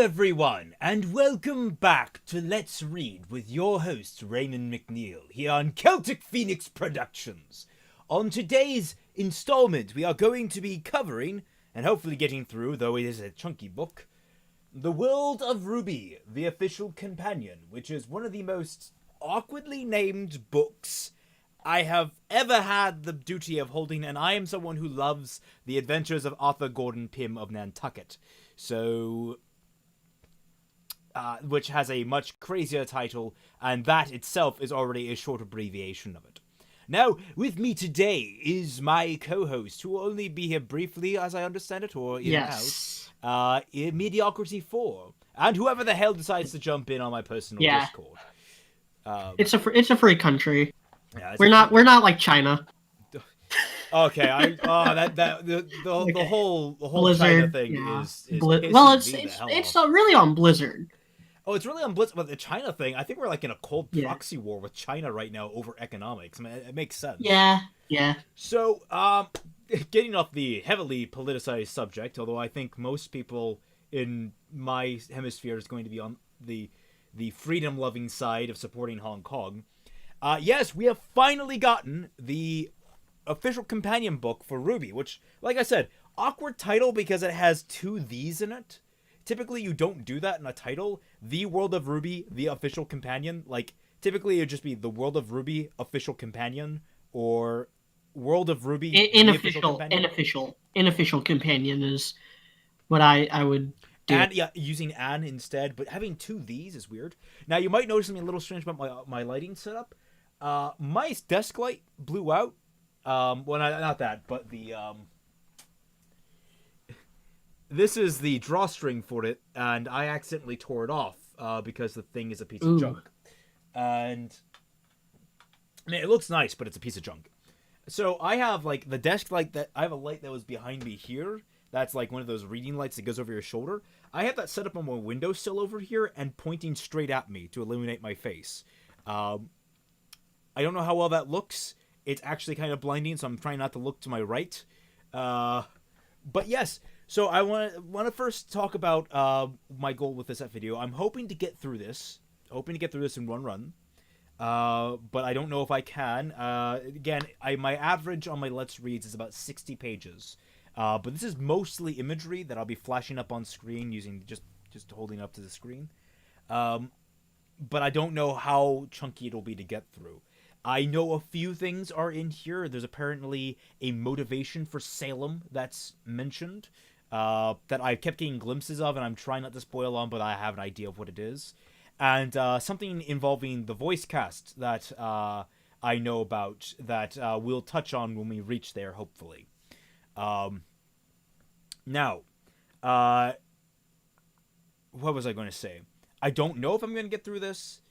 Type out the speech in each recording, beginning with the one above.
everyone, and welcome back to Let's Read with your host, Raymond McNeil, here on Celtic Phoenix Productions. On today's installment, we are going to be covering, and hopefully getting through, though it is a chunky book, The World of RWBY, the Official Companion, which is one of the most awkwardly named books I have ever had the duty of holding, and I am someone who loves the adventures of Arthur Gordon Pym of Nantucket. So, which has a much crazier title, and that itself is already a short abbreviation of it. Now, with me today is my co-host, who will only be here briefly, as I understand it, or in out. In Mediocrity 4, and whoever the hell decides to jump in on my personal Discord. It's a free country. Yeah, we're not like China. Okay, the whole Blizzard, China thing yeah. is It's really on Blizzard. Oh, it's really on Blizzard, but the China thing, I think we're like in a cold proxy war with China right now over economics. I mean, it makes sense. Yeah. So, getting off the heavily politicized subject, although I think most people in my hemisphere is going to be on the freedom-loving side of supporting Hong Kong. Yes, we have finally gotten the official companion book for RWBY, which, like I said, awkward title because it has two these in it. Typically, you don't do that in a title. The World of RWBY, the Official Companion. Like, typically, it would just be The World of RWBY, Official Companion, or World of RWBY, Unofficial companion is what I would do. And, yeah, using Anne instead, but having two these is weird. Now, you might notice something a little strange about my lighting setup. My desk light blew out. Well, not that, but the, this is the drawstring for it, and I accidentally tore it off, because the thing is a piece of junk. And, I mean, it looks nice, but it's a piece of junk. So, I have, like, the desk light I have a light that was behind me here. That's, like, one of those reading lights that goes over your shoulder. I have that set up on my windowsill over here and pointing straight at me to illuminate my face. I don't know how well that looks. It's actually kind of blinding, so I'm trying not to look to my right. But yes, so I want to first talk about my goal with this video. I'm hoping to get through this. In one run. But I don't know if I can. Again, my average on my Let's Reads is about 60 pages. But this is mostly imagery that I'll be flashing up on screen using just holding up to the screen. But I don't know how chunky it'll be to get through. I know a few things are in here. There's apparently a motivation for Salem that's mentioned, that I've kept getting glimpses of, and I'm trying not to spoil on, but I have an idea of what it is. And something involving the voice cast that I know about that we'll touch on when we reach there, hopefully. Now, what was I going to say? I don't know if I'm going to get through this.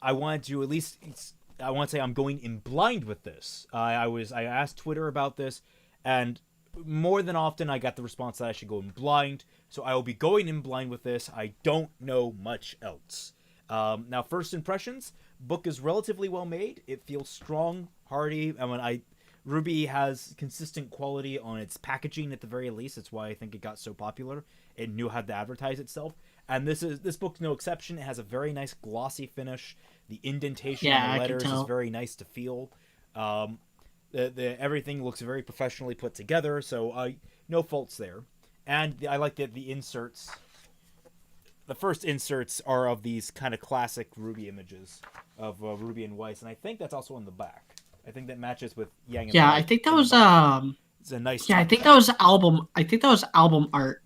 I wanted to say I'm going in blind with this. I asked Twitter about this, and more than often I got the response that I should go in blind. So I will be going in blind with this. I don't know much else. Now, first impressions, book is relatively well made. It feels strong, hearty. RWBY has consistent quality on its packaging at the very least. That's why I think it got so popular. It knew how to advertise itself. And this book's no exception. It has a very nice glossy finish. The indentation on the letters is very nice to feel. Everything looks very professionally put together, so no faults there. And I like that the inserts, the first inserts are of these kind of classic RWBY images of RWBY and Weiss, and I think that's also on the back. I think that matches with Yang and I think that was it's a nice. Yeah, I think that was album. I think that was album art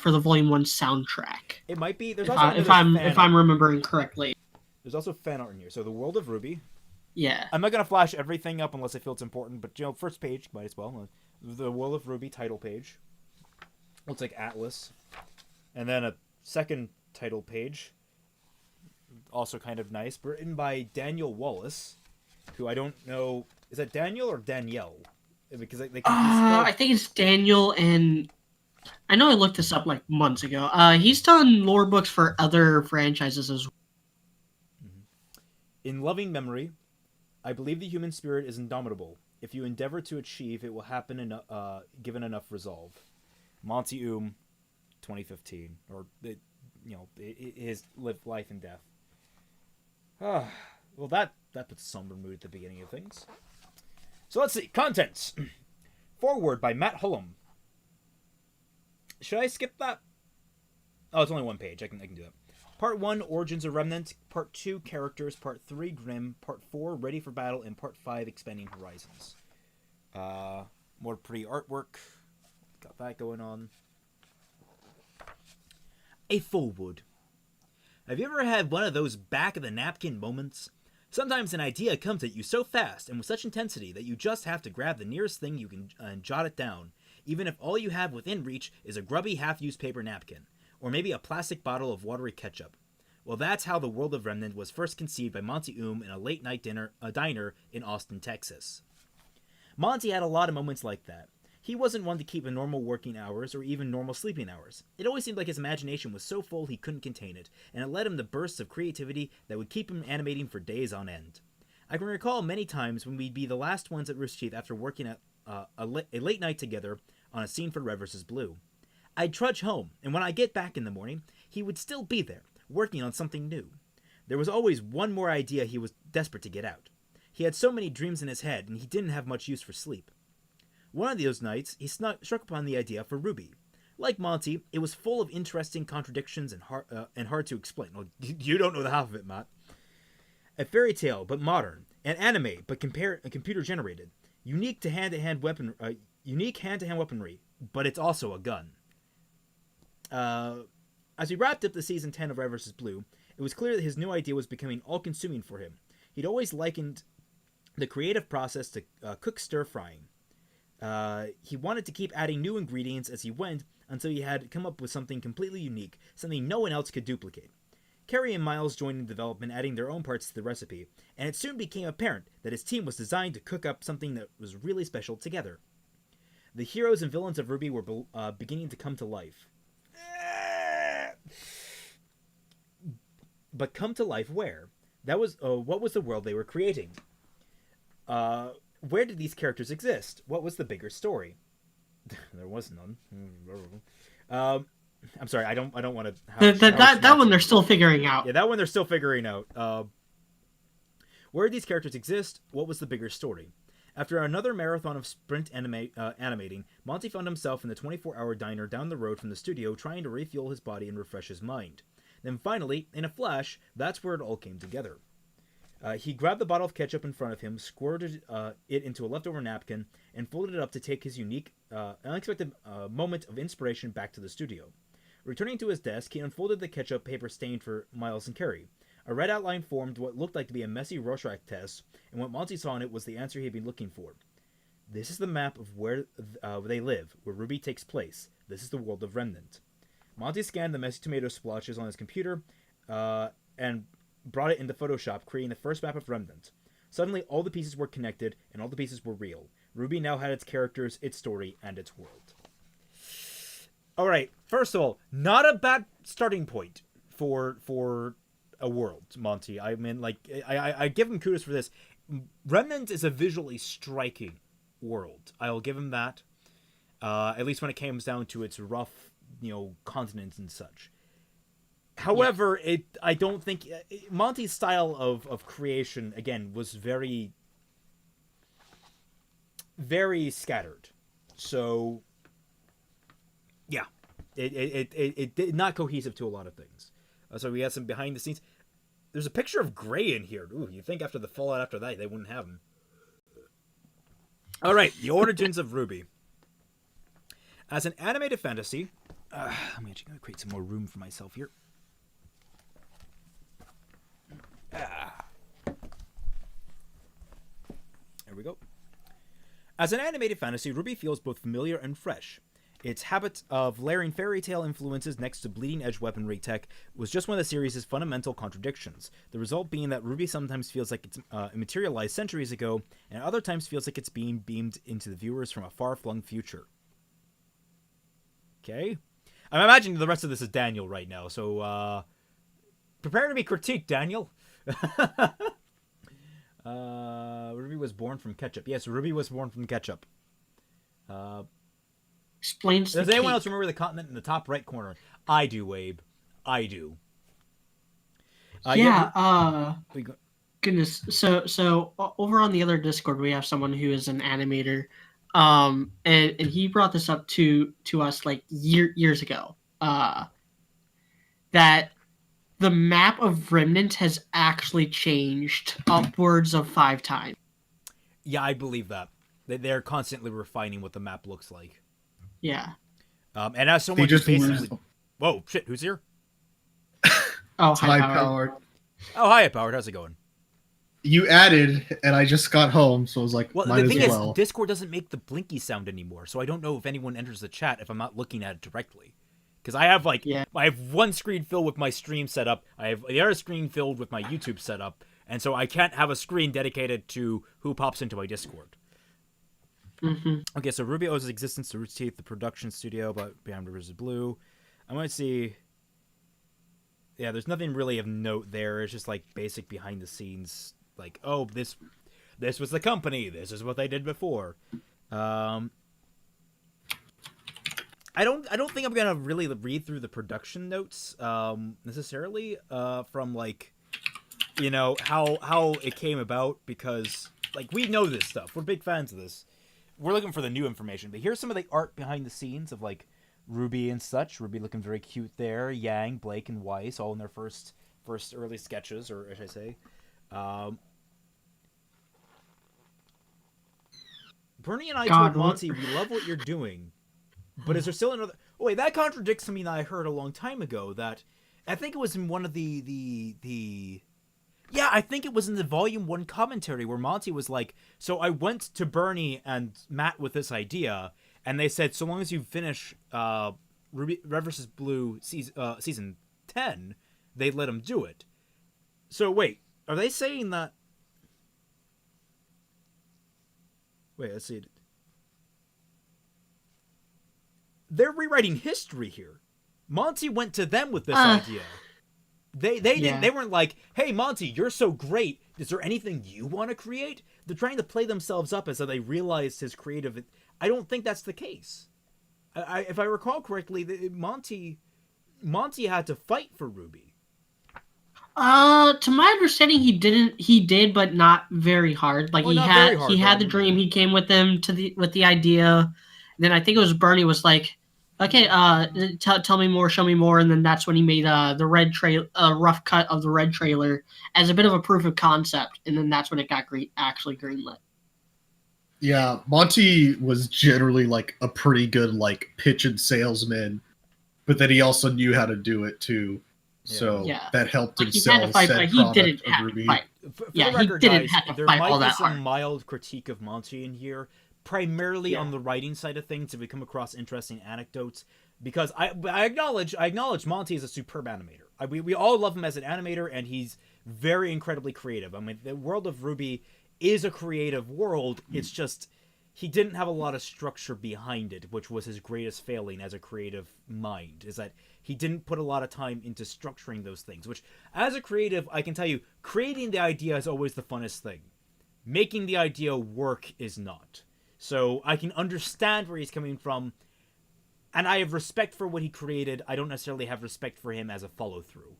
for the Volume 1 soundtrack. It might be. If I'm remembering correctly. There's also fan art in here. So the World of RWBY. Yeah. I'm not gonna flash everything up unless I feel it's important, but first page might as well. The World of RWBY title page. Looks like Atlas, and then a second title page. Also kind of nice, written by Daniel Wallace, who I don't know. Is that Daniel or Danielle? Because I think it's Daniel, and I know I looked this up like months ago. He's done lore books for other franchises as well. In loving memory, I believe the human spirit is indomitable. If you endeavor to achieve, it will happen given enough resolve. Monty 20 2015, or his life and death. Well, that puts a somber mood at the beginning of things. So let's see. Contents. Foreword by Matt Hullum. Should I skip that? Oh, it's only one page. I can do that. Part 1, Origins of Remnant. Part 2, Characters. Part 3, Grim. Part 4, Ready for Battle. And Part 5, Expanding Horizons. More pretty artwork. Got that going on. A foreword. Have you ever had one of those back-of-the-napkin moments? Sometimes an idea comes at you so fast and with such intensity that you just have to grab the nearest thing you can and jot it down, even if all you have within reach is a grubby half-used paper napkin, or maybe a plastic bottle of watery ketchup. Well, that's how the world of Remnant was first conceived by Monty in a late-night diner in Austin, Texas. Monty had a lot of moments like that. He wasn't one to keep a normal working hours or even normal sleeping hours. It always seemed like his imagination was so full he couldn't contain it, and it led him to bursts of creativity that would keep him animating for days on end. I can recall many times when we'd be the last ones at Rooster Teeth after working at a late night together on a scene for Red vs. Blue. I'd trudge home, and when I get back in the morning, he would still be there, working on something new. There was always one more idea he was desperate to get out. He had so many dreams in his head, and he didn't have much use for sleep. One of those nights, he struck upon the idea for RWBY. Like Monty, it was full of interesting contradictions and hard to explain. Well, you don't know the half of it, Matt. A fairy tale, but modern. An anime, but computer-generated. Unique hand-to-hand weaponry, but it's also a gun. As we wrapped up the season 10 of Red vs. Blue, it was clear that his new idea was becoming all-consuming for him. He'd always likened the creative process to cook stir-frying. He wanted to keep adding new ingredients as he went until he had come up with something completely unique, something no one else could duplicate. Carrie and Miles joined in development, adding their own parts to the recipe, and it soon became apparent that his team was designed to cook up something that was really special together. The heroes and villains of RWBY were beginning to come to life. But come to life where? That was what was the world they were creating? Where did these characters exist? What was the bigger story? There was none. I'm sorry. I don't want to. That one they're still figuring out. Yeah, that one they're still figuring out. Where did these characters exist? What was the bigger story? After another marathon of sprint animating, Monty found himself in the 24-hour diner down the road from the studio, trying to refuel his body and refresh his mind. Then finally, in a flash, that's where it all came together. He grabbed the bottle of ketchup in front of him, squirted it into a leftover napkin, and folded it up to take his unique, unexpected moment of inspiration back to the studio. Returning to his desk, he unfolded the ketchup paper stained for Miles and Carrie. A red outline formed what looked like to be a messy Rorschach test, and what Monty saw in it was the answer he had been looking for. This is the map of where they live, where RWBY takes place. This is the world of Remnant. Monty scanned the messy tomato splotches on his computer, and brought it into Photoshop, creating the first map of Remnant. Suddenly, all the pieces were connected, and all the pieces were real. RWBY now had its characters, its story, and its world. Alright, first of all, not a bad starting point for a world, Monty. I mean, like, I give him kudos for this. Remnant is a visually striking world. I'll give him that. At least when it comes down to its rough, continents and such. However, yeah. I don't think Monty's style of creation again was very, very scattered. So, yeah, it did not cohesive to a lot of things. So we had some behind the scenes. There's a picture of Gray in here. Ooh, you think after the fallout after that they wouldn't have him? All right, the origins of RWBY. As an animated fantasy, I'm actually going to create some more room for myself here. There we go. As an animated fantasy, RWBY feels both familiar and fresh. Its habit of layering fairy tale influences next to bleeding-edge weaponry tech was just one of the series' fundamental contradictions, the result being that RWBY sometimes feels like it's materialized centuries ago, and other times feels like it's being beamed into the viewers from a far-flung future. Okay? I'm imagining the rest of this is Daniel right now, so prepare to be critiqued, Daniel. RWBY was born from ketchup. Yes, RWBY was born from ketchup. explains Does the anyone cape. else remember the continent in the top right corner? I do, Abe. I do. Goodness. So over on the other Discord, we have someone who is an animator, and he brought this up to us like years ago. That the map of Remnant has actually changed upwards of 5 times. Yeah, I believe that. They're constantly refining what the map looks like. Yeah. And as someone who basically... Whoa, shit, who's here? Oh, hi, Howard. Oh, hi, Howard. How's it going? You added, and I just got home, so I was like, well, might the thing as well. Is, Discord doesn't make the blinky sound anymore, so I don't know if anyone enters the chat if I'm not looking at it directly. Because I have I have one screen filled with my stream setup, I have the other screen filled with my YouTube setup, and so I can't have a screen dedicated to who pops into my Discord. Mm-hmm. Okay, so RWBY owes its existence to Roots Teeth, the production studio behind Rivers of Blue. I want to see... Yeah, there's nothing really of note there. It's just like basic behind the scenes, like, oh, this was the company. This is what they did before. I don't think I'm gonna really read through the production notes necessarily from like, you know, how it came about, because like we know this stuff. We're big fans of this. We're looking for the new information. But here's some of the art behind the scenes of like RWBY and such. RWBY looking very cute there. Yang, Blake, and Weiss all in their first early sketches, or should I say. Bernie and I told Monty, we love what you're doing, but is there still another... Oh, wait, that contradicts something that I heard a long time ago, that... I think it was in one of the... Yeah, I think it was in the Volume 1 commentary where Monty was like, so I went to Bernie and Matt with this idea, and they said, so long as you finish Red vs. Blue season 10, they let him do it. So wait, are they saying that... Wait, let's see. They're rewriting history here. Monty went to them with this idea. They didn't. They weren't like, "Hey, Monty, you're so great. Is there anything you want to create?" They're trying to play themselves up as though they realized his creative. I don't think that's the case. If I recall correctly, Monty had to fight for RWBY. To my understanding, he didn't. He did, but not very hard. Like he had the dream. He came with them with the idea. And then I think it was Bernie was like, "Okay, tell me more, show me more." And then that's when he made the red rough cut of the red trailer as a bit of a proof of concept. And then that's when it got actually greenlit. Yeah, Monty was generally like a pretty good like pitch and salesman, but then he also knew how to do it too. So that helped him sell said product of RWBY. For the record, guys, there might be some mild critique of Monty in here, primarily on the writing side of things, if we come across interesting anecdotes, because I acknowledge Monty is a superb animator. We all love him as an animator, and he's very incredibly creative. I mean, the world of RWBY is a creative world. It's just he didn't have a lot of structure behind it, which was his greatest failing as a creative mind, is that he didn't put a lot of time into structuring those things, which, as a creative, I can tell you, creating the idea is always the funnest thing. Making the idea work is not. So I can understand where he's coming from, and I have respect for what he created. I don't necessarily have respect for him as a follow-through.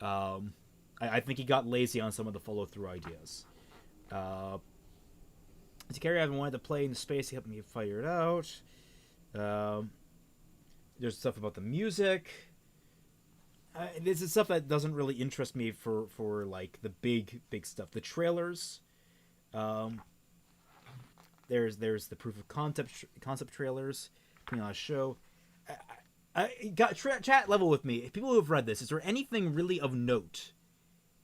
I think he got lazy on some of the follow-through ideas. To carry out, wanted to play in the space. He helped me figure it out. There's stuff about the music. This is stuff that doesn't really interest me for like the big stuff. The trailers. There's the proof of concept trailers putting on a show. I got chat level with me. People who have read this, is there anything really of note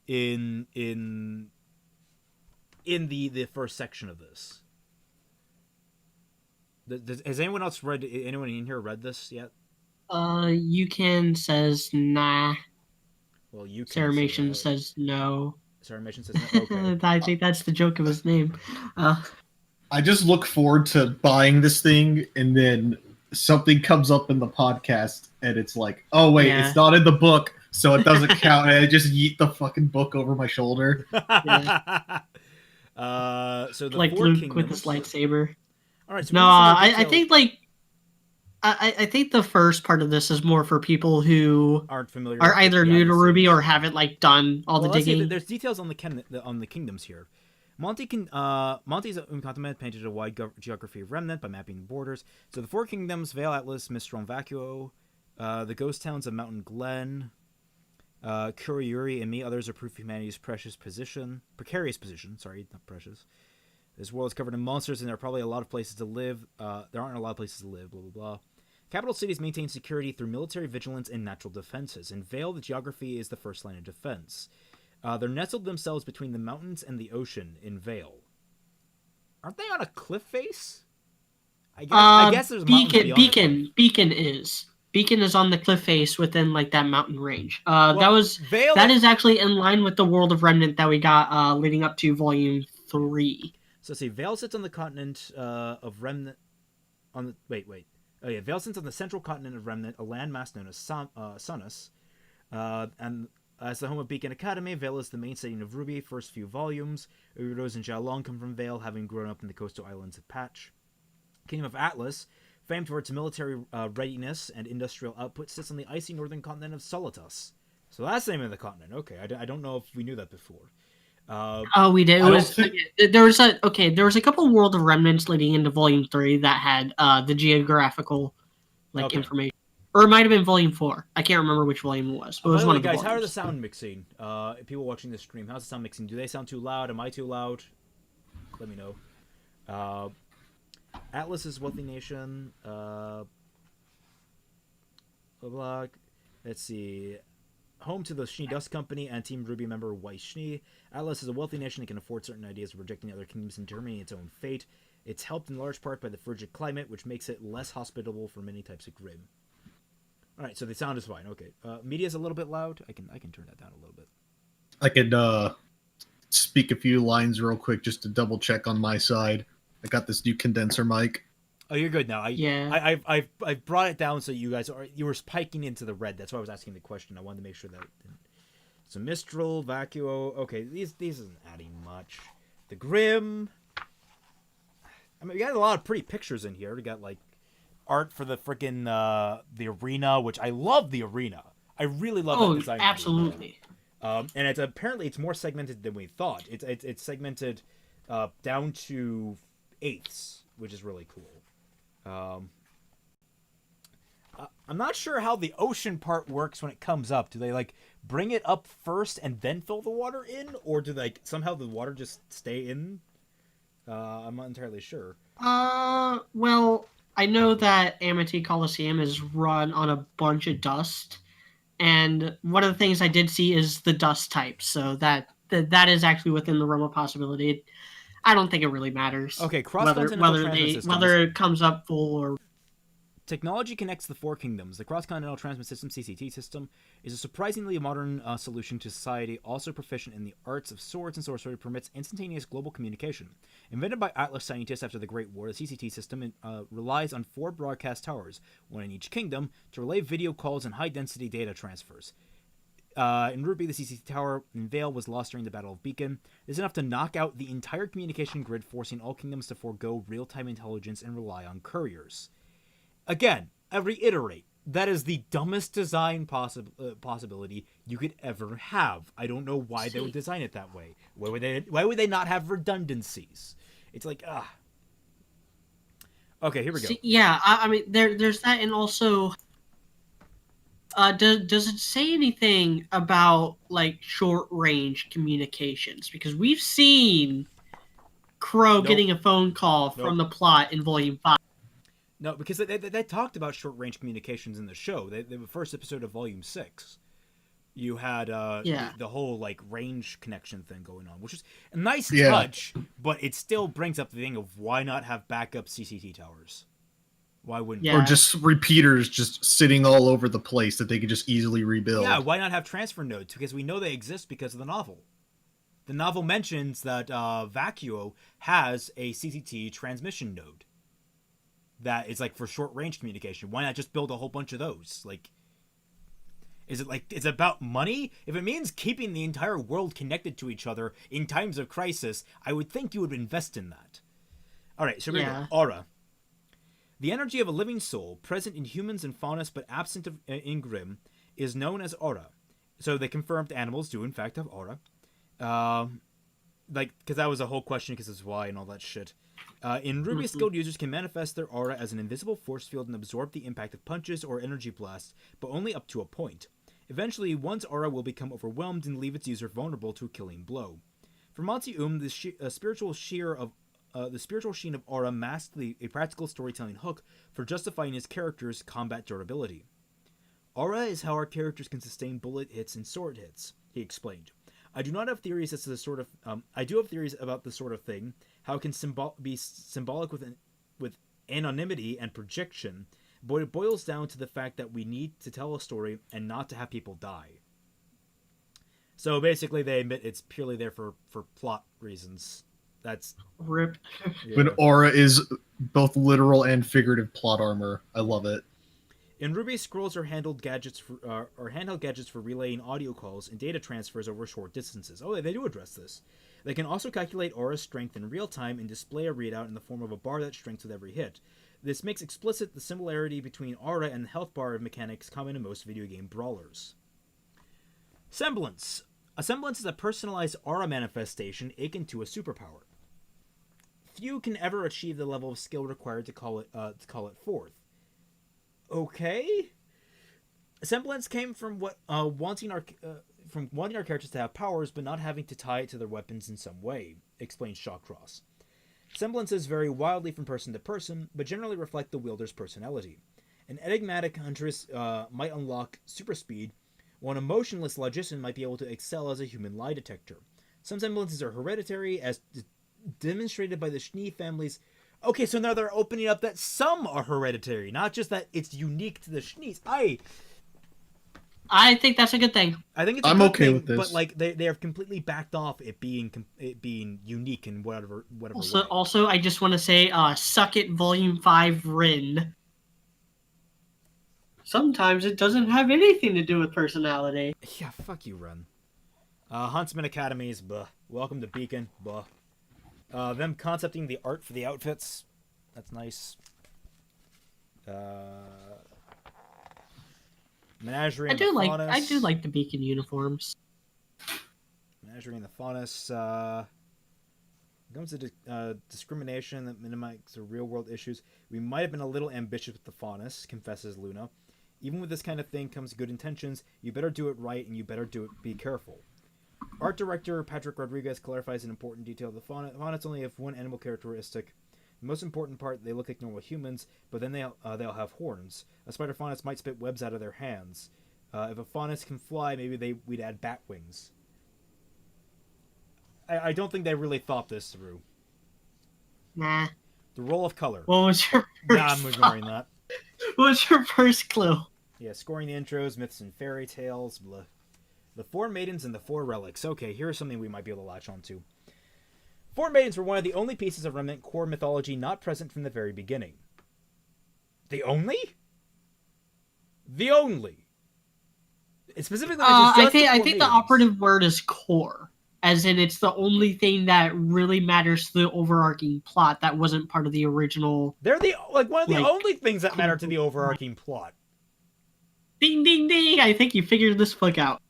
in the first section of this? Has anyone else read? Anyone in here read this yet? Yukan says nah. Well, you. Ceramation says no. Ceramation says no. Okay. I think that's the joke of his name. I just look forward to buying this thing, and then something comes up in the podcast, and it's like, oh wait, it's not in the book, so it doesn't count. And I just yeet the fucking book over my shoulder. So the like Four Luke Kingdoms with his lightsaber. All right. So no, I think like I think the first part of this is more for people who aren't familiar, are either new to RWBY or haven't like done all the digging. There's details on the kingdoms here. Monty's Untitled painted a wide geography of Remnant by mapping the borders. So the four kingdoms: Vale, Atlas, Mistral, and Vacuo. The ghost towns of Mountain Glen, Kuriuri, and others are proof of humanity's precarious position. Sorry, not precious. This world is covered in monsters, and there are probably a lot of places to live. There aren't a lot of places to live. Blah blah blah. Capital cities maintain security through military vigilance and natural defenses. In Vale, the geography is the first line of defense. They're nestled themselves between the mountains and the ocean in Vale. Aren't they on a cliff face? I guess there's Beacon is on the cliff face within like that mountain range. That is actually in line with the world of Remnant that we got leading up to Volume 3. So let's see, Vale sits on the continent of Remnant. Vale sits on the central continent of Remnant, a landmass known as Sunus, and as the home of Beacon Academy, Vale is the main setting of RWBY. First few volumes, Uros and Xiaolong come from Vale, having grown up in the coastal islands of Patch. Kingdom of Atlas, famed for its military readiness and industrial output, sits on the icy northern continent of Solitas. So that's the name of the continent. Okay, I don't know if we knew that before. We did. There was a couple World of Remnants leading into Volume 3 that had the geographical information. Or it might have been Volume 4. I can't remember which volume it was. But it was one of the guys, volumes. how are the sound mixing? People watching this stream, how's the sound mixing? Do they sound too loud? Am I too loud? Let me know. Atlas is wealthy nation. Let's see. Home to the Schnee Dust Company and Team RWBY member Weiss Schnee. Atlas is a wealthy nation that can afford certain ideas of rejecting other kingdoms and determining its own fate. It's helped in large part by the frigid climate, which makes it less hospitable for many types of grim. All right, so the sound is fine. Okay, media's a little bit loud. I can turn that down a little bit. I could speak a few lines real quick just to double check on my side. I got this new condenser mic. Oh, you're good now. I've brought it down so you were spiking into the red. That's why I was asking the question. I wanted to make sure that. So Mistral, Vacuo. Okay, these isn't adding much. The Grim. I mean, we got a lot of pretty pictures in here. We got like art for the freaking the arena, which I love the arena. I really love that design. Absolutely. And it's apparently more segmented than we thought. It's segmented down to eighths, which is really cool. I'm not sure how the ocean part works when it comes up. Do they like bring it up first and then fill the water in, or do like somehow the water just stay in? I'm not entirely sure. Well, I know that Amity Coliseum is run on a bunch of dust, and one of the things I did see is the dust type, so that is actually within the realm of possibility. I don't think it really matters. Okay, whether it comes up full or. Technology connects the four kingdoms. The Cross-Continental Transmit System, CCT system, is a surprisingly modern solution to society, also proficient in the arts of swords and sorcery, permits instantaneous global communication. Invented by Atlas scientists after the Great War, the CCT system relies on 4 broadcast towers, one in each kingdom, to relay video calls and high-density data transfers. In RWBY, the CCT tower in Vale was lost during the Battle of Beacon. This is enough to knock out the entire communication grid, forcing all kingdoms to forego real-time intelligence and rely on couriers. Again, I reiterate, that is the dumbest design possibility you could ever have. I don't know why they would design it that way. Why would they not have redundancies? It's like, Okay, here we go. Yeah, I mean, there's that, and also, does it say anything about like short range communications? Because we've seen Crow getting a phone call from the plot in Volume 5. No, because they talked about short-range communications in the show. The first episode of Volume 6, you had the whole like range connection thing going on, which is a nice touch, but it still brings up the thing of why not have backup CCT towers? Why wouldn't Or just repeaters just sitting all over the place that they could just easily rebuild? Yeah, why not have transfer nodes? Because we know they exist because of the novel. The novel mentions that Vacuo has a CCT transmission node that is like for short range communication. Why not just build a whole bunch of those? Like, is it about money? If it means keeping the entire world connected to each other in times of crisis, I would think you would invest in that. All right, so we go. Aura. The energy of a living soul, present in humans and faunus but absent in Grimm, is known as aura. So they confirmed animals do in fact have aura. Because that was a whole question because of Zwei and all that shit. In RWBY, skilled users can manifest their aura as an invisible force field and absorb the impact of punches or energy blasts, but only up to a point. Eventually, one's aura will become overwhelmed and leave its user vulnerable to a killing blow. For Monty the spiritual sheen of aura masked a practical storytelling hook for justifying his character's combat durability. Aura is how our characters can sustain bullet hits and sword hits, he explained. I do not have theories as to the sort of. I do have theories about this sort of thing, how it can be symbolic with anonymity and projection, but it boils down to the fact that we need to tell a story and not to have people die. So basically, they admit it's purely there for plot reasons. That's RIP. Yeah. When aura is both literal and figurative plot armor, I love it. In RWBY, scrolls are handheld gadgets for relaying audio calls and data transfers over short distances. Oh, they do address this. They can also calculate aura strength in real time and display a readout in the form of a bar that shrinks with every hit. This makes explicit the similarity between aura and the health bar mechanics common in most video game brawlers. Semblance. A semblance is a personalized aura manifestation akin to a superpower. Few can ever achieve the level of skill required to call it forth. Okay. Semblance came from wanting our characters to have powers, but not having to tie it to their weapons in some way, explains Shawcross. Semblances vary wildly from person to person, but generally reflect the wielder's personality. An enigmatic huntress might unlock super speed, while an emotionless logician might be able to excel as a human lie detector. Some semblances are hereditary, as demonstrated by the Schnee family's. Okay, so now they're opening up that some are hereditary, not just that it's unique to the Schnees. I think that's a good thing. I think it's. I'm okay thing, with this, but like they have completely backed off it being unique in whatever. Also, I just want to say, suck it, Volume 5, Rin. Sometimes it doesn't have anything to do with personality. Yeah, fuck you, Rin. Huntsman Academies, buh. Welcome to Beacon, buh. Them concepting the art for the outfits. That's nice. Menagerie and Faunus. I do like the Beacon uniforms. Menagerie and the Faunus. Comes to discrimination that minimizes the real-world issues. We might have been a little ambitious with the Faunus, confesses Luna. Even with this kind of thing comes good intentions. You better do it right, and you better be careful. Art director Patrick Rodriguez clarifies an important detail of the Faunus only have one animal characteristic. The most important part, they look like normal humans, but then they'll have horns. A spider Faunus might spit webs out of their hands. If a Faunus can fly, maybe we'd add bat wings. I don't think they really thought this through. Nah. The role of color. What was your I'm ignoring that. What was your first clue? Yeah, scoring the intros, myths and fairy tales, blah. The Four Maidens and the Four Relics. Okay, here's something we might be able to latch onto. Four Maidens were one of the only pieces of Remnant core mythology not present from the very beginning. The only? The only. It specifically I think the operative word is core. As in, it's the only thing that really matters to the overarching plot that wasn't part of the original. They're one of the only things that matter to the overarching plot. Ding, ding, ding! I think you figured this book out.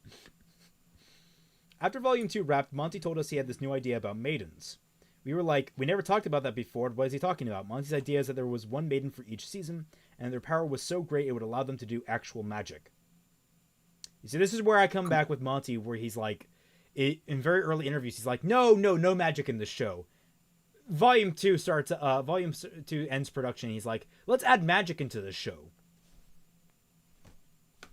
After Volume 2 wrapped, Monty told us he had this new idea about maidens. We were like, we never talked about that before. What is he talking about? Monty's idea is that there was one maiden for each season, and their power was so great it would allow them to do actual magic. You see, this is where I come back with Monty, where he's like, in very early interviews, he's like, no magic in this show. Volume 2 ends production, and he's like, let's add magic into this show.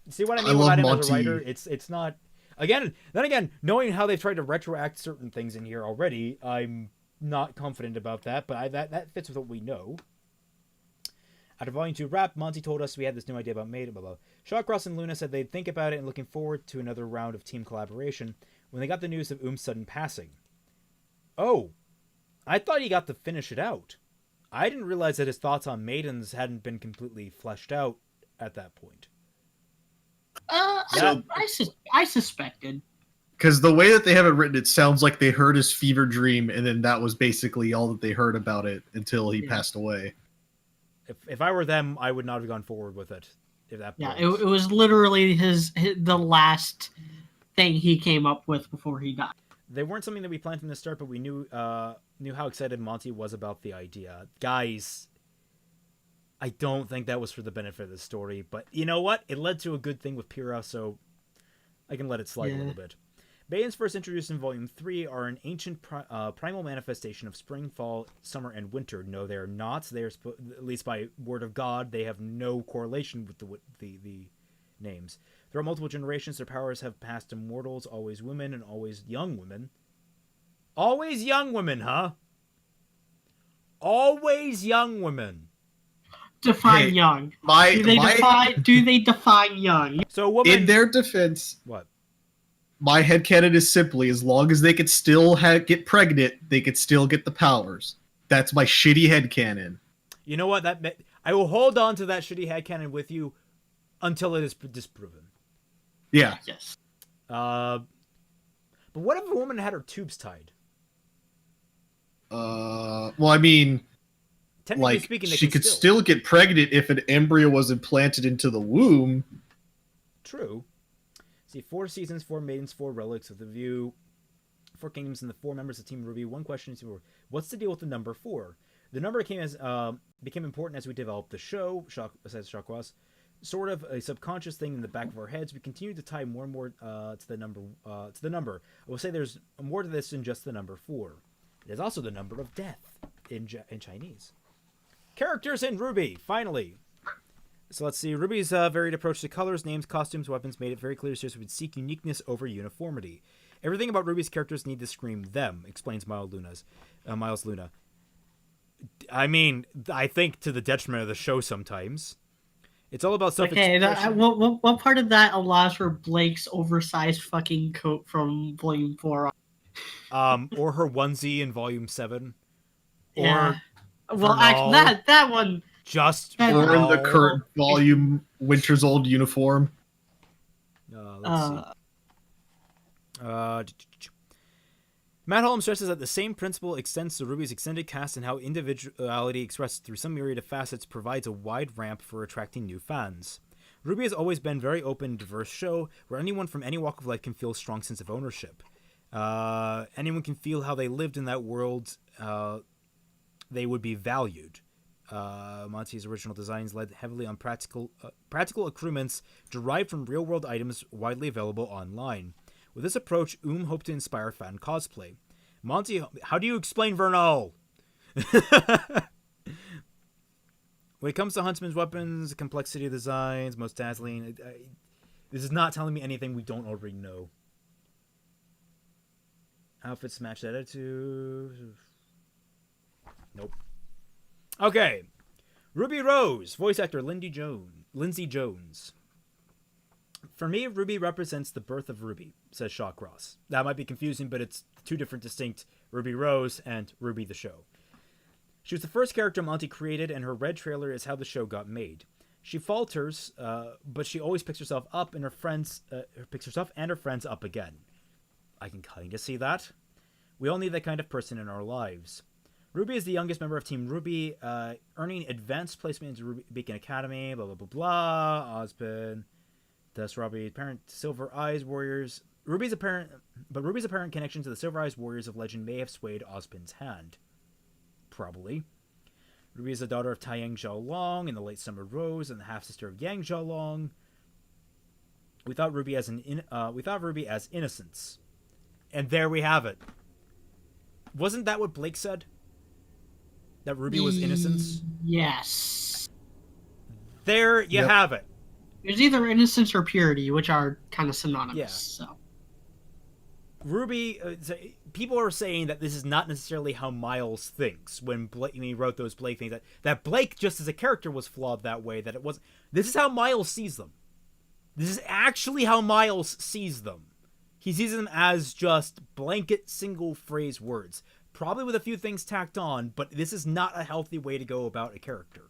See what I mean about him as a writer? It's not... Then again, knowing how they've tried to retroact certain things in here already, I'm not confident about that, but that fits with what we know. After Volume 2 wrapped, Monty told us we had this new idea about Maiden, blah, blah. Shawcross and Luna said they'd think about it and looking forward to another round of team collaboration when they got the news of sudden passing. Oh, I thought he got to finish it out. I didn't realize that his thoughts on Maidens hadn't been completely fleshed out at that point. I suspected. Because the way that they have it written, it sounds like they heard his fever dream, and then that was basically all that they heard about it until he passed away. If I were them, I would not have gone forward with it. If that it was literally the last thing he came up with before he died. They weren't something that we planned from the start, but we knew how excited Monty was about the idea. Guys, I don't think that was for the benefit of the story, but you know what? It led to a good thing with Pyrrha, so I can let it slide a little bit. Maidens first introduced in Volume 3 are an ancient primal manifestation of spring, fall, summer, and winter. No, they're not. They're at least by word of God, they have no correlation with the names. Throughout multiple generations, their powers have passed to mortals, always women and always young women. Always young women, huh? Always young women. Define young. Do they define young? So, woman, in their defense, what? My headcanon is simply, as long as they could still get pregnant, they could still get the powers. That's my shitty headcanon. You know what? I will hold on to that shitty headcanon with you until it is disproven. Yeah. Yes. But what if a woman had her tubes tied? Well, I mean, technically speaking, she could still get pregnant if an embryo was implanted into the womb. True. See, 4 seasons, 4 maidens, 4 relics of the view, 4 kingdoms, and the 4 members of Team RWBY. One question is, what's the deal with the number 4? The number became important as we developed the show, says Chakwas. Sort of a subconscious thing in the back of our heads. We continue to tie more and more to the number. I will say there's more to this than just the number 4. There's also the number of death in Chinese. Characters in RWBY, finally. So let's see. RWBY's varied approach to colors, names, costumes, weapons made it very clear to us we would seek uniqueness over uniformity. Everything about RWBY's characters need to scream them, explains Miles Luna. I mean, I think to the detriment of the show sometimes. It's all about self-expression. Okay, what part of that allows for Blake's oversized fucking coat from Volume 4? Or her onesie in Volume 7. Yeah. Well, actually, that one... Just or in the current volume, Winter's old uniform. Let's see. Matt Holm stresses that the same principle extends to RWBY's extended cast and how individuality expressed through some myriad of facets provides a wide ramp for attracting new fans. RWBY has always been a very open and diverse show where anyone from any walk of life can feel a strong sense of ownership. Anyone can feel how they lived in that world, they would be valued. Monty's original designs led heavily on practical accoutrements derived from real-world items widely available online. With this approach, hoped to inspire fan cosplay. Monty, how do you explain Vernal? When it comes to Huntsman's weapons, complexity of designs, most dazzling, this is not telling me anything we don't already know. Outfits match attitude. Nope. Okay. Ruby Rose, voice actor Lindsay Jones. For me, RWBY represents the birth of RWBY, says Shawcross. That might be confusing, but it's 2 different distinct Ruby Rose and RWBY the show. She was the first character Monty created, and her red trailer is how the show got made. She falters, but she always picks herself up and her friends up again. I can kind of see that. We all need that kind of person in our lives. RWBY is the youngest member of Team RWBY, earning advanced placement into Beacon Academy, blah, blah, blah, blah, Osborne, thus RWBY's apparent Silver Eyes Warriors. RWBY's apparent connection to the Silver Eyes Warriors of legend may have swayed Osborne's hand. Probably. RWBY is the daughter of Taiyang Xiaolong and the late Summer Rose, and the half-sister of Yang Xiaolong. We thought RWBY as innocence. And there we have it. Wasn't that what Blake said? That RWBY was innocence? Yes. There you have it. There's either innocence or purity, which are kind of synonymous. Yeah. So. RWBY, people are saying that this is not necessarily how Miles thinks when he wrote those Blake things. That Blake, just as a character, was flawed that way. That it was. This is how Miles sees them. This is actually how Miles sees them. He sees them as just blanket single phrase words. Probably with a few things tacked on, but this is not a healthy way to go about a character.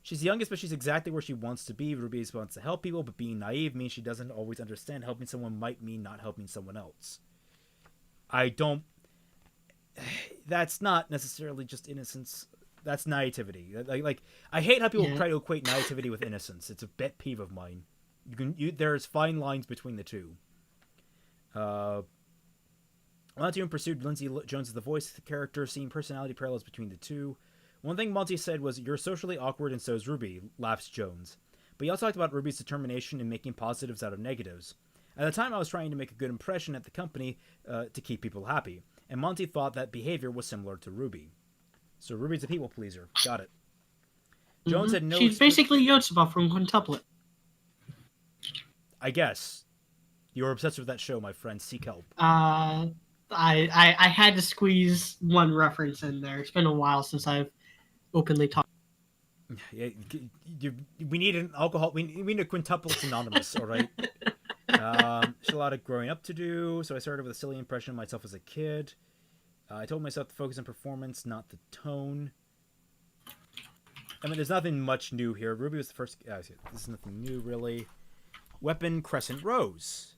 She's the youngest, but she's exactly where she wants to be. RWBY wants to help people, but being naive means she doesn't always understand helping someone might mean not helping someone else. I don't... that's not necessarily just innocence. That's naivety. Like I hate how people try to equate naivety with innocence. It's a pet peeve of mine. There's fine lines between the two. Monty pursued Lindsay Jones as the voice of the character, seeing personality parallels between the two. One thing Monty said was, "You're socially awkward and so is RWBY," laughs Jones. But he also talked about RWBY's determination in making positives out of negatives. At the time, I was trying to make a good impression at the company to keep people happy, and Monty thought that behavior was similar to RWBY. So RWBY's a people pleaser. Got it. Jones had no... She's basically Yotsuba from Quintuplet. I guess. You're obsessed with that show, my friend. Seek help. I had to squeeze one reference in there. It's been a while since I've openly talked. Yeah, we need an alcohol. We need a quintuplet anonymous. All right. There's a lot of growing up to do, so I started with a silly impression of myself as a kid. I told myself to focus on performance, not the tone. I mean, there's nothing much new here. RWBY was the first. This is nothing new, really. Weapon, Crescent Rose.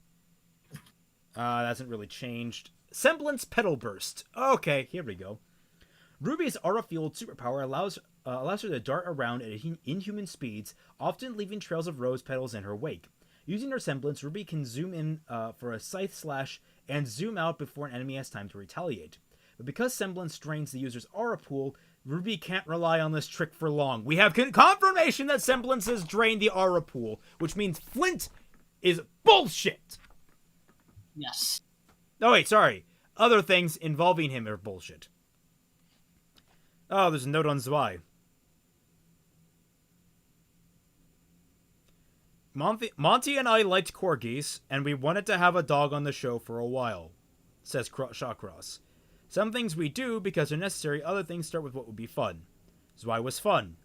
That hasn't really changed. Semblance, Petal Burst. Okay, here we go. RWBY's aura-fueled superpower allows her to dart around at inhuman speeds, often leaving trails of rose petals in her wake. Using her semblance, RWBY can zoom in for a scythe slash and zoom out before an enemy has time to retaliate. But because semblance drains the user's aura pool, RWBY can't rely on this trick for long. We have confirmation that semblance has drained the aura pool, which means Flint is bullshit. Yes. Oh, wait, sorry. Other things involving him are bullshit. Oh, there's a note on Zwei. Monty and I liked corgis, and we wanted to have a dog on the show for a while, says Shawcross. Some things we do because they're necessary, other things start with what would be fun. Zwei was fun.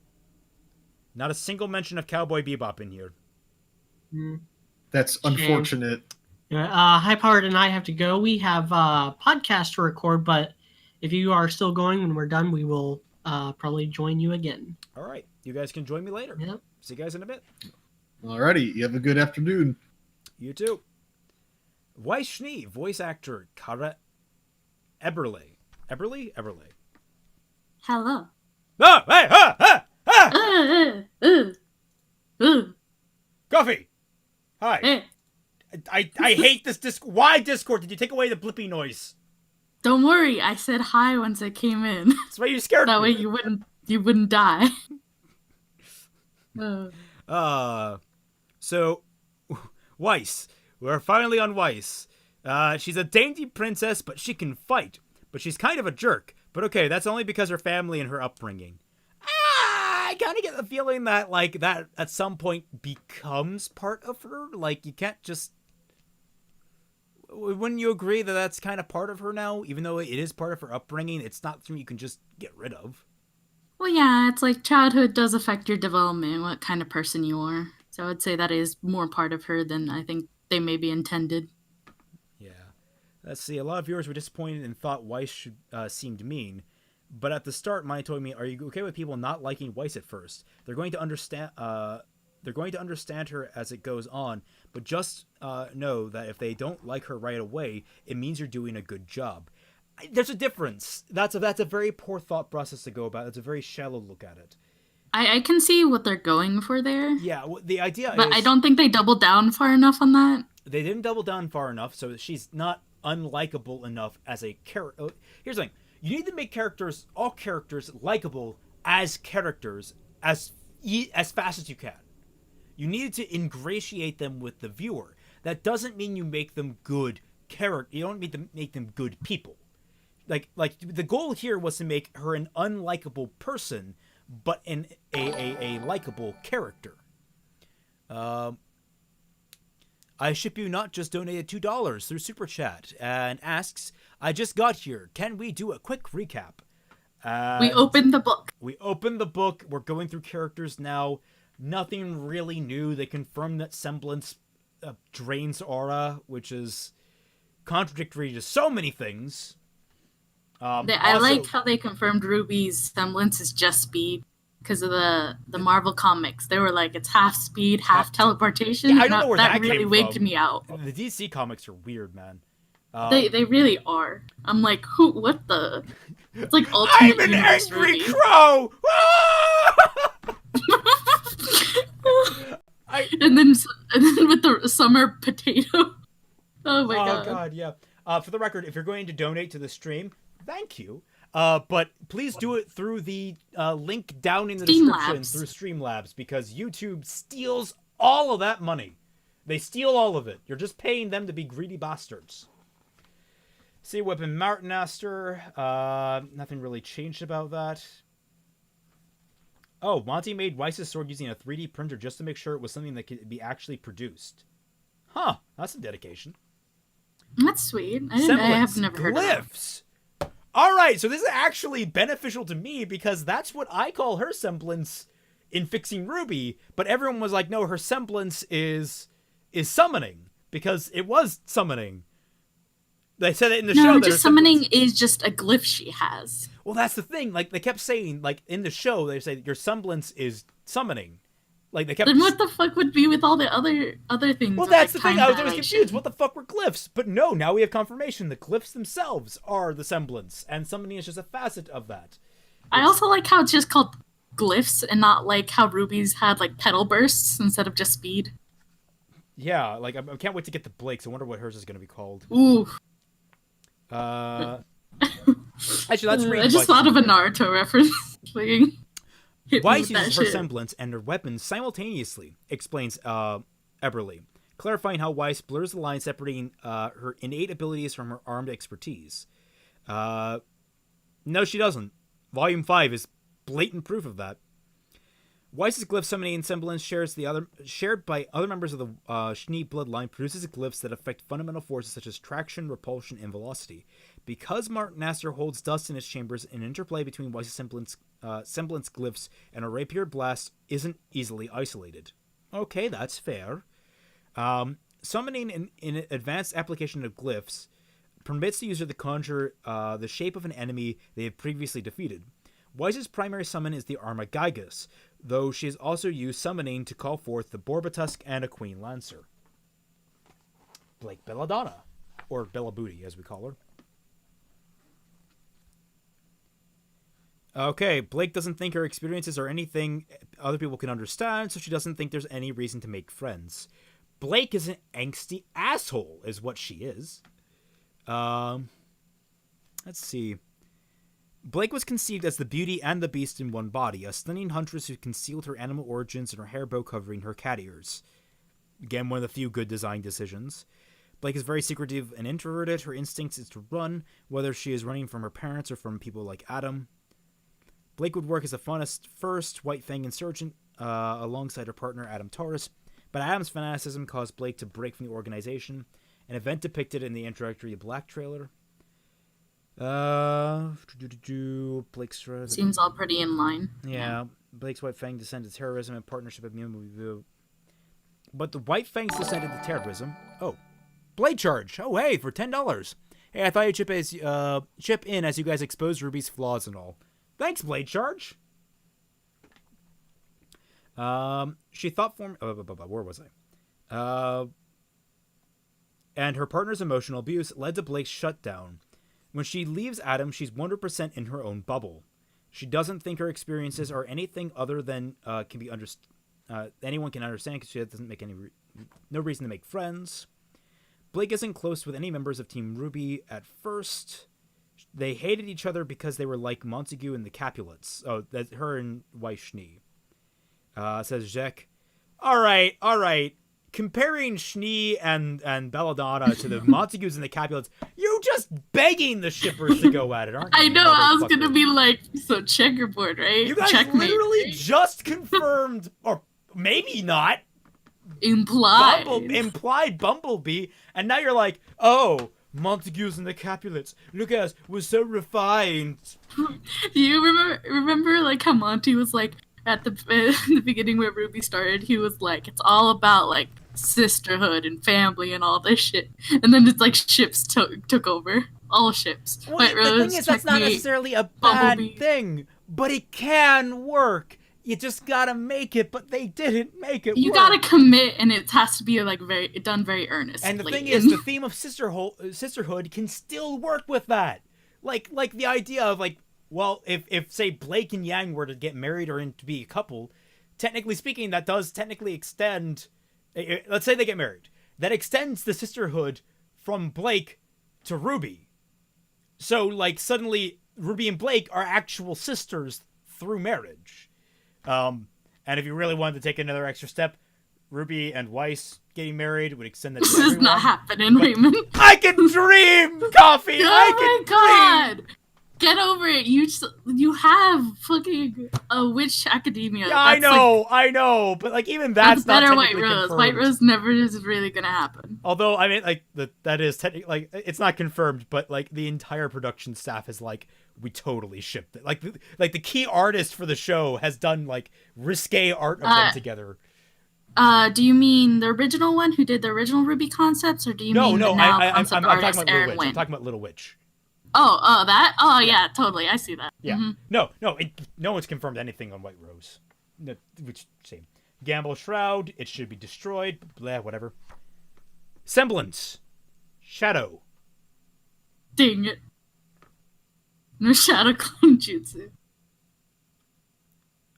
Not a single mention of Cowboy Bebop in here. That's unfortunate. High Powered and I have to go. We have a podcast to record, but if you are still going when we're done, we will probably join you again. All right. You guys can join me later. Yep. See you guys in a bit. Alrighty. You have a good afternoon. You too. Weiss Schnee, voice actor Kara Eberle. Eberle? Hello. Oh, hey, Coffee! Hi. Hey. I hate this Discord. Why Discord? Did you take away the blippy noise? Don't worry, I said hi once I came in. That's why you scared me. That way you wouldn't die. So Weiss. We're finally on Weiss. She's a dainty princess, but she can fight. But she's kind of a jerk. But okay, that's only because her family and her upbringing. I kind of get the feeling that, like, that at some point becomes part of her. Like, you can't just... Wouldn't you agree that that's kind of part of her now? Even though it is part of her upbringing, it's not something you can just get rid of. Well, yeah, it's like childhood does affect your development, what kind of person you are. So I'd say that is more part of her than I think they maybe intended. Yeah. Let's see, a lot of viewers were disappointed and thought Weiss seemed mean. But at the start, Maya told me, "Are you okay with people not liking Weiss at first? They're going to understand. They're going to understand her as it goes on. But just know that if they don't like her right away, it means you're doing a good job." There's a difference. That's a very poor thought process to go about. It's a very shallow look at it. I can see what they're going for there. Yeah, the idea but is... I don't think they doubled down far enough on that. They didn't double down far enough, so she's not unlikable enough as a character. Here's the thing. You need to make all characters likable as characters as fast as you can. You need to ingratiate them with the viewer. That doesn't mean you make them good character. You don't need to make them good people. Like the goal here was to make her an unlikable person, but a likable character. I Ship You Not just donated $2 through Super Chat and asks, "I just got here. Can we do a quick recap?" We opened the book. We opened the book. We're going through characters now. Nothing really new. They confirmed that Semblance drains aura, which is contradictory to so many things. I like how they confirmed RWBY's semblance is just speed because of the Marvel comics. They were like, it's half speed, half teleportation. Yeah, I don't know where that really came wigged from. me out. The DC comics are weird, man. They really are. I'm like, what the? It's like ultimate I'm an universe angry RWBY. crow! And then with the summer potato. Oh my god. Oh god, yeah. For the record, if you're going to donate to the stream, thank you. But please do it through the link down in the description through Streamlabs, because YouTube steals all of that money. They steal all of it. You're just paying them to be greedy bastards. Sea Weapon Martinaster. Nothing really changed about that. Oh, Monty made Weiss's sword using a 3D printer just to make sure it was something that could be actually produced. Huh, that's a dedication. That's sweet. I have never heard of glyphs. Alright, so this is actually beneficial to me, because that's what I call her semblance in fixing RWBY, but everyone was like, no, her semblance is summoning, because it was summoning. They said it in the show. No, just summoning is just a glyph she has. Well, that's the thing. Like, they kept saying, like, in the show, they say your semblance is summoning. Like, they kept... Then what the fuck would be with all the other things? Well, that's the thing. I was confused. What the fuck were glyphs? But no, now we have confirmation. The glyphs themselves are the semblance, and summoning is just a facet of that. I also like how it's just called glyphs and not like how RWBY's had, like, petal bursts instead of just speed. Yeah, like, I can't wait to get to Blake's. I wonder what hers is going to be called. Ooh. Actually, that's I just thought of a Naruto reference. Weiss uses her semblance and her weapons simultaneously, explains Eberly, clarifying how Weiss blurs the line separating her innate abilities from her armed expertise. No, she doesn't. Volume 5 is blatant proof of that. Weiss's glyph summoning semblance shared by other members of the Schnee bloodline produces glyphs that affect fundamental forces such as traction, repulsion, and velocity. Because Martinaster holds dust in his chambers, an interplay between Weiss's semblance glyphs and a rapier blast isn't easily isolated. Okay, that's fair. Summoning in advanced application of glyphs permits the user to conjure the shape of an enemy they have previously defeated. Weiss's primary summon is the Armagigas, though she has also used summoning to call forth the Borbatusk and a Queen Lancer. Blake Belladonna, or Bella Booty as we call her. Okay, Blake doesn't think her experiences are anything other people can understand, so she doesn't think there's any reason to make friends. Blake is an angsty asshole, is what she is. Let's see. Blake was conceived as the beauty and the beast in one body, a stunning huntress who concealed her animal origins in her hair bow covering her cat ears. Again, one of the few good design decisions. Blake is very secretive and introverted. Her instinct is to run, whether she is running from her parents or from people like Adam. Blake would work as a funnest first White Fang insurgent alongside her partner Adam Taurus, but Adam's fanaticism caused Blake to break from the organization, an event depicted in the introductory Black trailer. Blake's seems all pretty in line. Yeah. Blake's White Fang descended to terrorism and partnership with but the White Fangs descended to terrorism. Oh, Blade Charge. Oh, hey, for $10. Hey, I thought you'd chip in as you guys expose RWBY's flaws and all. Thanks, Blade Charge. She thought form. Where was I? And her partner's emotional abuse led to Blake's shutdown. When she leaves Adam, she's 100% in her own bubble. She doesn't think her experiences are anything other than can be anyone can understand, because she doesn't make no reason to make friends. Blake isn't close with any members of Team RWBY at first. They hated each other because they were like Montague and the Capulets. Oh, that's her and Weiss Schnee. Says Jack. All right. Comparing Schnee and Belladonna to the Montagues and the Capulets, you're just begging the shippers to go at it, aren't you? I know, I was gonna be like, so checkerboard, right? You guys literally just confirmed, or maybe not, implied Bumblebee, and now you're like, oh, Montagues and the Capulets, look at us, we're so refined. Do you remember like how Monty was like, at the beginning where RWBY started, he was like, it's all about like sisterhood and family and all this shit, and then it's like ships took over, all ships. Well, White the Rose, thing is, that's not necessarily a bad Bumblebee. thing, but it can work. You just gotta make it, but they didn't make it. You work. gotta commit, and it has to be like done very earnestly. And the thing is, the theme of sisterhood can still work with that. Like the idea of like Well, if say Blake and Yang were to get married or to be a couple, technically speaking, that does technically extend. Let's say they get married. That extends the sisterhood from Blake to RWBY. So, like, suddenly Ruby and Blake are actual sisters through marriage. And if you really wanted to take another extra step, Ruby and Weiss getting married would extend that to everyone. This is not happening, Raymond. I can dream, Coffee! Oh my god! Get over it. You have fucking a witch academia. Yeah, I know. But, like, even that's not better technically White Rose. confirmed. White Rose never is really gonna happen. Although, I mean, like, that is technically, like, it's not confirmed, but, like, the entire production staff is like, we totally shipped it. Like, the key artist for the show has done, like, risque art of them together. Do you mean the original one who did the original RWBY concepts, or do you mean the now concept artist Aaron Wynn? I'm talking about Little Witch. That? Oh, yeah, totally. I see that. Yeah. Mm-hmm. No one's confirmed anything on White Rose. No, which, same. Gamble Shroud, it should be destroyed. Blah, whatever. Semblance. Shadow. Dang it. No Shadow Clone Jutsu.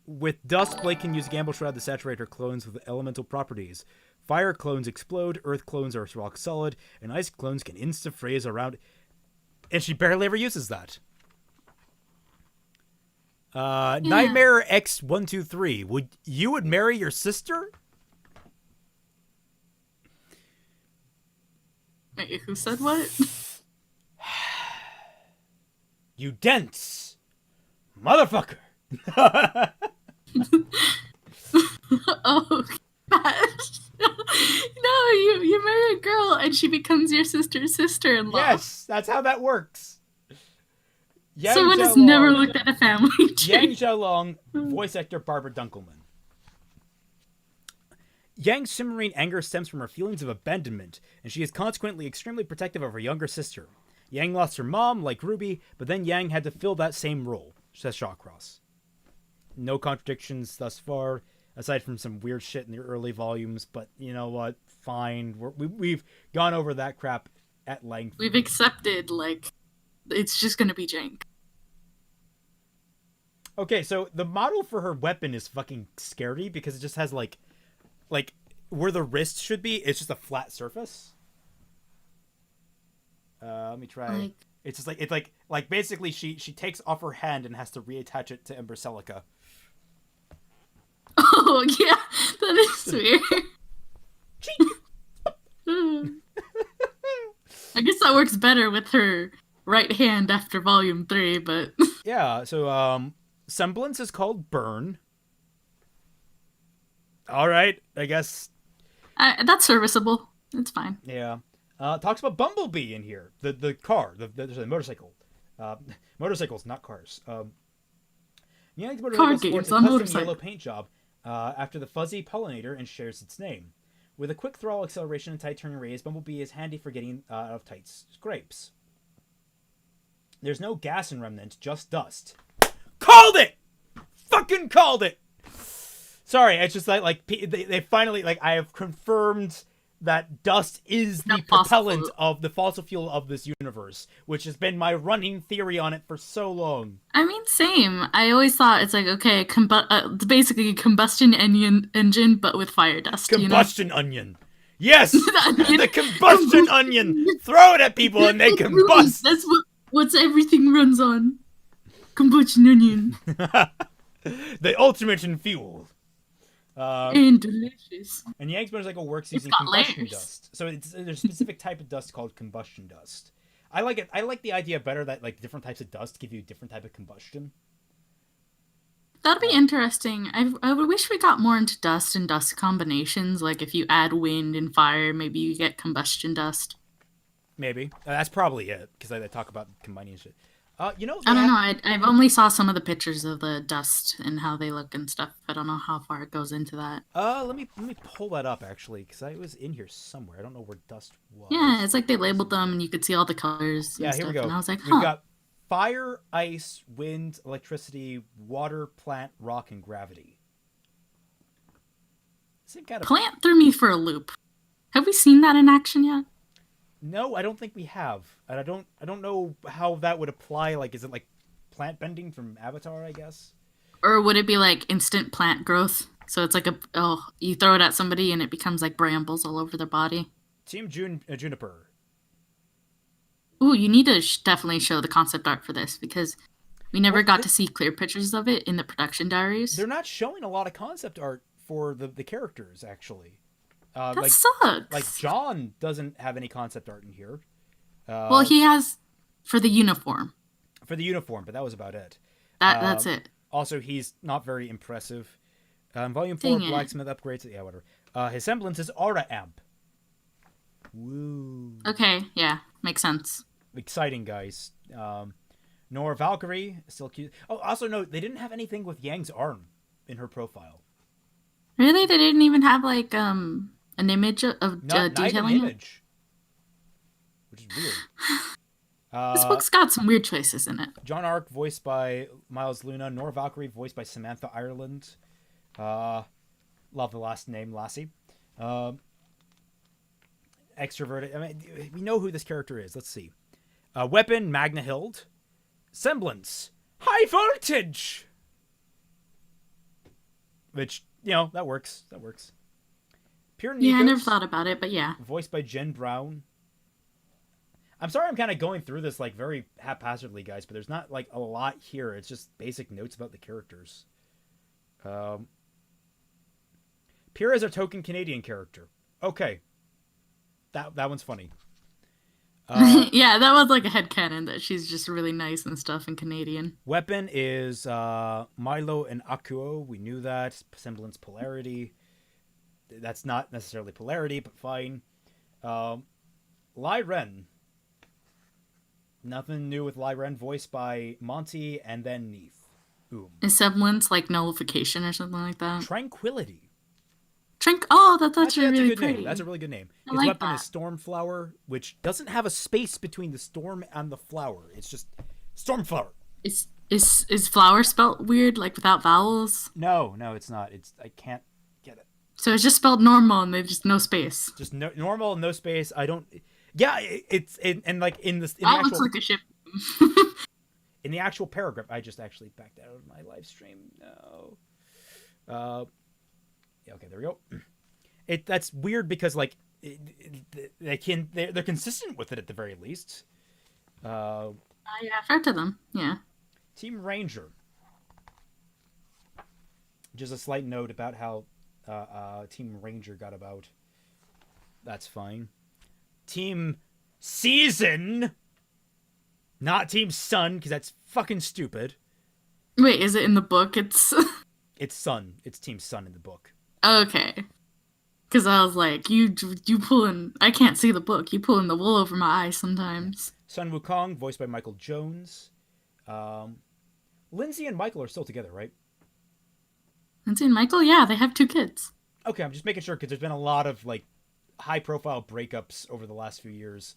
With dust, Blake can use Gamble Shroud to saturate her clones with elemental properties. Fire clones explode, earth clones are rock solid, and ice clones can insta-phase around. And she barely ever uses that. Nightmare X123. You would marry your sister? Wait, who said what? You dense motherfucker. Oh gosh. No, you marry a girl and she becomes your sister's sister-in-law. Yes, that's how that works. Someone has never looked at a family tree. Yang Xiaolong, voice actor Barbara Dunkelman. Yang's simmering anger stems from her feelings of abandonment, and she is consequently extremely protective of her younger sister. Yang lost her mom, like RWBY, but then Yang had to fill that same role, says Shawcross. No contradictions thus far, aside from some weird shit in the early volumes, but you know what? Fine. We've gone over that crap at length. We've accepted, like, it's just gonna be jank. Okay, so the model for her weapon is fucking scary because it just has, like where the wrist should be, it's just a flat surface. Let me try. It's just like basically she takes off her hand and has to reattach it to Ember Celica. Oh yeah, that is weird. I guess that works better with her right hand after volume 3, but yeah. So Semblance is called Burn. All right, I guess that's serviceable. It's fine. Yeah. Talks about Bumblebee in here. The car. There's a motorcycle. Motorcycles, not cars. Yang's motorcycle sports a custom yellow paint job after the fuzzy pollinator and shares its name. With a quick throttle acceleration and tight turning radius, Bumblebee is handy for getting out of tight scrapes. There's no gas in Remnant, just dust. Called it! Fucking called it! Sorry, it's just like they finally, like, I have confirmed that dust is the propellant of the fossil fuel of this universe, which has been my running theory on it for so long. I mean, same. I always thought it's like, okay, basically a combustion engine, but with fire dust. Combustion onion. Yes! The combustion onion! Throw it at people and they combust! That's what's everything runs on. Combustion onion. The ultimate in fuel. And delicious. And Yang's motorcycle works using combustion dust. So there's a specific type of dust called combustion dust. I like it. I like the idea better that, like, different types of dust give you a different type of combustion. That'd be interesting. I would wish we got more into dust and dust combinations. Like, if you add wind and fire, maybe you get combustion dust. Maybe. That's probably it, because they talk about combining shit. I don't know. I've only saw some of the pictures of the dust and how they look and stuff. I don't know how far it goes into that. Let me pull that up, actually, because I was in here somewhere. I don't know where dust was. Yeah, it's like they labeled them and you could see all the colors. Yeah, and here stuff. we go. And I was like, We've got fire, ice, wind, electricity, water, plant, rock, and gravity. Plant threw me for a loop. Have we seen that in action yet? No, I don't think we have. And I don't know how that would apply. Like, is it like plant bending from Avatar, I guess. Or would it be like instant plant growth? So it's like you throw it at somebody and it becomes like brambles all over their body. Team Juniper. Ooh, you need to definitely show the concept art for this because we never got to see clear pictures of it in the production diaries. They're not showing a lot of concept art for the characters, actually. That sucks. Like John doesn't have any concept art in here. Well, he has for the uniform. For the uniform, but that was about it. That's it. Also, he's not very impressive. Volume 4, Blacksmith upgrades. Yeah, whatever. His semblance is Aura Amp. Woo. Okay, yeah. Makes sense. Exciting, guys. Nor Valkyrie, still cute. Oh, also note, they didn't have anything with Yang's arm in her profile. Really? They didn't even have, like, an image of detailing not an image. Which is weird. This book's got some weird choices in it. John Ark, voiced by Miles Luna. Nor Valkyrie, voiced by Samantha Ireland. Love the last name, Lassie. Extroverted. I mean, we know who this character is. Let's see. Weapon, Magna Hild. Semblance, High Voltage. Which, that works. Pure Nikos, yeah, I never thought about it, but yeah. Voiced by Jen Brown. I'm sorry I'm kind of going through this, like, very haphazardly, guys, but there's not, like, a lot here. It's just basic notes about the characters. Pyrrha is our token Canadian character. Okay. That one's funny. Yeah, that was like a headcanon that she's just really nice and stuff in Canadian. Weapon is Milo and Akuo. We knew that. Semblance polarity. That's not necessarily polarity, but fine. Lai Ren. Nothing new with Lai Ren, voiced by Monty and then Neith. Is Semblance like nullification or something like that? Tranquility. Oh, that's actually really good pretty. name. That's a really good name. I His like weapon that. is Stormflower, which doesn't have a space between the storm and the flower. It's just Stormflower. Is flower spelled weird, like without vowels? No, it's not. I can't get it. So it's just spelled normal and there's just no space. Just normal, no space. I don't. Yeah, and like in the That actual, looks like a ship. in the actual paragraph, I just actually backed out of my live stream. No. Yeah, okay, there we go. That's weird because like they're consistent with it at the very least. Yeah, fair to them. Yeah. Team Ranger. Just a slight note about how Team Ranger got about. That's fine. Team Season. Not Team Sun, because that's fucking stupid. Wait, is it in the book? It's Sun. It's Team Sun in the book. Okay. Because I was like, you pulling... I can't see the book. You pulling the wool over my eyes sometimes. Sun Wukong, voiced by Michael Jones. Lindsay and Michael are still together, right? Lindsay and Michael? Yeah, they have 2 kids. Okay, I'm just making sure, because there's been a lot of, like, high-profile breakups over the last few years.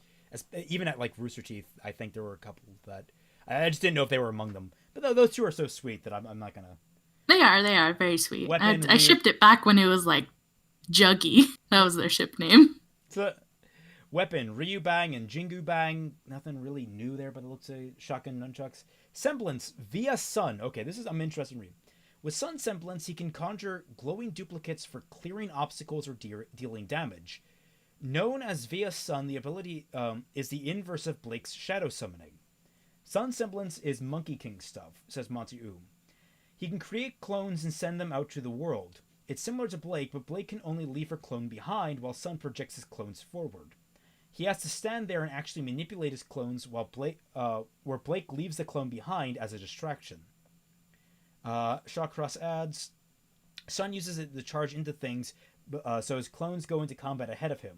Even at, like, Rooster Teeth, I think there were a couple that... I just didn't know if they were among them. But those two are so sweet that I'm not gonna... They are very sweet. I shipped it back when it was, like, Juggy. That was their ship name. So, Weapon, Ryu Bang and Jingu Bang. Nothing really new there, but it looks like shotgun nunchucks. Semblance via Sun. Okay, I'm interested in reading. With Sun Semblance, he can conjure glowing duplicates for clearing obstacles or dealing damage. Known as via Sun, the ability is the inverse of Blake's shadow summoning. Sun Semblance is Monkey King stuff, says Monty Oo. He can create clones and send them out to the world. It's similar to Blake, but Blake can only leave her clone behind while Sun projects his clones forward. He has to stand there and actually manipulate his clones while where Blake leaves the clone behind as a distraction. Shawcross adds, Sun uses it to charge into things, so his clones go into combat ahead of him.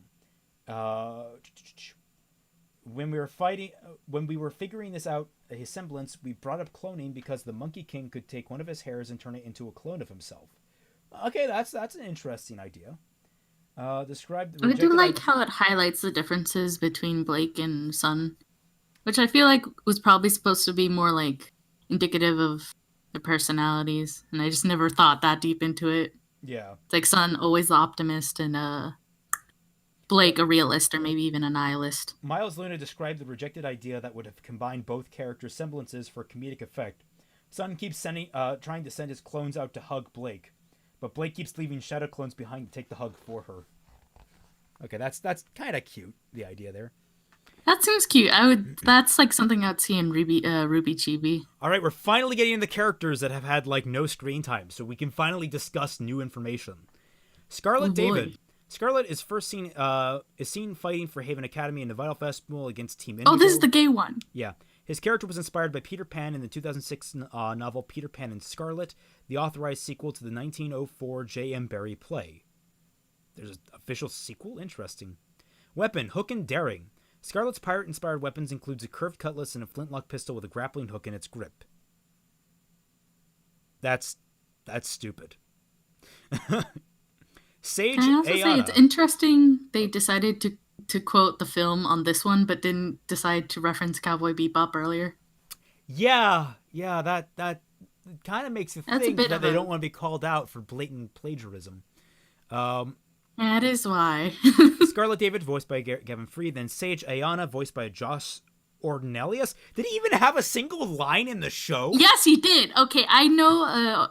When we were figuring this out, his semblance, we brought up cloning because the Monkey King could take one of his hairs and turn it into a clone of himself. Okay, that's an interesting idea. Describe. I do like how it highlights the differences between Blake and Sun, which I feel like was probably supposed to be more like indicative of their personalities, and I just never thought that deep into it. Yeah, it's like Sun always the optimist, and Blake a realist or maybe even a nihilist. Miles Luna described the rejected idea that would have combined both characters' semblances for comedic effect. Sun keeps trying to send his clones out to hug Blake, but Blake keeps leaving shadow clones behind to take the hug for her. Okay, that's kind of cute, the idea there. That seems cute. That's like something I'd see in RWBY Chibi. All right, we're finally getting into characters that have had like no screen time, so we can finally discuss new information. Scarlet David. Scarlet is seen fighting for Haven Academy in the Vital Festival against Team Indigo. Oh, this is the gay one. Yeah. His character was inspired by Peter Pan in the 2006 novel Peter Pan and Scarlet, the authorized sequel to the 1904 J.M. Barrie play. There's an official sequel? Interesting. Weapon, Hook and Daring. Scarlet's pirate-inspired weapons includes a curved cutlass and a flintlock pistol with a grappling hook in its grip. That's stupid. Sage Can I also Ayanna. say it's interesting they decided to quote the film on this one, but didn't decide to reference Cowboy Bebop earlier. Yeah, that kind of makes you think that they don't want to be called out for blatant plagiarism. That is why. Scarlet David, voiced by Gavin Free, then Sage Ayanna, voiced by Josh Ornelius. Did he even have a single line in the show? Yes, he did. Okay, I know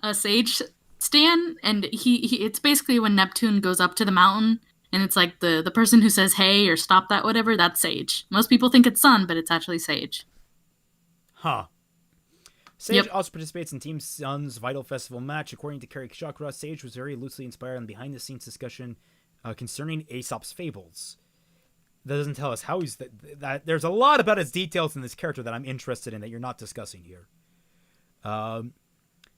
a Sage stan, and he it's basically when Neptune goes up to the mountain, and it's like the person who says, hey, or stop that, whatever, that's Sage. Most people think it's Sun, but it's actually Sage. Huh. Sage also participates in Team Sun's Vital Festival match. According to Kerry Chakra, Sage was very loosely inspired on behind-the-scenes discussion concerning Aesop's Fables. That doesn't tell us how he's... That there's a lot about his details in this character that I'm interested in that you're not discussing here.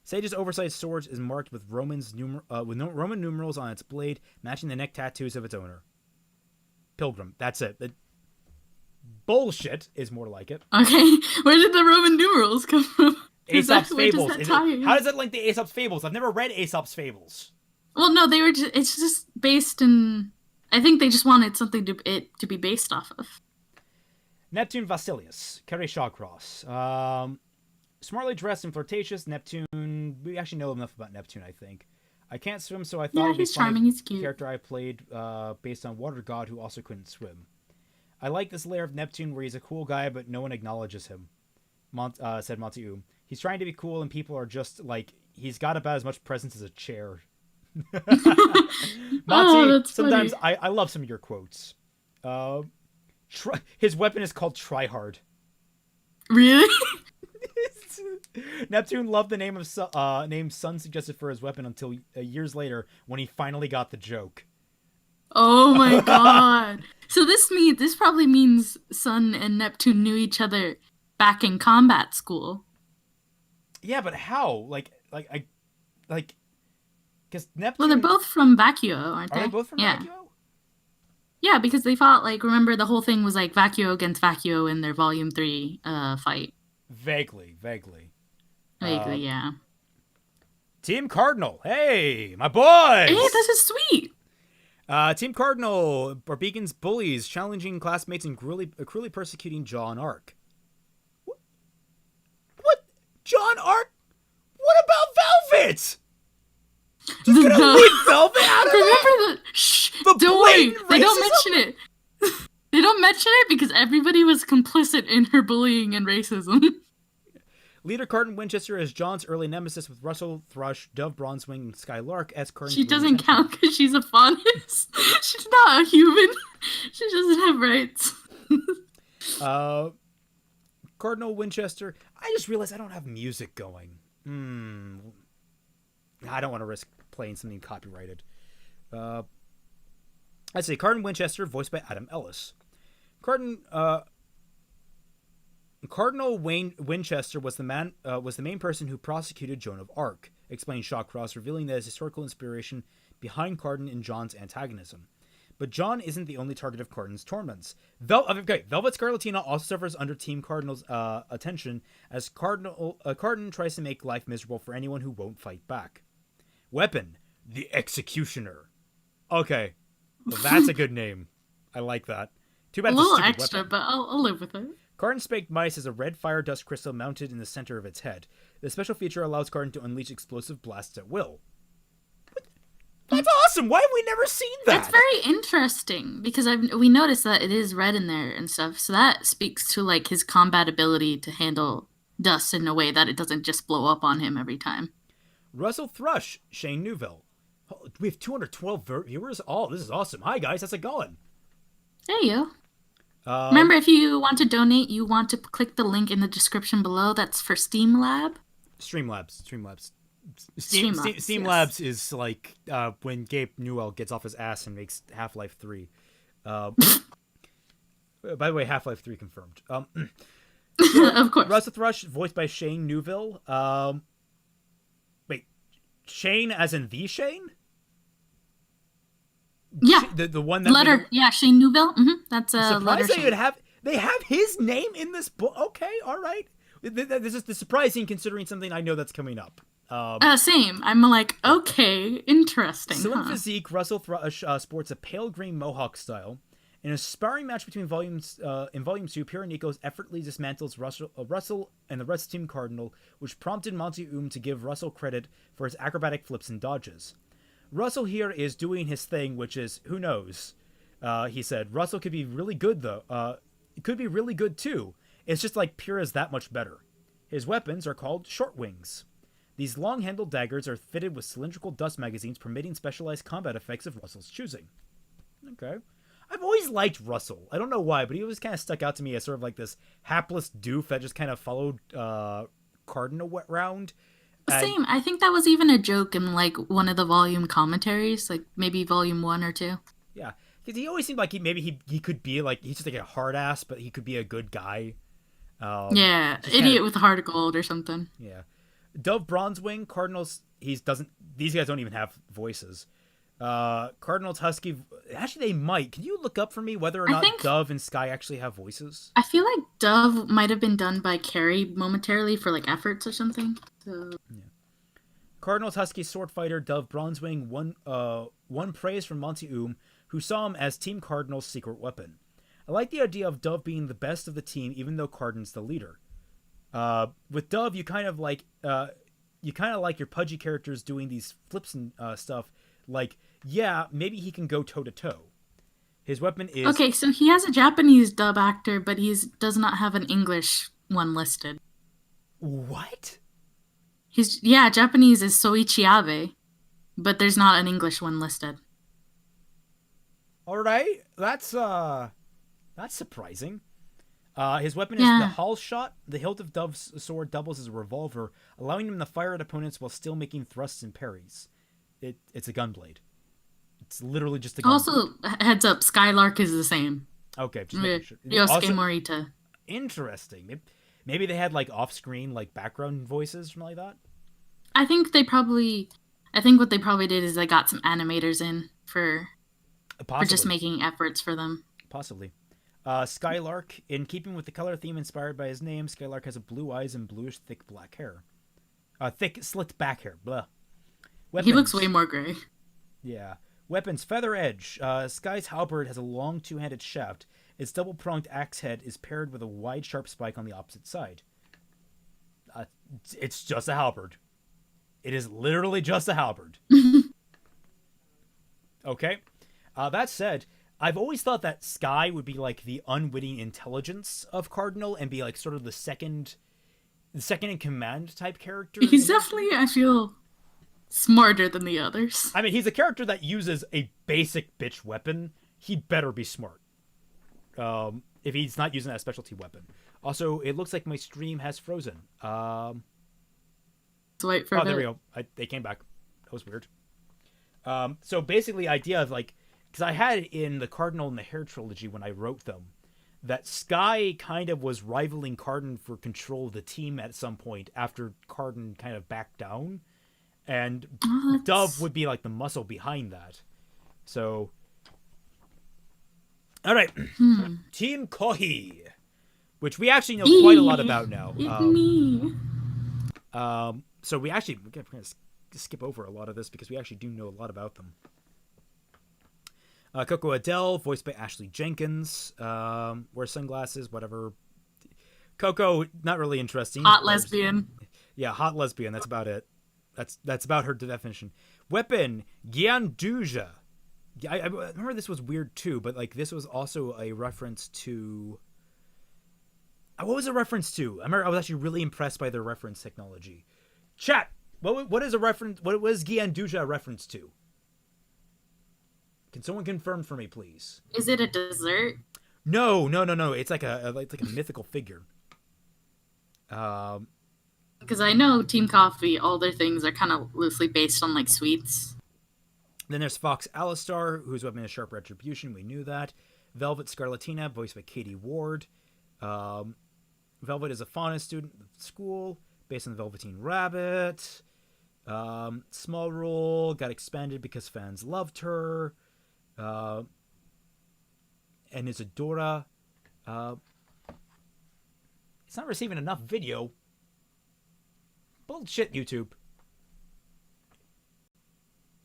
Sage's oversized sword is marked with Roman numerals on its blade, matching the neck tattoos of its owner. Pilgrim. That's it. Bullshit is more like it. Okay, where did the Roman numerals come from? Aesop's Fables. How does it link to Aesop's Fables? I've never read Aesop's Fables. Well, no, it's just based in... I think they just wanted something to be based off of. Neptune Vasilius, Kerry Shawcross. Smartly dressed and flirtatious, Neptune... We actually know enough about Neptune, I think. I can't swim, so I thought he's charming, he's cute. Character I played based on Water God who also couldn't swim. I like this layer of Neptune where he's a cool guy, but no one acknowledges him, said Monty. He's trying to be cool, and people are just like, he's got about as much presence as a chair. Monty, sometimes I love some of your quotes. His weapon is called Tryhard. Really? Neptune loved the name Sun suggested for his weapon until years later when he finally got the joke. Oh my god. So this probably means Sun and Neptune knew each other back in combat school. Yeah, but how? Because Neptune... Well, they're both from Vacuo, aren't they? Are they both from Vacuo? Yeah, because they fought, remember the whole thing was Vacuo against Vacuo in their Volume 3 fight. Vaguely, yeah. Team Cardinal. Hey, my boys! Hey, this is sweet! Team Cardinal, Barbeacon's bullies, challenging classmates and cruelly persecuting John Arc. What? John Arc? What about Velvet? Just gonna leave Velvet out of Remember don't worry, they don't mention it. They don't mention it because everybody was complicit in her bullying and racism. Leader Cardinal Winchester is John's early nemesis with Russell Thrush, Dove Bronzewing, and Skylark as Cardinal. She doesn't count because she's a faunus. She's not a human. She doesn't have rights. Cardinal Winchester. I just realized I don't have music going. I don't want to risk playing something copyrighted. I'd say Cardinal Winchester, voiced by Adam Ellis. Cardinal Winchester was the main person who prosecuted Joan of Arc, explained Shawcross, revealing that his historical inspiration behind Cardin and John's antagonism. But John isn't the only target of Cardin's torments. Velvet Scarlatina also suffers under Team Cardinal's attention as Cardin tries to make life miserable for anyone who won't fight back. Weapon, the Executioner. Okay, well, that's a good name. I like that. Too bad a it's little a stupid extra, weapon. but I'll live with it. Cardin's Spaked Mice has a red fire dust crystal mounted in the center of its head. The special feature allows Cardin to unleash explosive blasts at will. That's awesome. Why have we never seen that? That's very interesting because we noticed that it is red in there and stuff. So that speaks to like his combat ability to handle dust in a way that it doesn't just blow up on him every time. Russell Thrush, Shane Newville. Oh, we have 212 viewers. Oh, this is awesome. Hi guys, how's it going? Hey you. Remember, if you want to donate, you want to click the link in the description below. That's for Streamlabs. Streamlabs is like when Gabe Newell gets off his ass and makes Half-Life 3. By the way, Half-Life 3 confirmed. Of course. Russell Thrush, voiced by Shane Newville. Wait, Shane as in the Shane? Yeah. The one that letter. Yeah, Shane Newville. Mm-hmm. That's a letter. Surprised they have his name in this book. Okay, all right. This is surprising considering something I know that's coming up. Same. I'm like, okay, interesting. Slim physique, Russell Thrush sports a pale green mohawk style. In a sparring match between volumes, in Volume 2, Pure Nico's effortlessly dismantles Russell and the rest of Team Cardinal, which prompted Monty to give Russell credit for his acrobatic flips and dodges. Russell here is doing his thing, which is, who knows? He said, Russell could be really good, though. It could be really good, too. It's just like Pure is that much better. His weapons are called short wings. These long-handled daggers are fitted with cylindrical dust magazines, permitting specialized combat effects of Russell's choosing. Okay. I've always liked Russell. I don't know why, but he always kind of stuck out to me as sort of like this hapless doof that just kind of followed Cardinal around. Same. I think that was even a joke in like one of the volume commentaries, like maybe volume 1 or 2. Yeah, because he always seemed like he could be like, he's just like a hard ass, but he could be a good guy. Yeah, idiot with a heart of gold or something. Yeah. Dove Bronzewing, Cardinals, these guys don't even have voices. Cardinals Husky, actually they might. Can you look up for me whether or not Dove and Sky actually have voices? I feel like Dove might have been done by Carrie momentarily for like efforts or something. So. Yeah. Cardinals Husky Sword Fighter, Dove Bronzewing, one praise from Monty who saw him as Team Cardinal's secret weapon. I like the idea of Dove being the best of the team, even though Cardin's the leader. With Dove, you kind of like your pudgy characters doing these flips and stuff. Like, yeah, maybe he can go toe to toe. His weapon is okay. So he has a Japanese dub actor, but he does not have an English one listed. What? Japanese is Soichi Abe, but there's not an English one listed. All right, that's surprising. His weapon is the Hall Shot. The hilt of Dove's sword doubles as a revolver, allowing him to fire at opponents while still making thrusts and parries. It's a gunblade. It's literally just a gunblade. Also, heads up, Skylark is the same. Okay, just making sure. Yosuke Morita. Interesting. Maybe they had like off-screen like background voices, something like that. I think what they probably did is they got some animators in for just making efforts for them. Possibly. Skylark, in keeping with the color theme inspired by his name, Skylark has blue eyes and bluish thick black hair. Thick slicked back hair. Blah. Weapons. He looks way more gray. Yeah. Weapons. Feather Edge. Sky's halberd has a long two-handed shaft. Its double-pronged axe head is paired with a wide, sharp spike on the opposite side. It's just a halberd. It is literally just a halberd. Okay. That said, I've always thought that Sky would be like the unwitting intelligence of Cardinal and be like sort of the second in command type character. He's definitely, I feel, smarter than the others. I mean, he's a character that uses a basic bitch weapon. He'd better be smart. If he's not using that specialty weapon. Also, it looks like my stream has frozen. Let's wait for a bit. There we go. They came back. That was weird. So basically, idea of like, because I had it in the Cardinal and the Hair trilogy when I wrote them, that Sky kind of was rivaling Cardin for control of the team at some point after Cardin kind of backed down, and Dove would be like the muscle behind that. So, all right, Team Kohi, which we actually know quite a lot about now. So we're gonna skip over a lot of this because we actually do know a lot about them. Coco Adele, voiced by Ashley Jenkins. Wears sunglasses, whatever. Coco, not really interesting. Hot lesbian. Yeah, hot lesbian. That's about it. That's about her definition. Weapon, Gyanduja. I remember this was weird too, but like this was also a reference to. What was a reference to? I remember I was actually really impressed by their reference technology. Chat, what is a reference? What was Gyanduja a reference to? Can someone confirm for me, please? Is it a dessert? No. It's like a mythical figure. Because I know Team Coffee, all their things are kind of loosely based on like sweets. Then there's Fox Alistar, whose weapon is Sharp Retribution. We knew that. Velvet Scarlatina, voiced by Katie Ward. Velvet is a fauna student at school, based on the Velveteen Rabbit. Small Role got expanded because fans loved her. And Isadora. It's not receiving enough video. Bullshit, YouTube.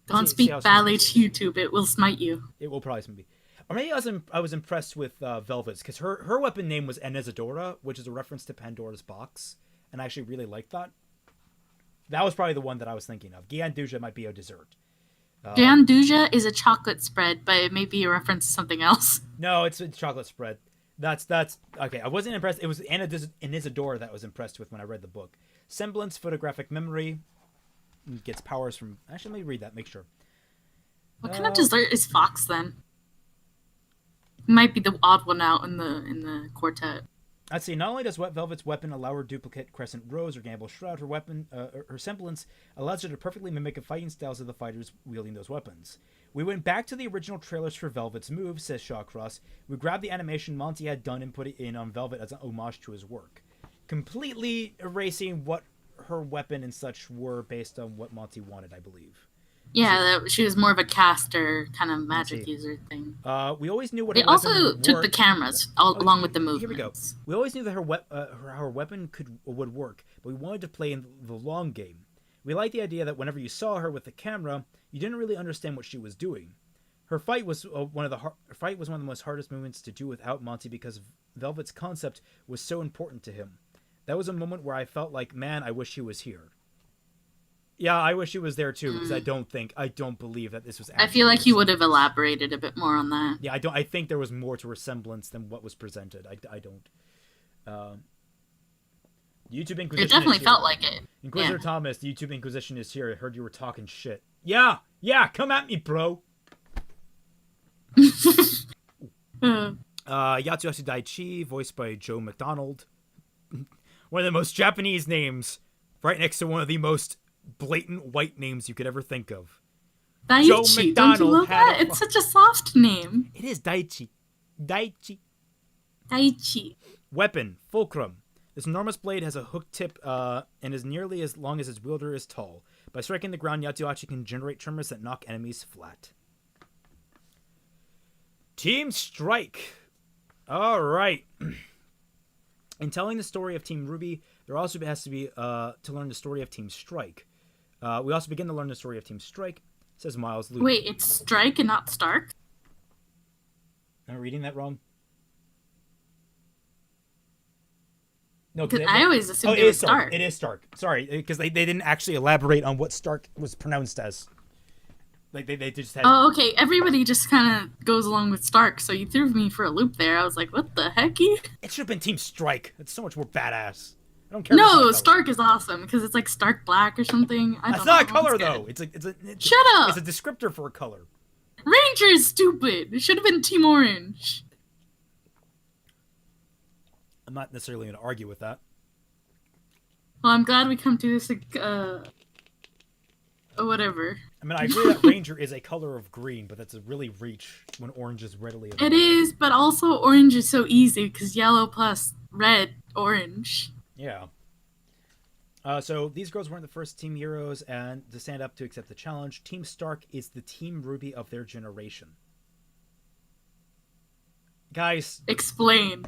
Don't speak badly to YouTube. It will smite you. It will probably smite me. Or maybe I was impressed with Velvet's, because her weapon name was Enezadora, which is a reference to Pandora's box, and I actually really liked that. That was probably the one that I was thinking of. Gyanduja might be a dessert. Gyanduja is a chocolate spread, but it may be a reference to something else. No, it's a chocolate spread. That's okay. I wasn't impressed. It was Enezadora that I was impressed with when I read the book. Semblance, photographic memory, gets powers from. Actually, let me read that. Make sure. What kind of dessert is Fox then? Might be the odd one out in the quartet. Let's see. Not only does Wet Velvet's weapon allow her to duplicate Crescent Rose or Gamble Shroud, her semblance allows her to perfectly mimic the fighting styles of the fighters wielding those weapons. We went back to the original trailers for Velvet's move, says Shawcross. We grabbed the animation Monty had done and put it in on Velvet as an homage to his work, completely erasing what her weapon and such were based on what Monty wanted, I believe. Yeah, she was more of a caster kind of magic user thing. We always knew what they her also weapon took would the work. cameras along with the movements. Here we go. We always knew that her weapon would work, but we wanted to play in the long game. We liked the idea that whenever you saw her with the camera, you didn't really understand what she was doing. Her fight was one of the most hardest movements to do without Monty because Velvet's concept was so important to him. That was a moment where I felt like, man, I wish he was here. Yeah, I wish he was there too, because I don't believe that this was. I feel like he would have elaborated a bit more on that. Yeah, I think there was more to Semblance than what was presented. I don't. YouTube Inquisition. It definitely felt like it. Inquisitor Thomas, the YouTube Inquisition is here. I heard you were talking shit. Yeah, come at me, bro. Yatsuyashi Daichi, voiced by Joe McDonald. One of the most Japanese names, right next to one of the most blatant white names you could ever think of. Daichi, Joe McDonald, don't you love that? It's such a soft name. It is Daichi. Daichi. Weapon, Fulcrum. This enormous blade has a hooked tip and is nearly as long as its wielder is tall. By striking the ground, Yatsuyashi can generate tremors that knock enemies flat. Team Strike. All right. In telling the story of Team RWBY, there also has to be to learn the story of Team Strike. We also begin to learn the story of Team Strike, says Miles Luke. Wait, it's Strike and not Stark? Am I reading that wrong? No, I always assumed it was Stark. It is Stark. Sorry, because they didn't actually elaborate on what Stark was pronounced as. Like they just had. Oh, okay. Everybody just kind of goes along with Stark, so you threw me for a loop there. I was like, "What the hecky?" It should have been Team Strike. It's so much more badass. I don't care. No, Stark is awesome because it's like Stark Black or something. That's not a color though. It's Shut up. It's a descriptor for a color. Ranger is stupid. It should have been Team Orange. I'm not necessarily going to argue with that. Well, I'm glad we come to this. Whatever. I mean, I agree that Ranger is a color of green, but that's a really reach when orange is readily available. It is, but also orange is so easy because yellow plus red, orange. Yeah. So these girls weren't the first team heroes and to stand up to accept the challenge. Team Stark is the Team RWBY of their generation. Guys. Explain.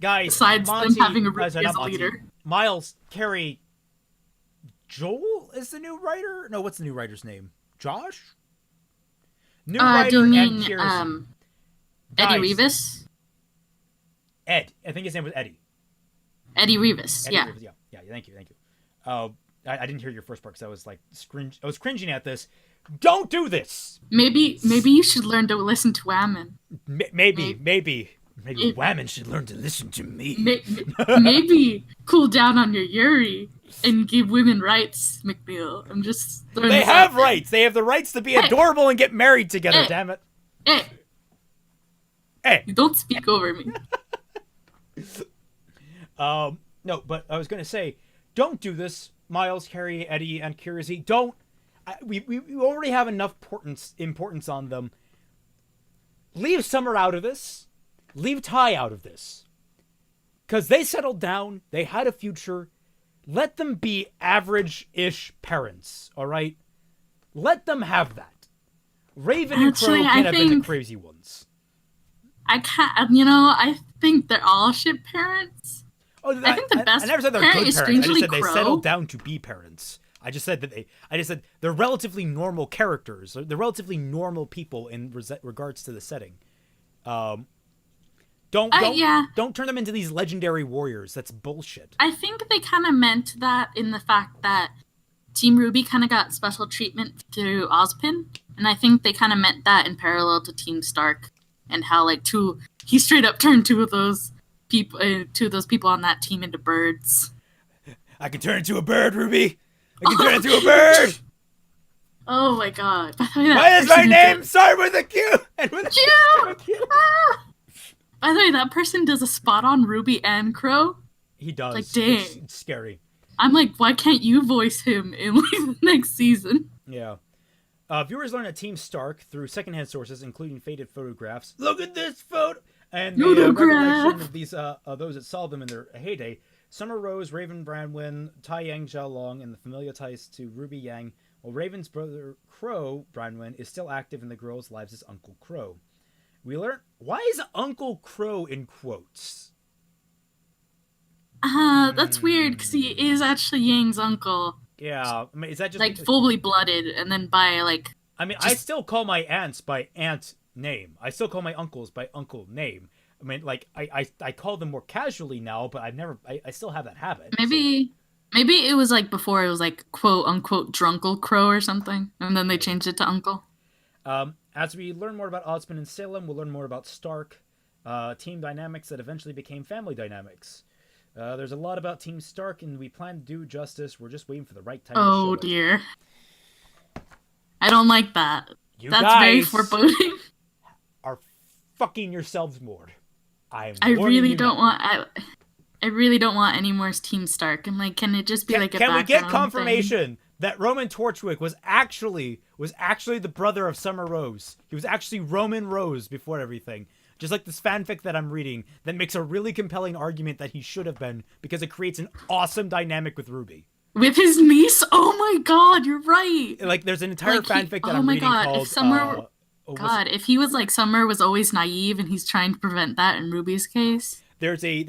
Guys. Besides Monty, them having a RWBY as a leader. Miles, Carrie, Joel is the new writer? No, what's the new writer's name? Josh? New writer do you mean, and Kirsten. Eddie Rivas? Ed. I think his name was Eddie. Eddie Rivas, Eddie Rivas, yeah. Thank you. I didn't hear your first part because I was like I was cringing at this. Don't do this. Maybe you should learn to listen to Ammon. Maybe Whammon should learn to listen to me. Maybe cool down on your Yuri and give women rights, McNeil. I'm just. They have rights. They have the rights to be adorable and get married together. Damn it. Hey. You don't speak over me. No, but I was gonna say, don't do this, Miles, Carrie, Eddie, and Kirizy. Don't. We already have enough importance on them. Leave Summer out of this. Leave Ty out of this. Because they settled down. They had a future. Let them be average-ish parents, all right? Let them have that. Raven and Crow can have been the crazy ones. I can't, I think they're all shit parents. Oh, I think the best I never said they're good parents. I just said they settled down to be parents. I just said they're relatively normal characters. They're relatively normal people in regards to the setting. Don't turn them into these legendary warriors. That's bullshit. I think they kind of meant that in the fact that Team RWBY kind of got special treatment through Ozpin, and I think they kind of meant that in parallel to Team Stark and how he straight up turned two of those people on that team into birds. I can turn into a bird, RWBY. I can turn into a bird! Oh my god. Why does my name start with a Q? And with a Q! By the way, that person does a spot on RWBY and Crow. He does. Like, dang. It's scary. I'm like, why can't you voice him in the next season? Yeah. Viewers learn that Team Stark through secondhand sources, including faded photographs. Look at this photo! And the recollection of these those that saw them in their heyday. Summer Rose, Raven Branwen, Tai Yang Xiaolong, and the familial ties to RWBY Yang, while Raven's brother Crow, Branwen, is still active in the girls' lives as Uncle Crow. We learn... Why is Uncle Crow in quotes? That's weird, because he is actually Yang's uncle. Yeah, I mean, is that just... fully blooded, and then by, I mean, I still call my aunts by aunt name. I still call my uncles by uncle name. I mean, I call them more casually now, but I still have that habit. Maybe it was before it was quote unquote Drunkle Crow or something, and then they changed it to Uncle. As we learn more about Ozpin and Salem, we'll learn more about Stark, team dynamics that eventually became family dynamics. There's a lot about Team Stark, and we plan to do justice. We're just waiting for the right time to show it. Oh dear. I don't like that. That's very foreboding. Are fucking yourselves more. I really don't want any more Team Stark. I'm like, can it just be a Can we get confirmation thing? that Roman Torchwick was actually the brother of Summer Rose? He was actually Roman Rose before everything. Just like this fanfic that I'm reading that makes a really compelling argument that he should have been, because it creates an awesome dynamic with RWBY. With his niece? Oh my god, you're right. There's an entire fanfic that I'm reading called... If Summer... if he was Summer was always naive and he's trying to prevent that in RWBY's case. There's a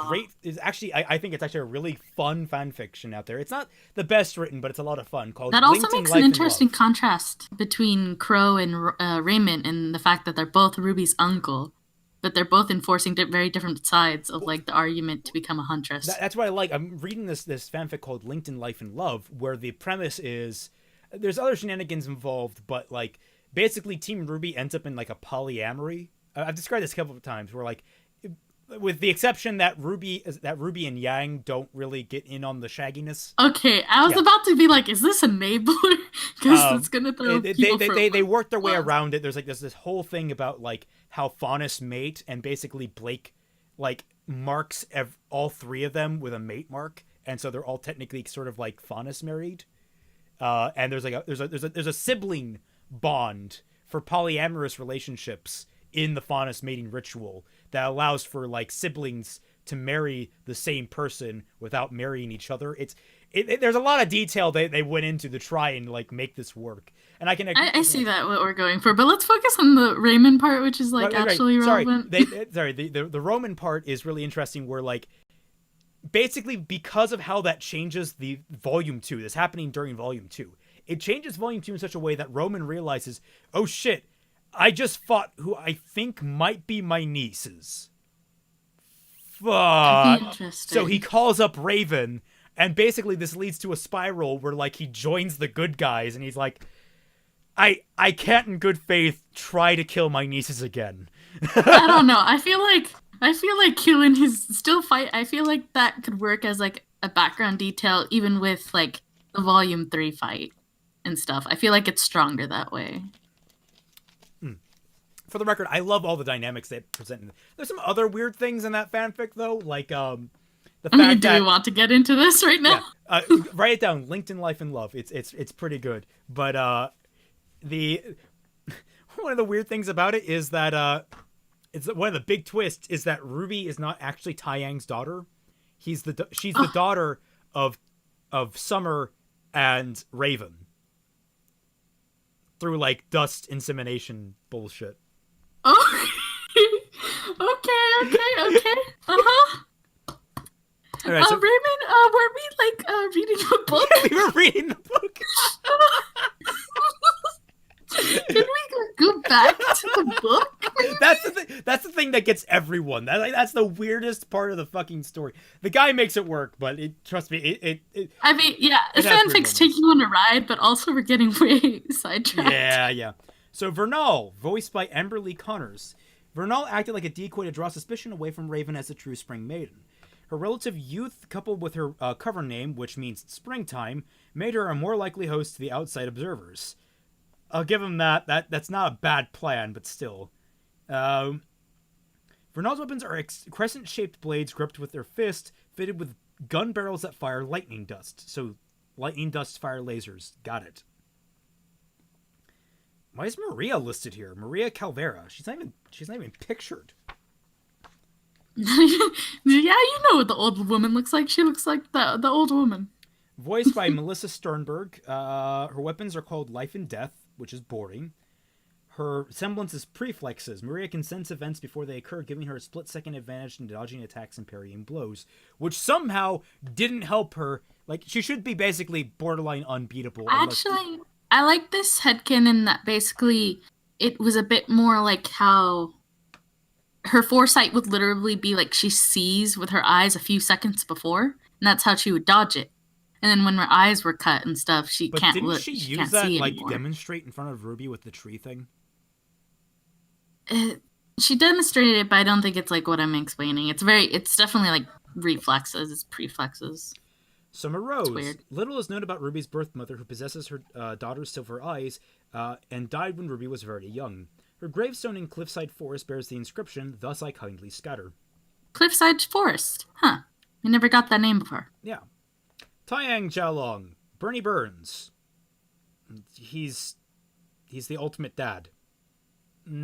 great... I think it's actually a really fun fan fiction out there. It's not the best written, but it's a lot of fun. Called that also makes an interesting contrast between Crow and Raymond and the fact that they're both RWBY's uncle, but they're both enforcing very different sides of the argument to become a huntress. That's what I like. I'm reading this fanfic called Linked in Life and Love, where the premise is there's other shenanigans involved, but basically Team RWBY ends up in a polyamory. I've described this a couple of times where with the exception that RWBY and Yang don't really get in on the shagginess. Okay, I was about to be is this enabler? Because it's gonna throw they work their way around it. There's this whole thing about how Faunus mate, and basically Blake marks all three of them with a mate mark, and so they're all technically sort of Faunus married. And there's a sibling bond for polyamorous relationships in the Faunus mating ritual that allows for siblings to marry the same person without marrying each other. There's a lot of detail they went into to try and make this work. And I see that what we're going for, but let's focus on the Raymond part, which is actually relevant. The Roman part is really interesting, where basically because of how that changes the Volume 2, this happening during Volume 2, it changes Volume 2 in such a way that Roman realizes, oh shit, I just fought who I think might be my nieces. Fuck. Interesting. So he calls up Raven And basically this leads to a spiral where, like, he joins the good guys, and he's like, I can't in good faith try to kill my nieces again. I don't know. I feel like killing his still fight. I feel like that could work as like a background detail, even with like the Volume 3 fight and stuff. I feel like it's stronger that way. For the record, I love all the dynamics they present. There's some other weird things in that fanfic, though, like the fact do we want to get into this right now? Yeah, write it down. LinkedIn Life and Love. It's pretty good. But the one of the weird things about it is that it's one of the big twists is that RWBY is not actually Taeyang's daughter. She's the daughter of Summer and Raven through like dust insemination bullshit. Oh, okay. Uh-huh. All right, so, Raymond, were we like reading a book? we were reading the book. Can we go back to the book? That's the thing that gets everyone. That's the weirdest part of the fucking story. The guy makes it work, but trust me, it I mean, yeah, fanfic's taking you on a ride, but also we're getting way sidetracked. Yeah. So Vernal, voiced by Emberly Connors. Vernal acted like a decoy to draw suspicion away from Raven as a true Spring Maiden. Her relative youth, coupled with her cover name, which means springtime, made her a more likely host to the outside observers. I'll give him that. That's not a bad plan, but still. Vernal's weapons are crescent-shaped blades gripped with their fist, fitted with gun barrels that fire lightning dust. So, lightning dust fire lasers. Got it. Why is Maria listed here? Maria Calvera. She's not even pictured. Yeah, you know what the old woman looks like. She looks like the old woman. Voiced by Melissa Sternberg. Her weapons are called Life and Death, which is boring. Her semblance is preflexes. Maria can sense events before they occur, giving her a split-second advantage in dodging attacks and parrying blows, which somehow didn't help her. Like, she should be basically borderline unbeatable. Actually, I like this headcanon that basically it was a bit more like how her foresight would literally be like she sees with her eyes a few seconds before, and that's how she would dodge it. And then when her eyes were cut and stuff, she can't look. But didn't she use that, like, demonstrate in front of RWBY with the tree thing? She demonstrated it, but I don't think it's like what I'm explaining. It's definitely like reflexes. It's preflexes. Summer Rose. Little is known about RWBY's birth mother, who possesses her daughter's silver eyes, and died when RWBY was very young. Her gravestone in Cliffside Forest bears the inscription, "Thus I kindly scatter." Cliffside Forest? Huh. I never got that name before. Yeah. Taeyang Jialong. Bernie Burns. He's the ultimate dad.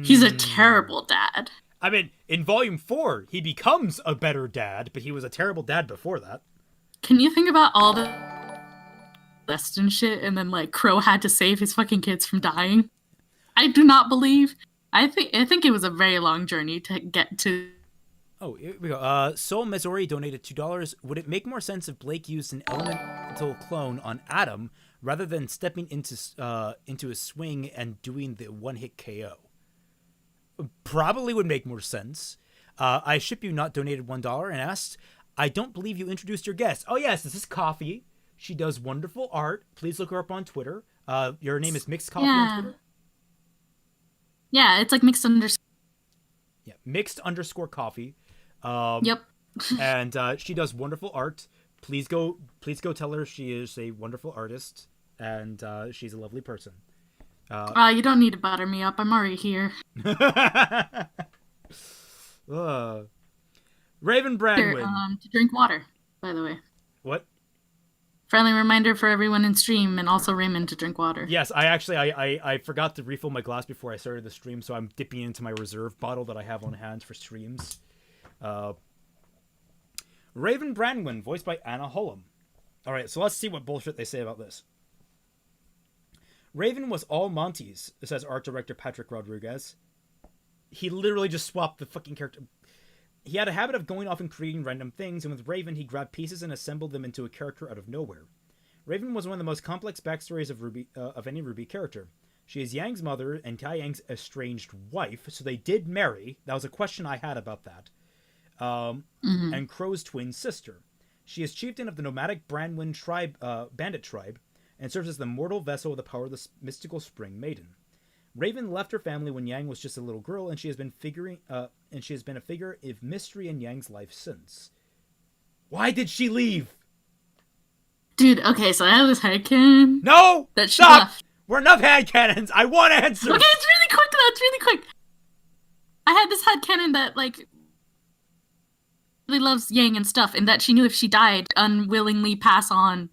He's a terrible dad. I mean, in Volume 4, he becomes a better dad, but he was a terrible dad before that. Can you think about all the list and shit, and then like Crow had to save his fucking kids from dying? I do not believe. I think it was a very long journey to get to. Oh, here we go. Soul Missouri donated $2. Would it make more sense if Blake used an elemental clone on Adam rather than stepping into a swing and doing the one-hit KO? Probably would make more sense. I Ship You Not donated $1 and asked, I don't believe you introduced your guest. Oh yes, this is Coffee. She does wonderful art. Please look her up on Twitter. Your name is Mixed Coffee on Twitter? Yeah, it's like mixed underscore. Yeah, mixed_coffee. Yep. And she does wonderful art. Please go tell her she is a wonderful artist and she's a lovely person. You don't need to butter me up. I'm already here. Raven Brandwin. To drink water, by the way. What? Friendly reminder for everyone in stream and also Raymond to drink water. Yes, I forgot to refill my glass before I started the stream, so I'm dipping into my reserve bottle that I have on hand for streams. Raven Brandwin, voiced by Anna Hullum. Alright, so let's see what bullshit they say about this. Raven was all Monty's, says art director Patrick Rodriguez. He literally just swapped the fucking character. He had a habit of going off and creating random things, and with Raven, he grabbed pieces and assembled them into a character out of nowhere. Raven was one of the most complex backstories of any RWBY character. She is Yang's mother and Taeyang's estranged wife, so they did marry. That was a question I had about that. And Crow's twin sister. She is chieftain of the nomadic Branwen tribe, bandit tribe, and serves as the mortal vessel of the power of the mystical Spring Maiden. Raven left her family when Yang was just a little girl, and she has been a figure of mystery in Yang's life since. Why did she leave? Dude, okay, so I have this headcanon. No! That she Stop! left. We're enough headcanons! I want answers! Okay, it's really quick though, it's really quick. I had this headcanon that, like, really loves Yang and stuff, and that she knew if she died, unwillingly pass on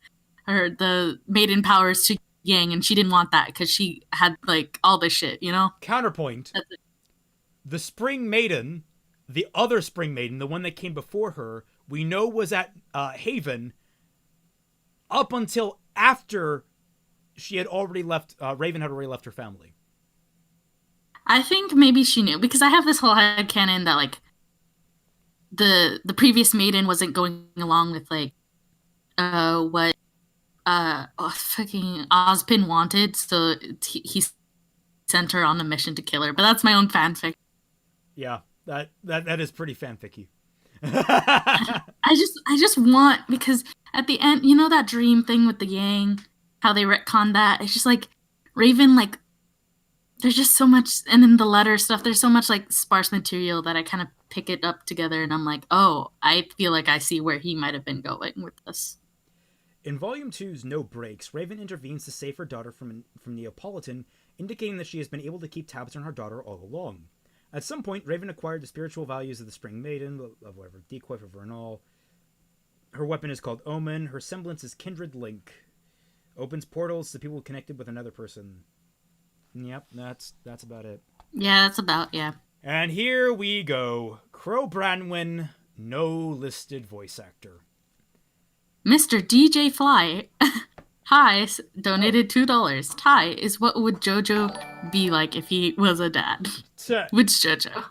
the maiden powers to Yang, and she didn't want that because she had, like, all this shit, you know? Counterpoint. The Spring Maiden, the other Spring Maiden, the one that came before her, we know was at Haven up until after she had already left, Raven had already left her family. I think maybe she knew, because I have this whole headcanon that, like, the previous maiden wasn't going along with, like, what fucking Ozpin wanted, so he sent her on a mission to kill her. But that's my own fanfic. Yeah, that is pretty fanficky. I just want, because at the end, you know that dream thing with the Yang, how they retconned that? It's just like Raven, like, there's just so much, and in the letter stuff, there's so much, like, sparse material that I kind of pick it up together, and I'm like, oh, I feel like I see where he might have been going with this. In Volume 2's No Breaks, Raven intervenes to save her daughter from Neapolitan, indicating that she has been able to keep tabs on her daughter all along. At some point, Raven acquired the spiritual values of the Spring Maiden, of whatever, decoy for Vernal. Her weapon is called Omen. Her semblance is Kindred Link. Opens portals to people connected with another person. Yep, that's about it. Yeah, that's about, yeah. And here we go. Crow Branwen, no listed voice actor. Mr. DJ Fly, hi, donated $2. Ty, is what would JoJo be like if he was a dad? Which JoJo?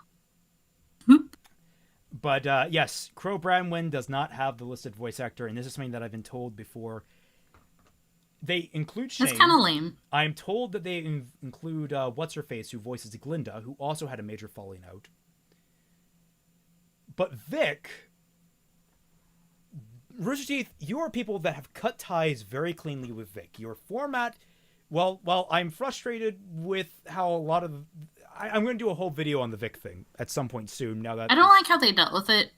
But yes, Crow Branwen does not have the listed voice actor, and this is something that I've been told before. They include Shane. That's kind of lame. I'm told that they include What's-Her-Face, who voices Glinda, who also had a major falling out. But Vic, Rooster Teeth, you are people that have cut ties very cleanly with Vic. Your format, well, I'm frustrated with how a lot of... I'm going to do a whole video on the Vic thing at some point soon. Now that I don't like how they dealt with it.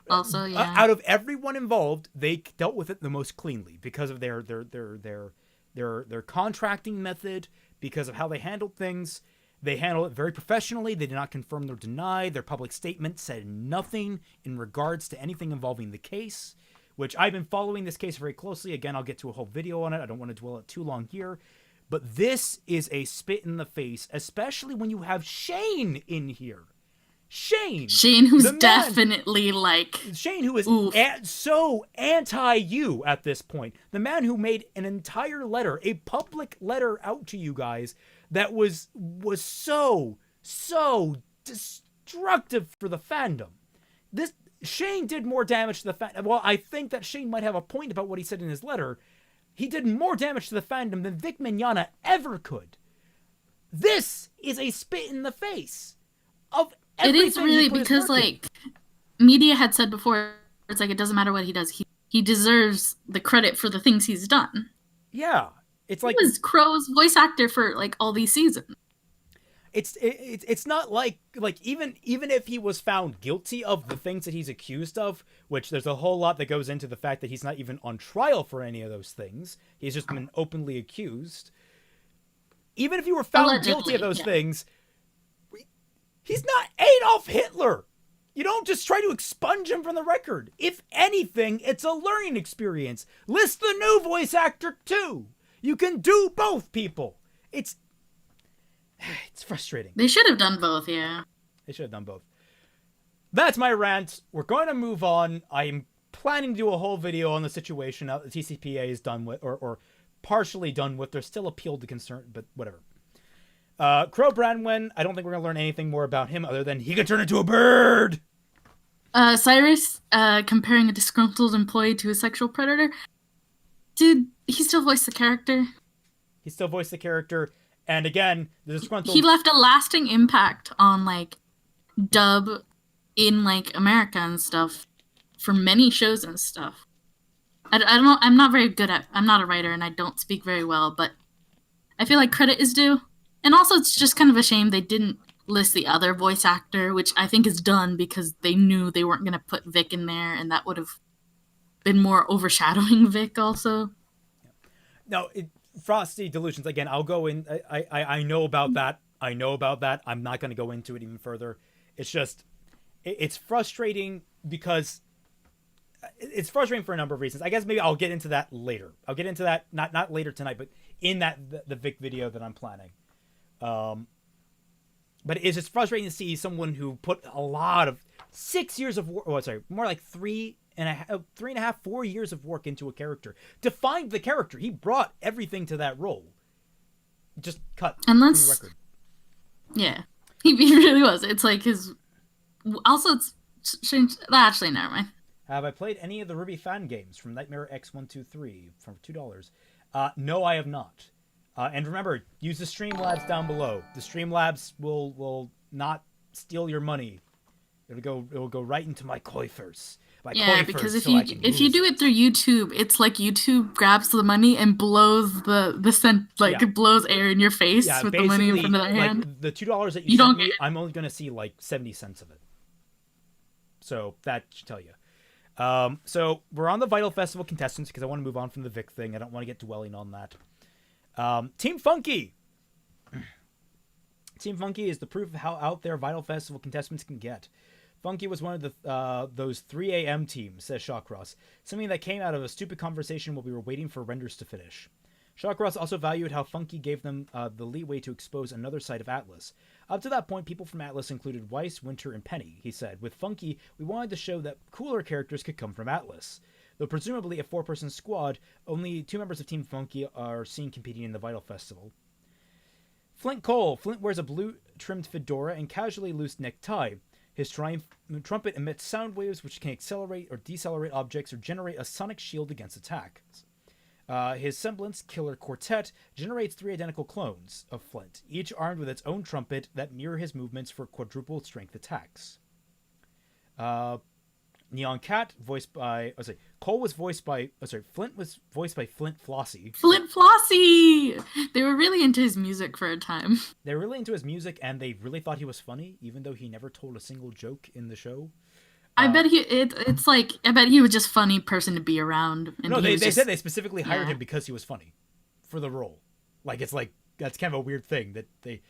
Also, yeah. Out of everyone involved, they dealt with it the most cleanly because of their contracting method, because of how they handled things. They handled it very professionally. They did not confirm nor deny. Their public statement said nothing in regards to anything involving the case, which I've been following this case very closely. Again, I'll get to a whole video on it. I don't want to dwell it too long here. But this is a spit in the face, especially when you have Shane in here. Shane, who's definitely like... Shane, who is so anti-you at this point. The man who made an entire letter, a public letter out to you guys that was so destructive for the fandom. Shane did more damage to the fandom. Well, I think that Shane might have a point about what he said in his letter. He did more damage to the fandom than Vic Mignogna ever could. This is a spit in the face of it is really, because, like, media had said before, it's like, it doesn't matter what he does. He deserves the credit for the things he's done. Yeah. It's like... He was Crow's voice actor for, like, all these seasons. It's not like even if he was found guilty of the things that he's accused of, which there's a whole lot that goes into the fact that he's not even on trial for any of those things. He's just been openly accused. Even if you were found Allegedly, guilty of those things... He's not Adolf Hitler. You don't just try to expunge him from the record. If anything, it's a learning experience. List the new voice actor too. You can do both, people. It's frustrating. They should have done both, yeah. They should have done both. That's my rant. We're going to move on. I'm planning to do a whole video on the situation now that the TCPA is done with, or partially done with. There's still appeal to concern, but whatever. Crow Branwen, I don't think we're going to learn anything more about him other than he can turn into a bird! Cyrus, comparing a disgruntled employee to a sexual predator. Dude, he still voiced the character. He still voiced the character, and again, the disgruntled... He left a lasting impact on, like, dub in, like, America and stuff for many shows and stuff. I don't know. I'm not a writer and I don't speak very well, but I feel like credit is due. And also it's just kind of a shame they didn't list the other voice actor, which I think is done because they knew they weren't going to put Vic in there, and that would have been more overshadowing Vic also. No, Frosty Delusions, again, I'll go in. I know about that. I'm not going to go into it even further. It's just, it's frustrating because it's frustrating for a number of reasons. I guess maybe I'll get into that later. I'll get into that, not later tonight, but in the Vic video that I'm planning. But it's just frustrating to see someone who put a lot of 6 years of work, more like 3.5, 4 years of work into a character to find the character. He brought everything to that role. Just cut from the record. Yeah, he really was. It's like his. Also, it's actually never mind. Have I played any of the RWBY fan games from Nightmare X123 for $2? No, I have not. And remember, use the Streamlabs down below. The Streamlabs will not steal your money. It'll go right into my coffers. Because if you do it through YouTube, it's like YouTube grabs the money and blows the cent, blows air in your face with the money in front of their hand. Like the $2 that you sent me, I'm only gonna see like 70 cents of it. So that should tell you. So we're on the Vital Festival contestants because I want to move on from the Vic thing. I don't want to get dwelling on that. Team Funky. Team Funky is the proof of how out there Vital Festival contestants can get. Funky was one of those 3 a.m. teams, says Shawcross, something that came out of a stupid conversation while we were waiting for renders to finish. Shawcross also valued how Funky gave them the leeway to expose another side of Atlas. Up to that point, people from Atlas included Weiss, Winter, and Penny, he said. With Funky, we wanted to show that cooler characters could come from Atlas. Though presumably a 4-person squad, only 2 members of Team Funky are seen competing in the Vital Festival. Flint Cole. Flint wears a blue-trimmed fedora and casually loose necktie. His trumpet emits sound waves which can accelerate or decelerate objects or generate a sonic shield against attacks. His Semblance Killer Quartet generates 3 identical clones of Flint, each armed with its own trumpet that mirror his movements for quadruple strength attacks. Neon Cat, Cole was voiced by, Flint was voiced by Flint Flossie. Flint Flossie! They were really into his music for a time. They were really into his music, and they really thought he was funny, even though he never told a single joke in the show. I bet I bet he was just funny person to be around. And no, they said they specifically hired him because he was funny for the role. That's kind of a weird thing that they,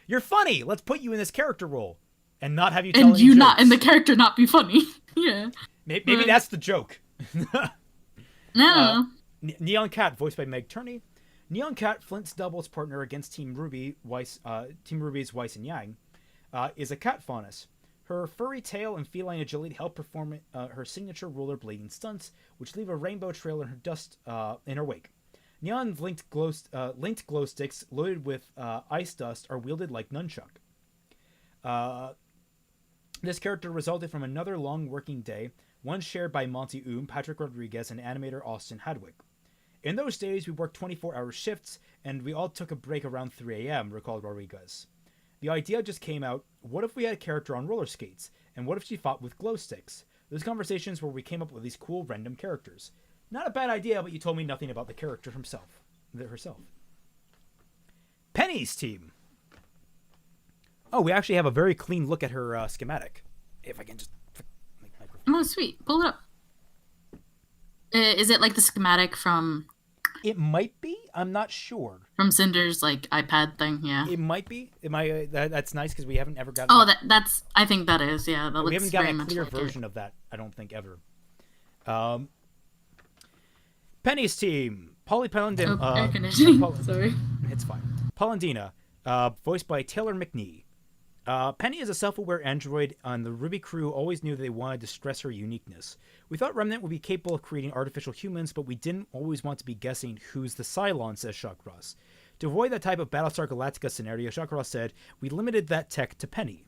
you're funny, let's put you in this character role. And not have you tell any jokes. And the character not be funny. Yeah. Maybe that's the joke. No. Neon Cat, voiced by Meg Turney. Neon Cat, Flint's doubles partner against Team RWBY, Team RWBY's Weiss and Yang, is a cat faunus. Her furry tail and feline agility help perform her signature rollerblading stunts, which leave a rainbow trail in her dust in her wake. Neon's linked glow sticks loaded with ice dust are wielded like nunchuck. This character resulted from another long working day, one shared by Monty Patrick Rodriguez, and animator Austin Hadwick. In those days, we worked 24-hour shifts, and we all took a break around 3 a.m., recalled Rodriguez. The idea just came out, what if we had a character on roller skates, and what if she fought with glow sticks? Those conversations where we came up with these cool random characters. Not a bad idea, but you told me nothing about the character herself. Penny's team. Oh, we actually have a very clean look at her schematic. If I can just make microphone. Oh, sweet. Pull it up. Is it like the schematic from... It might be. I'm not sure. From Cinder's iPad thing, yeah. It might be. That's nice because we haven't ever gotten... Oh, that's... I think that is, yeah. That we haven't gotten a clear like version of that, I don't think, ever. Penny's team. Polly Polendina... air conditioning. Sorry. It's fine. Polendina, voiced by Taylor McNee. Penny is a self-aware android, and the RWBY crew always knew they wanted to stress her uniqueness. We thought Remnant would be capable of creating artificial humans, but we didn't always want to be guessing who's the Cylon, says Shawcross. To avoid that type of Battlestar Galactica scenario, Shawcross said, we limited that tech to Penny.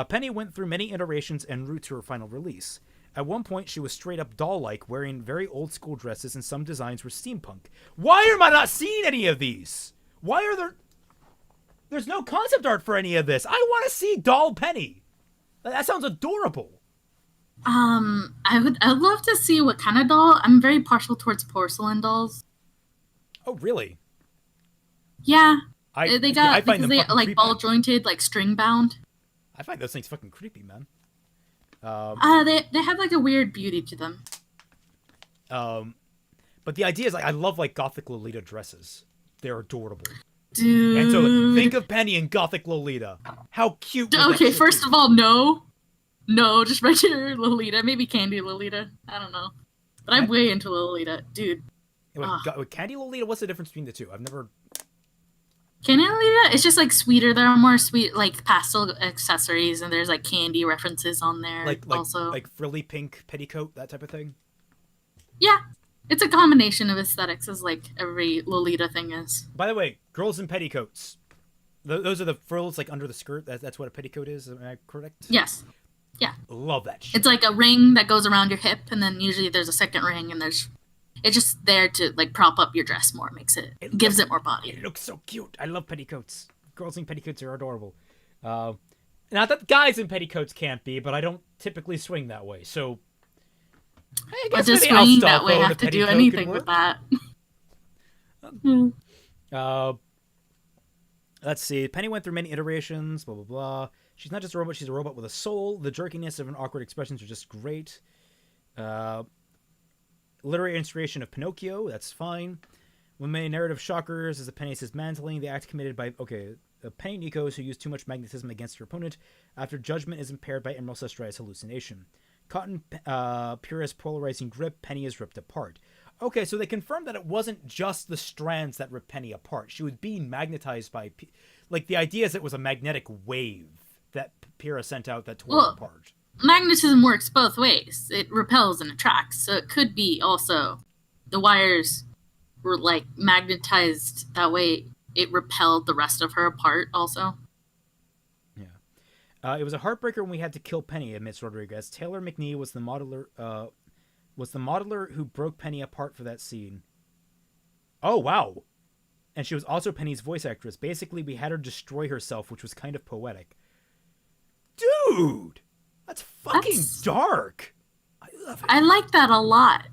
Penny went through many iterations en route to her final release. At one point, she was straight up doll-like, wearing very old-school dresses, and some designs were steampunk. Why am I not seeing any of these? Why are there... There's no concept art for any of this. I want to see doll Penny. That sounds adorable. I'd love to see what kind of doll. I'm very partial towards porcelain dolls. Oh, really? Yeah. I because find them they fucking like creepy. ball jointed, like string bound. I find those things fucking creepy, man. They have like a weird beauty to them. But the idea is like I love like gothic Lolita dresses. They're adorable. Dude. And so think of Penny in gothic Lolita. How cute. Okay, first of all, no, just regular Lolita. Maybe Candy Lolita. I don't know, but I'm way into Lolita, dude. With Candy Lolita, what's the difference between the two? I've never. Candy Lolita, it's just like sweeter. There are more sweet, like pastel accessories, and there's like candy references on there. Also, like frilly pink petticoat, that type of thing. Yeah, it's a combination of aesthetics, as like every Lolita thing is. By the way, girls in petticoats. Those are the frills like under the skirt. That's what a petticoat is. Am I correct? Yes. Yeah. Love that shit. It's like a ring that goes around your hip, and then usually there's a second ring, and it's just there to like prop up your dress more, gives it more body. It looks so cute. I love petticoats. Girls in petticoats are adorable. Not that guys in petticoats can't be, but I don't typically swing that way. So I guess does swinging that way have to do anything with that? Let's see. Penny went through many iterations. Blah blah blah. She's not just a robot. She's a robot with a soul. The jerkiness of an awkward expressions are just great. Literary inspiration of Pinocchio, that's fine. One main narrative shockers is the Penny's dismantling. The act committed by, Penny Nikos who use too much magnetism against her opponent after judgment is impaired by Emerald Sestride's hallucination. Cotton purist polarizing grip, Penny is ripped apart. Okay, so they confirmed that it wasn't just the strands that ripped Penny apart. She was being magnetized by, the idea is it was a magnetic wave that Pyrrha sent out that tore her apart. Magnetism works both ways. It repels and attracts, so it could be also the wires were like magnetized that way. It repelled the rest of her apart also. Yeah. It was a heartbreaker when we had to kill Penny, admits Rodriguez. Taylor McNee was the modeler who broke Penny apart for that scene. Oh, wow. And she was also Penny's voice actress. Basically, we had her destroy herself, which was kind of poetic. Dude! That's fucking dark. I love it. I like that a lot.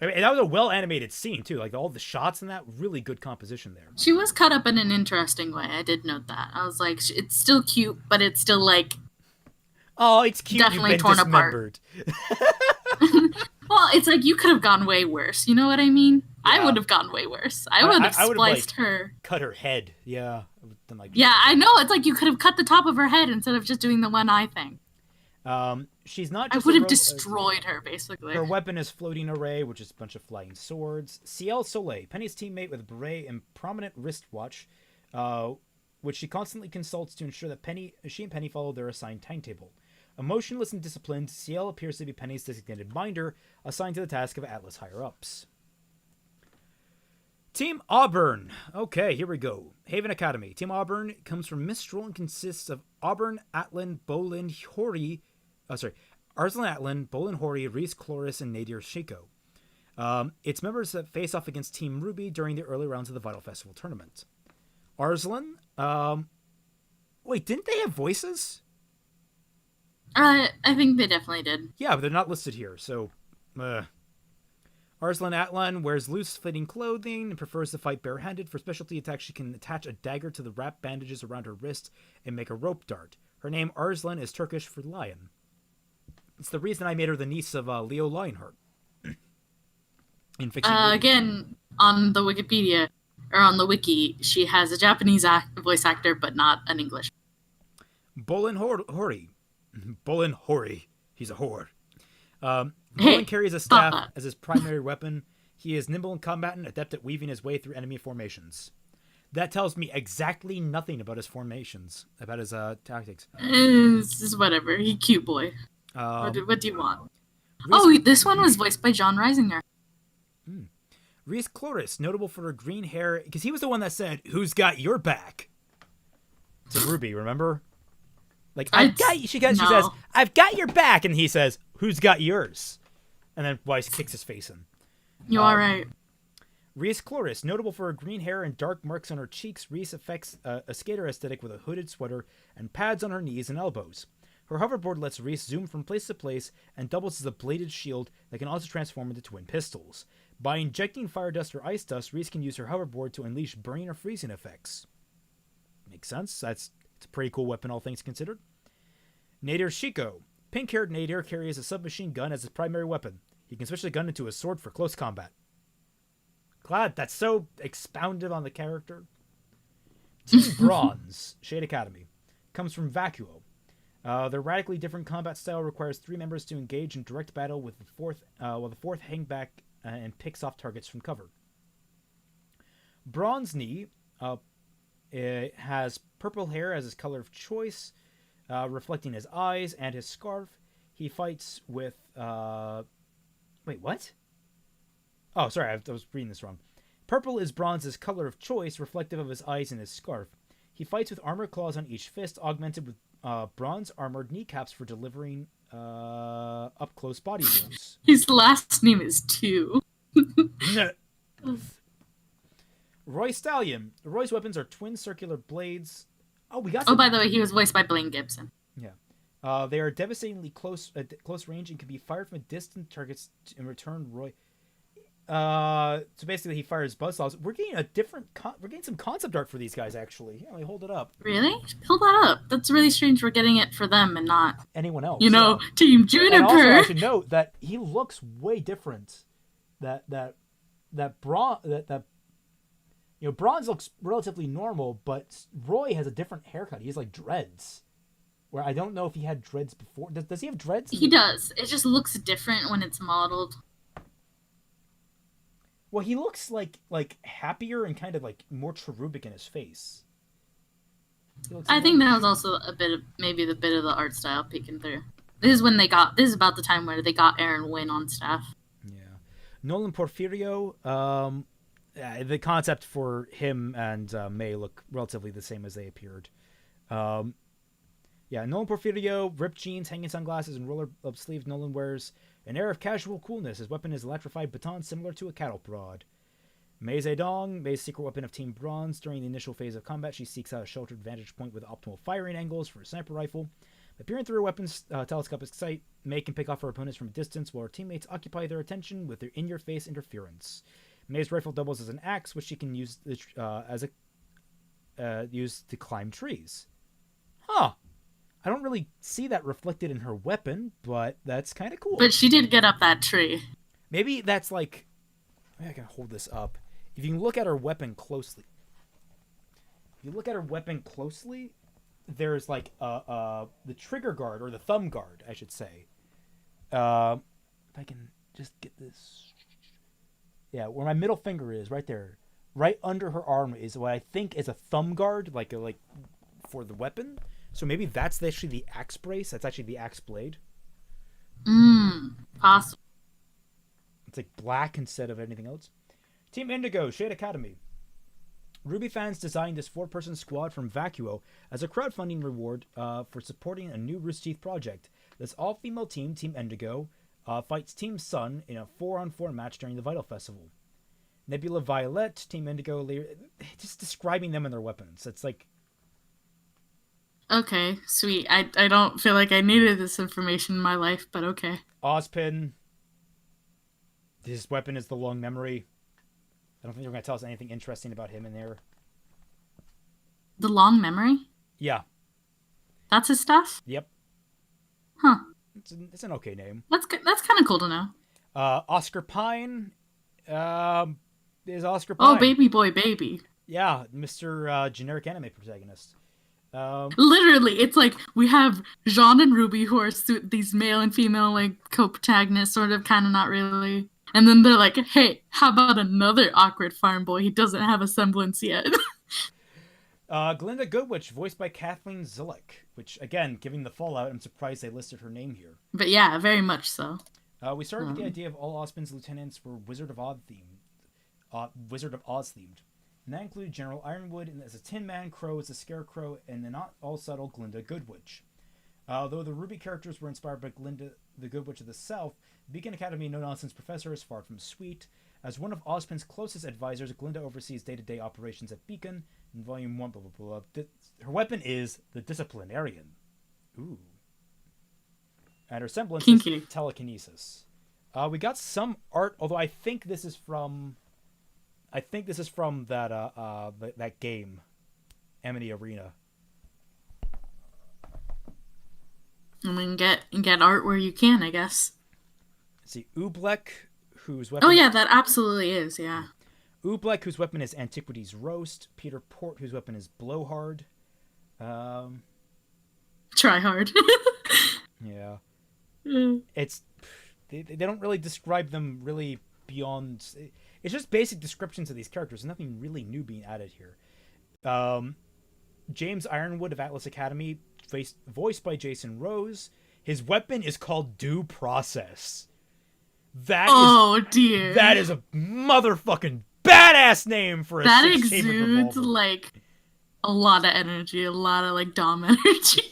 I mean, that was a well-animated scene, too. Like, all the shots and that, really good composition there. She was cut up in an interesting way. I did note that. I was like, it's still cute, but it's still, like... Oh, it's cute. Definitely You've been torn apart. Well, it's like, you could have gone way worse. You know what I mean? Yeah. I would have gone way worse. I would have spliced her. Cut her head. Yeah. I know. It's like you could have cut the top of her head instead of just doing the one eye thing. She's not just I would have destroyed her, basically. Her weapon is floating array, which is a bunch of flying swords. Ciel Soleil, Penny's teammate with a beret and prominent wristwatch, which she constantly consults to ensure that she and Penny follow their assigned timetable. Emotionless and disciplined, Ciel appears to be Penny's designated minder, assigned to the task of Atlas higher-ups. Team Auburn. Okay, here we go. Haven Academy. Team Auburn comes from Mistral and consists of Auburn, Atlan, Bolin, Hori... Arslan Atlan, Bolin Hori, Reese Chloris, and Nadir Shiko. Its members that face off against Team RWBY during the early rounds of the Vital Festival tournament. Arslan? Wait, didn't they have voices? I think they definitely did. Yeah, but they're not listed here, so... Arslan Atlan wears loose fitting clothing and prefers to fight barehanded. For specialty attacks, she can attach a dagger to the wrapped bandages around her wrist and make a rope dart. Her name, Arslan, is Turkish for lion. It's the reason I made her the niece of Leo Lionheart. In fiction. Again, on the Wikipedia, or on the wiki, she has a Japanese voice actor, but not an English. Bolin Hori. Bolin Hori. He's a whore. Bolin carries a staff as his primary weapon. He is nimble in combat and adept at weaving his way through enemy formations. That tells me exactly nothing about his formations, about his tactics. It's just whatever. He's cute boy. What do you want? This one was voiced by John Reisinger. Reese Chloris, notable for her green hair, because he was the one that said, "Who's got your back?" to RWBY, remember? Like, she says, "I've got your back," and he says, "Who's got yours?" And then Weiss kicks his face in. You all right? Reese Chloris, notable for her green hair and dark marks on her cheeks, Reese affects a skater aesthetic with a hooded sweater and pads on her knees and elbows. Her hoverboard lets Reese zoom from place to place and doubles as a bladed shield that can also transform into twin pistols. By injecting fire dust or ice dust, Reese can use her hoverboard to unleash burning or freezing effects. Makes sense. It's a pretty cool weapon, all things considered. Nader Shiko. Pink-haired Nader carries a submachine gun as his primary weapon. He can switch the gun into a sword for close combat. Glad that's so expounded on the character. Team Bronze, Shade Academy, comes from Vacuo. Their radically different combat style requires 3 members to engage in direct battle with the fourth, while the fourth hang back and picks off targets from cover. Bronze Knee it has purple hair as his color of choice, reflecting his eyes and his scarf. He fights with... Wait, what? Oh, sorry, I was reading this wrong. Purple is Bronze's color of choice, reflective of his eyes and his scarf. He fights with armor claws on each fist, augmented with bronze armored kneecaps for delivering up-close body wounds. His last name is 2. Roy Stallion. Roy's weapons are twin circular blades. Oh, we got. Oh, by the way, he was voiced by Blaine Gibson. Yeah. They are devastatingly close range and can be fired from distant targets. In return, Roy. So basically, he fires buzzsaws. We're getting we're getting some concept art for these guys. Actually, yeah, hold it up. Really? Hold that up. That's really strange. We're getting it for them and not anyone else. Team Juniper. And also, I should note that he looks way different. Bronze looks relatively normal, but Roy has a different haircut. He has like dreads. Where I don't know if he had dreads before. Does he have dreads? He does. It just looks different when it's modeled. Well, he looks like happier and kind of like more cherubic in his face. I think that was also a bit of maybe the bit of the art style peeking through. This is about the time where they got Aaron Wynn on staff. Yeah. Nolan Porfirio, the concept for him and May look relatively the same as they appeared. Nolan Porfirio, ripped jeans, hanging sunglasses, and roller-up sleeves. Nolan wears an air of casual coolness. His weapon is an electrified baton similar to a cattle prod. Mei Zedong, Mei's secret weapon of Team Bronze. During the initial phase of combat, she seeks out a sheltered vantage point with optimal firing angles for a sniper rifle. By peering through her weapon's telescopic sight, Mei can pick off her opponents from a distance while her teammates occupy their attention with their in-your-face interference. Mei's rifle doubles as an axe, which she can use use to climb trees. Huh. I don't really see that reflected in her weapon, but that's kind of cool. But she did get up that tree. Maybe that's like... Maybe I can hold this up. If you can look at her weapon closely... there's like the trigger guard, or the thumb guard, I should say. If I can just get this... Yeah, where my middle finger is, right there. Right under her arm is what I think is a thumb guard, like for the weapon. So maybe that's actually the axe brace. That's actually the axe blade. Possible. It's like black instead of anything else. Team Indigo, Shade Academy. RWBY fans designed this 4-person squad from Vacuo as a crowdfunding reward for supporting a new Rooster Teeth project. This all-female team, Team Indigo, fights Team Sun in a 4-on-4 match during the Vital Festival. Nebula Violet, Team Indigo, just describing them and their weapons. It's like... Okay, sweet. I don't feel like I needed this information in my life, but okay. Ozpin. His weapon is the long memory. I don't think they're going to tell us anything interesting about him in there. The long memory? Yeah. That's his stuff? Yep. Huh. It's an okay name. That's kind of cool to know. Oscar Pine. Is Oscar Oh, Pine. baby boy, baby. Yeah, Mr. Generic anime protagonist. Literally, it's like we have Jean and Ruby who are these male and female like co-protagonists, sort of, kind of, not really. And then they're like, hey, how about another awkward farm boy? He doesn't have a semblance yet. Glinda Goodwich, voiced by Kathleen Zillick, which, again, given the fallout, I'm surprised they listed her name here. But yeah, very much so. We started with the idea of all Ozpin's lieutenants were Wizard of Oz themed. And that included General Ironwood as a Tin Man, Crow as a Scarecrow, and the not all subtle Glinda Goodwich. Though the RWBY characters were inspired by Glinda the Goodwich of the South, Beacon Academy no-nonsense professor is far from sweet. As one of Ozpin's closest advisors, Glinda oversees day-to-day operations at Beacon. In Volume 1, blah, blah, blah. Her weapon is the Disciplinarian. Ooh. And her semblance Kinky. is telekinesis. We got some art, although I think this is from that game, Amity Arena. I mean, get art where you can, I guess. Let's see, Oobleck, whose weapon... Oh yeah, that absolutely is, yeah. Oobleck, whose weapon is Antiquities Roast. Peter Port, whose weapon is Blowhard. Try hard. Yeah. It's... They don't really describe them really beyond... It's just basic descriptions of these characters. There's nothing really new being added here. James Ironwood of Atlas Academy, voiced by Jason Rose. His weapon is called Due Process. Dear. That is a motherfucking badass name for a that six-chambered exudes revolver. Like a lot of energy, a lot of like dom energy.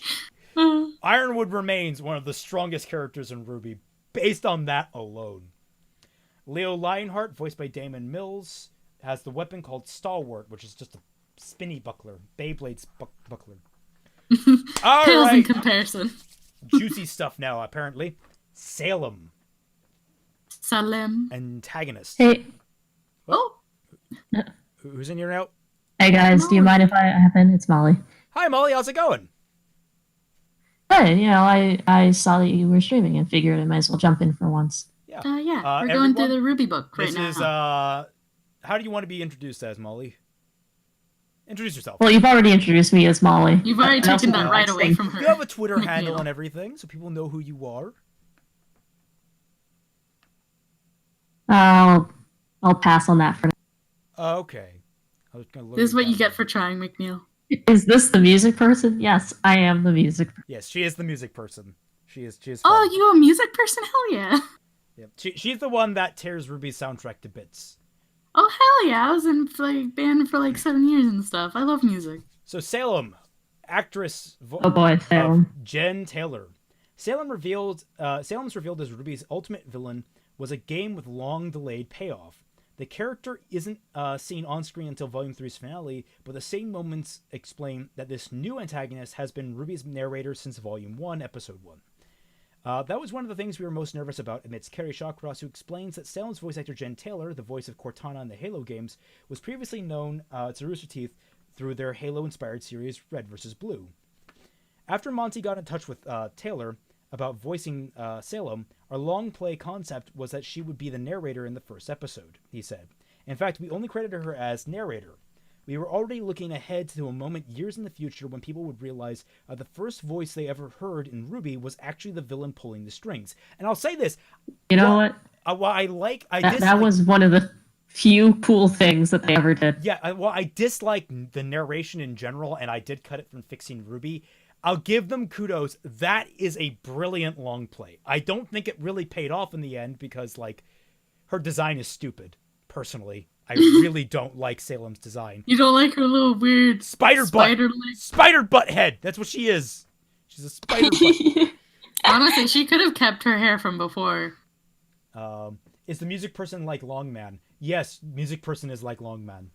Ironwood remains one of the strongest characters in RWBY, based on that alone. Leo Lionheart, voiced by Damon Mills, has the weapon called Stalwart, which is just a spinny buckler. Beyblade's buckler. All Pales right. in comparison. Juicy stuff now, apparently. Salem. Salem. Antagonist. Hey, Oh. Who's in here now? hey guys, do you mind if I hop in? It's Molly. Hi, Molly. How's it going? Hey, I saw that you were streaming and figured I might as well jump in for once. Yeah. We're going through the RWBY book right This now. is, how do you want to be introduced as, Molly? Introduce yourself. Well, you've already introduced me as Molly. You've already And also taken that the right next away thing. from her. You have a Twitter McNeil. handle and everything, so people know who you are. I'll pass on that for now. Okay. I was gonna look This is it what you down. get for trying, McNeil. Is this the music person? Yes, I am the music person. Yes, she is the music person. She is Oh, fun. you a music person? Hell yeah. Yeah. She's the one that tears RWBY's soundtrack to bits. Oh, hell yeah. I was in like band for like 7 years and stuff. I love music. So Salem, actress Oh boy, Salem. Jen Taylor. Salem's revealed as RWBY's ultimate villain was a game with long delayed payoff. The character isn't seen on screen until Volume 3's finale, but the same moments explain that this new antagonist has been RWBY's narrator since Volume 1, Episode 1. That was one of the things we were most nervous about, admits Carrie Shawcross, who explains that Salem's voice actor Jen Taylor, the voice of Cortana in the Halo games, was previously known to Rooster Teeth through their Halo-inspired series Red vs. Blue. After Monty got in touch with Taylor about voicing Salem, our long play concept was that she would be the narrator in the first episode, he said. In fact, we only credited her as narrator. We were already looking ahead to a moment years in the future when people would realize the first voice they ever heard in RWBY was actually the villain pulling the strings. And I'll say this. You know what? That was one of the few cool things that they ever did. Yeah, I dislike the narration in general, and I did cut it from Fixing RWBY. I'll give them kudos. That is a brilliant long play. I don't think it really paid off in the end because, like, her design is stupid, personally. I really don't like Salem's design. You don't like her little weird spider butt head. That's what she is. She's a spider butt. Honestly, she could have kept her hair from before. Is the music person like Longman? Yes, music person is like Longman.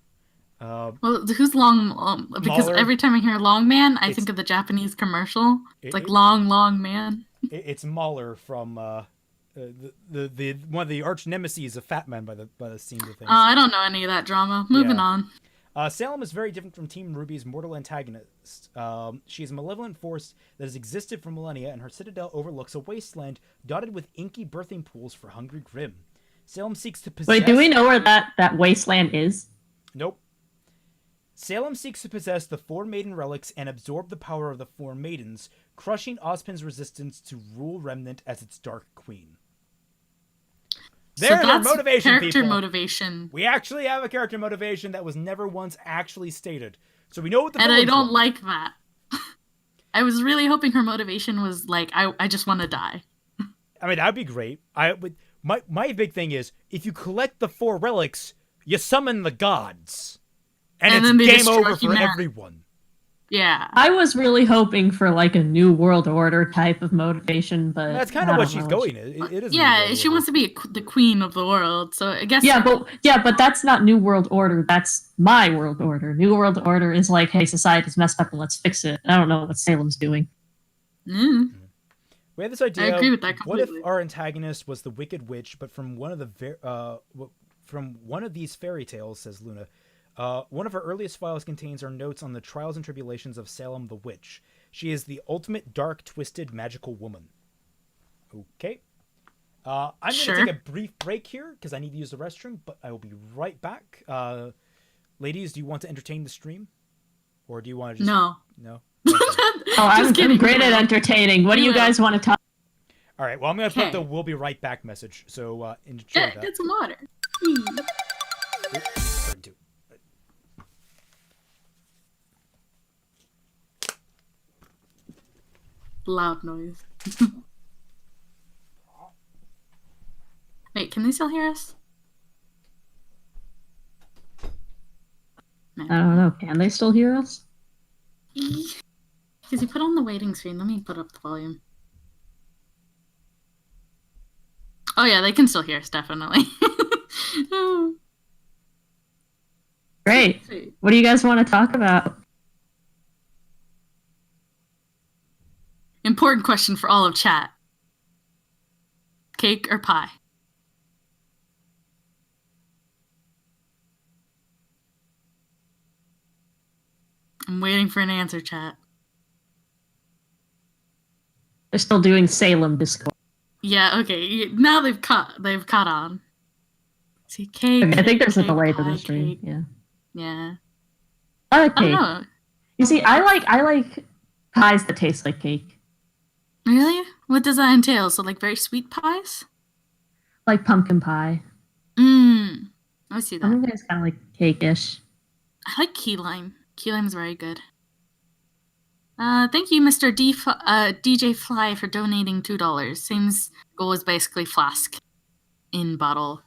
Well, who's Long? Because Mahler? Every time I hear Longman, I think of the Japanese commercial. It's like Long Man. It's Mahler from the one of the arch nemesis of Fat Man by the scenes of things. I don't know any of that drama. Moving on. Salem is very different from Team RWBY's mortal antagonist. She is a malevolent force that has existed for millennia, and her citadel overlooks a wasteland dotted with inky birthing pools for hungry Grimm. Salem seeks to possess... Wait, do we know where that wasteland is? Nope. Salem seeks to possess the Four Maiden relics and absorb the power of the Four Maidens, crushing Ozpin's resistance to rule Remnant as its Dark Queen. There's our motivation, character people. motivation. We actually have a character motivation that was never once actually stated. So we know what the And I don't want. like that. I was really hoping her motivation was like, I just want to die. I mean, that'd be great. My big thing is, if you collect the four relics, you summon the gods. And then they it's game destroy over for humanity. everyone. Yeah. I was really hoping for like a New World Order type of motivation, but That's kind of what she's going. It is. Yeah, she wants to be the queen of the world, so I guess... Yeah, but that's not New World Order. That's my World Order. New World Order is like, hey, society's messed up and let's fix it. I don't know what Salem's doing. Mm. We had this idea. I agree with that What if completely. our antagonist was the Wicked Witch, but from one of these fairy tales, says Luna. One of her earliest files contains our notes on the trials and tribulations of Salem the Witch. She is the ultimate dark, twisted, magical woman. Okay. I'm going to take a brief break here because I need to use the restroom, but I will be right back. Ladies, do you want to entertain the stream? Or do you want to just... No. No? I'm great at entertaining. What do you guys want to talk? All right, well, I'm going to put the "we'll be right back" message, so enjoy that. Get some water. Turn two. Loud noise. Wait, can they still hear us? I don't know. Can they still hear us? Because you put on the waiting screen. Let me put up the volume. Oh yeah, they can still hear us, definitely. Great. Sweet. What do you guys want to talk about? Important question for all of chat. Cake or pie? I'm waiting for an answer, chat. They're still doing Salem Discord. Yeah, okay. Now they've caught on. See, cake. I think there's a cake, delay to pie, the stream. cake. Yeah. Yeah. I like I don't cake. know. You see, I like pies that taste like cake. Really? What does that entail? So, like, very sweet pies? Like pumpkin pie. I see that. Pumpkin pie is kind of like cake-ish. I like key lime. Key lime's very good. Thank you, Mr. DJ Fly, for donating $2. Same goal as basically Flask in bottle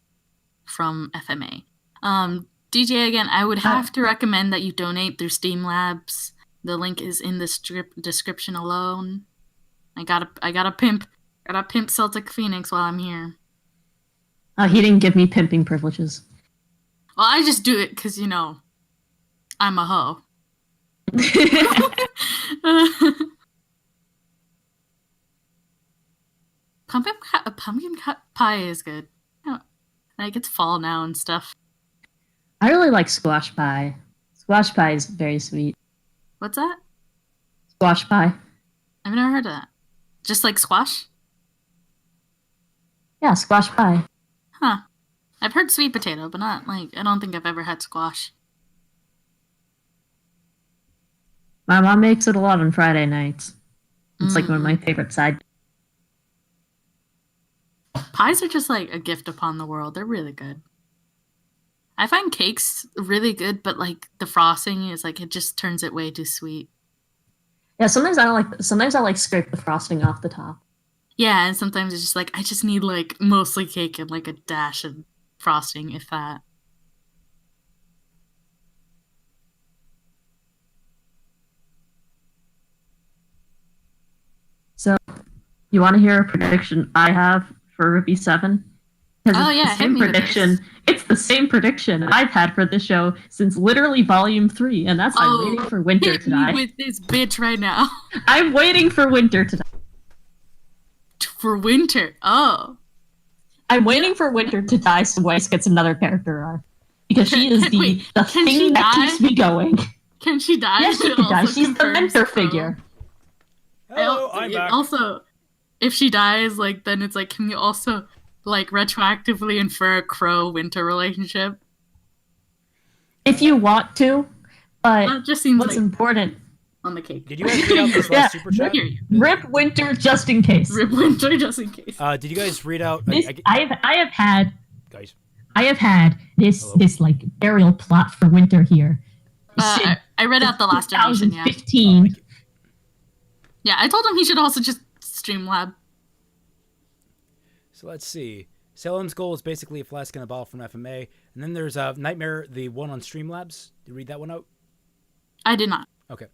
from FMA. DJ, again, I would have to recommend that you donate through Steam Labs. The link is in the description alone. I gotta pimp Celtic Phoenix while I'm here. He didn't give me pimping privileges. Well, I just do it because, you know, I'm a hoe. Pumpkin pie is good. Like, it's fall now and stuff. I really like squash pie. Squash pie is very sweet. What's that? Squash pie. I've never heard of that. Just like squash? Yeah, squash pie. Huh. I've heard sweet potato, but not, like, I don't think I've ever had squash. My mom makes it a lot on Friday nights. It's like one of my favorite side. Pies are just like a gift upon the world. They're really good. I find cakes really good, but like the frosting is like, it just turns it way too sweet. Yeah, sometimes I like scrape the frosting off the top. Yeah, and sometimes it's just like, I just need like mostly cake and like a dash of frosting, if that. So, you want to hear a prediction I have for RWBY 7? Oh yeah, hit me with this. It's the same prediction I've had for this show since literally Volume 3, and that's I'm waiting for Winter to die. Hit me with this bitch right now. I'm waiting for Winter to die. For Winter? Oh. I'm waiting for Winter to die so Weiss gets another character arc. Because she is the thing that keeps me going. Can she die? Yes, she can die. She's the mentor figure. Hello, I'm back. Also, if she dies, like, then it's like, can you also, like, retroactively infer a Crow-Winter relationship? If you want to, but it just seems what's like important... on the cake. Did you guys read out this last super chat? Rip Winter just in case. Rip Winter just in case. Did you guys read out... I have had... Guys. I have had this like burial plot for Winter here. I read out the last donation, yeah. 2015. Yeah, I told him he should also just Streamlab. So let's see. Salem's Goal is basically a flask and a bottle from FMA. And then there's Nightmare, the one on Streamlabs. Did you read that one out? I did not. Okay.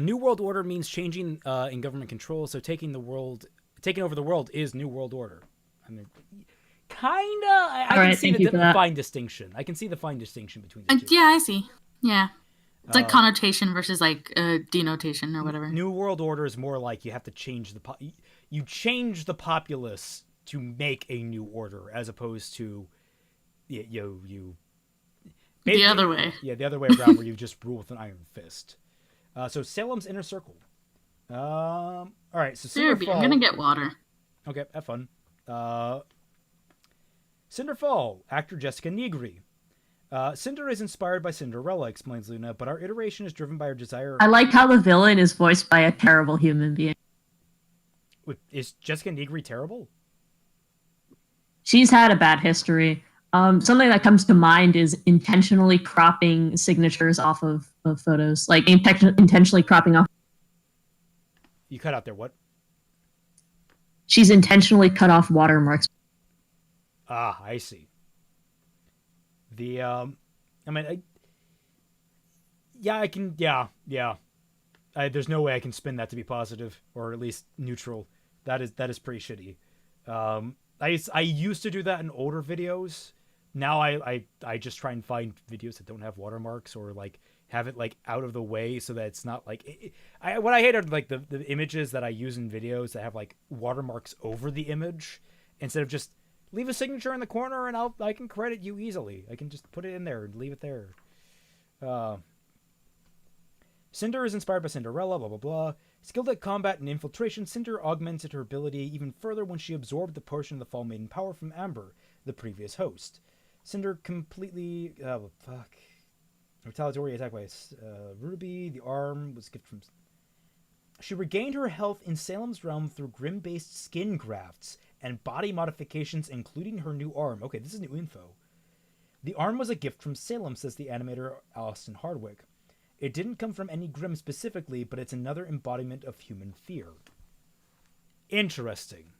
New World Order means changing in government control, so taking over the world is New World Order. I mean, kinda. I can see the fine distinction. I can see the fine distinction between the two. Yeah, I see. Yeah. It's like connotation versus like denotation or whatever. New World Order is more like you have to change you change the populace to make a new order, as opposed to you the other way. Yeah, the other way around, where you just rule with an iron fist. So Salem's Inner Circle. All right, so Cinderfall. I'm gonna get water. Okay, have fun. Cinderfall, actor Jessica Nigri. Cinder is inspired by Cinderella, explains Luna, but our iteration is driven by our desire. I like how the villain is voiced by a terrible human being. Is Jessica Nigri terrible? She's had a bad history. Something that comes to mind is intentionally cropping signatures off of photos, like intentionally cropping off. You cut out there. What? She's intentionally cut off watermarks. Ah, I see. I can. There's no way I can spin that to be positive, or at least neutral. That is pretty shitty. I used to do that in older videos. Now I just try and find videos that don't have watermarks, or like have it like out of the way, so that it's not like what I hate are like the images that I use in videos that have like watermarks over the image, instead of just leave a signature in the corner and I can credit you easily. I can just put it in there and leave it there. Cinder is inspired by Cinderella, blah blah blah. Skilled at combat and infiltration, Cinder augmented her ability even further when she absorbed the portion of the Fall Maiden power from Amber, the previous host. Cinder completely retaliatory attack by RWBY. The arm was given from. She regained her health in Salem's realm through Grim-based skin grafts and body modifications, including her new arm. Okay, this is new info. The arm was a gift from Salem, says the animator Alison Hardwick. It didn't come from any Grimm specifically, but it's another embodiment of human fear. Interesting.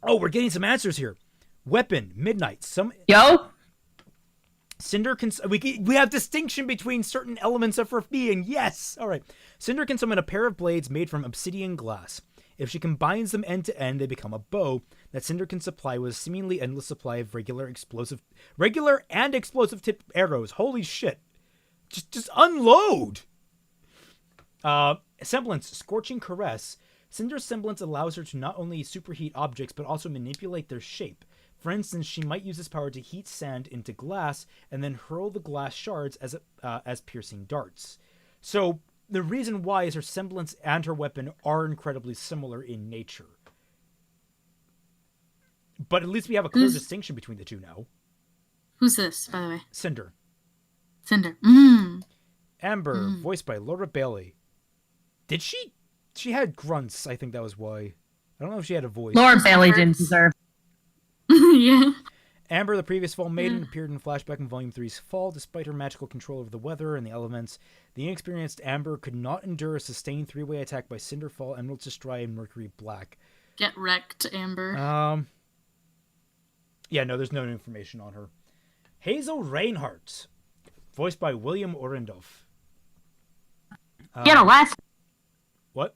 Oh, we're getting some answers here. Weapon, Midnight. Yo? Cinder can... We have distinction between certain elements of her being. Yes! All right. Cinder can summon a pair of blades made from obsidian glass. If she combines them end to end, they become a bow that Cinder can supply with a seemingly endless supply of regular and explosive tipped arrows. Holy shit. Just unload! Semblance, Scorching Caress. Cinder's semblance allows her to not only superheat objects, but also manipulate their shape. For instance, she might use this power to heat sand into glass and then hurl the glass shards as piercing darts. So the reason why is her semblance and her weapon are incredibly similar in nature. But at least we have a clear distinction between the two now. Who's this, by the way? Cinder. Amber, voiced by Laura Bailey. Did she? She had grunts. I think that was why. I don't know if she had a voice. Laura Bailey didn't deserve. Yeah. Amber, the previous Fall Maiden, appeared in flashback in Volume 3's Fall. Despite her magical control over the weather and the elements, the inexperienced Amber could not endure a sustained three-way attack by Cinderfall, Emerald Destroy, and Mercury Black. Get wrecked, Amber. Yeah, no, there's no information on her. Hazel Reinhardt, voiced by William Orendorff. He had a last... What?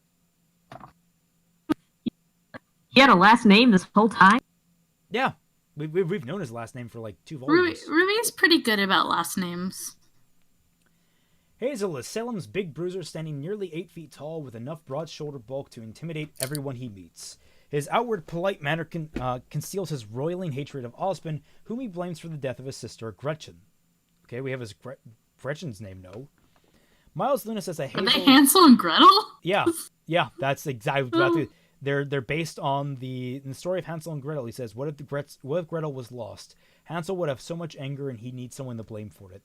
He had a last name this whole time? Yeah. We've known his last name for like 2 volumes. Ruby's pretty good about last names. Hazel is Salem's big bruiser, standing nearly 8 feet tall with enough broad shoulder bulk to intimidate everyone he meets. His outward polite manner conceals his roiling hatred of Osmond, whom he blames for the death of his sister, Gretchen. Okay, we have his Gretchen's name, no. Miles Luna says that Hazel... Are they Hansel and Gretel? Yeah, that's exactly what they're based on the story of Hansel and Gretel. He says, what if Gretel was lost? Hansel would have so much anger and he'd need someone to blame for it.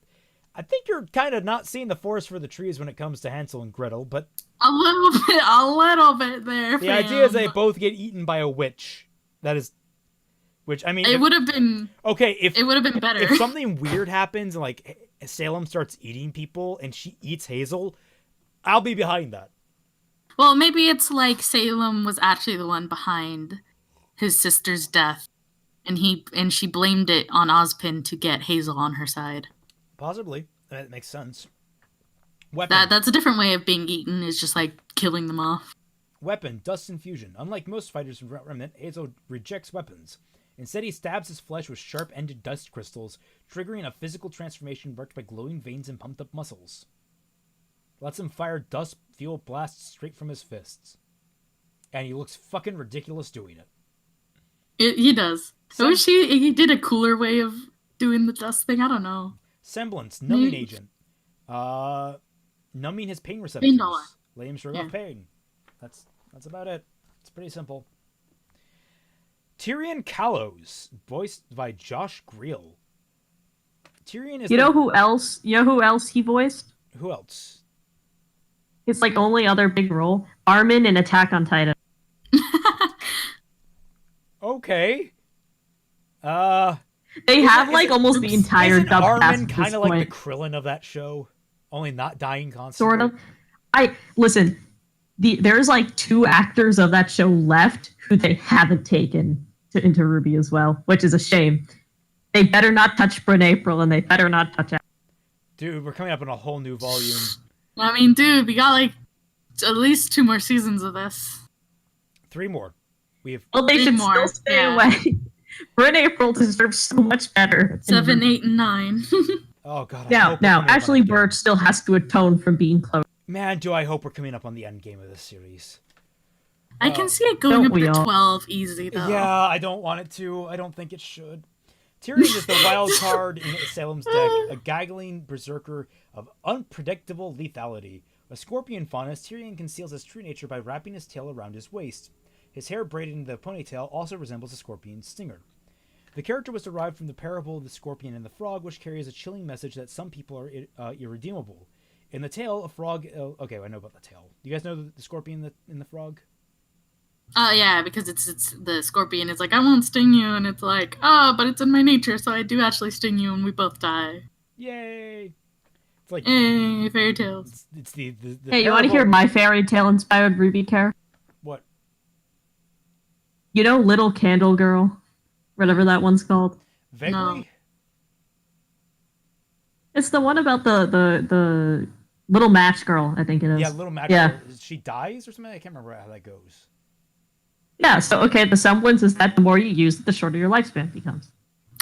I think you're kind of not seeing the forest for the trees when it comes to Hansel and Gretel, but... A little bit there, The idea is they both get eaten by a witch. That is... Which, I mean... It would have been... Okay, it would have been better. If something weird happens, and like Salem starts eating people and she eats Hazel, I'll be behind that. Well, maybe it's like Salem was actually the one behind his sister's death, and she blamed it on Ozpin to get Hazel on her side. Possibly. That makes sense. Weapon. That's a different way of being eaten, is just like killing them off. Weapon, Dust Infusion. Unlike most fighters in Remnant, Hazel rejects weapons. Instead, he stabs his flesh with sharp-ended dust crystals, triggering a physical transformation marked by glowing veins and pumped-up muscles. lets him fire dust fuel blasts straight from his fists. And he looks fucking ridiculous doing it. He does. I wish he did a cooler way of doing the dust thing. I don't know. Semblance, numbing agent. Numbing his pain receptors. Let him shrug off pain. That's about it. It's pretty simple. Tyrion Callows, voiced by Josh Greel. Tyrion is. You know who else he voiced? Who else? It's like only other big role. Armin in Attack on Titan. Okay. They have like almost the entire dub cast. Armin kind of like the Krillin of that show, only not dying constantly. Sort of. Listen. There's like 2 actors of that show left who they haven't taken into RWBY as well, which is a shame. They better not touch Bryn April, and they better not touch. Dude, we're coming up on a whole new volume. I mean, dude, we got like at least 2 more seasons of this. 3 more. Well, they should still stay away. Bryn April deserves so much better. 7, 8, and 9. Oh god. Now, Ashley Birch still has to atone for being close. Man, do I hope we're coming up on the end game of this series. I can see it going up to 12 easy, though. Yeah, I don't want it to. I don't think it should. Tyrion is the wild card in Salem's deck, a gaggling berserker of unpredictable lethality. A scorpion faunus, Tyrion conceals his true nature by wrapping his tail around his waist. His hair braided into a ponytail also resembles a scorpion's stinger. The character was derived from the parable of the scorpion and the frog, which carries a chilling message that some people are irredeemable. In the tail, a frog... okay, I know about the tail. You guys know the scorpion in the frog? Yeah, because it's the scorpion is like, I won't sting you, and it's like, but it's in my nature, so I do actually sting you, and we both die. Yay! It's like... Yay, fairy tales. It's the hey, you want to hear my fairy tale inspired RWBY character? What? You know Little Candle Girl? Whatever that one's called. Vaguely? No. It's the one about the Little Match Girl, I think it is. Yeah, Little Match Girl. She dies or something? I can't remember how that goes. Yeah, so, okay, the semblance is that the more you use it, the shorter your lifespan becomes.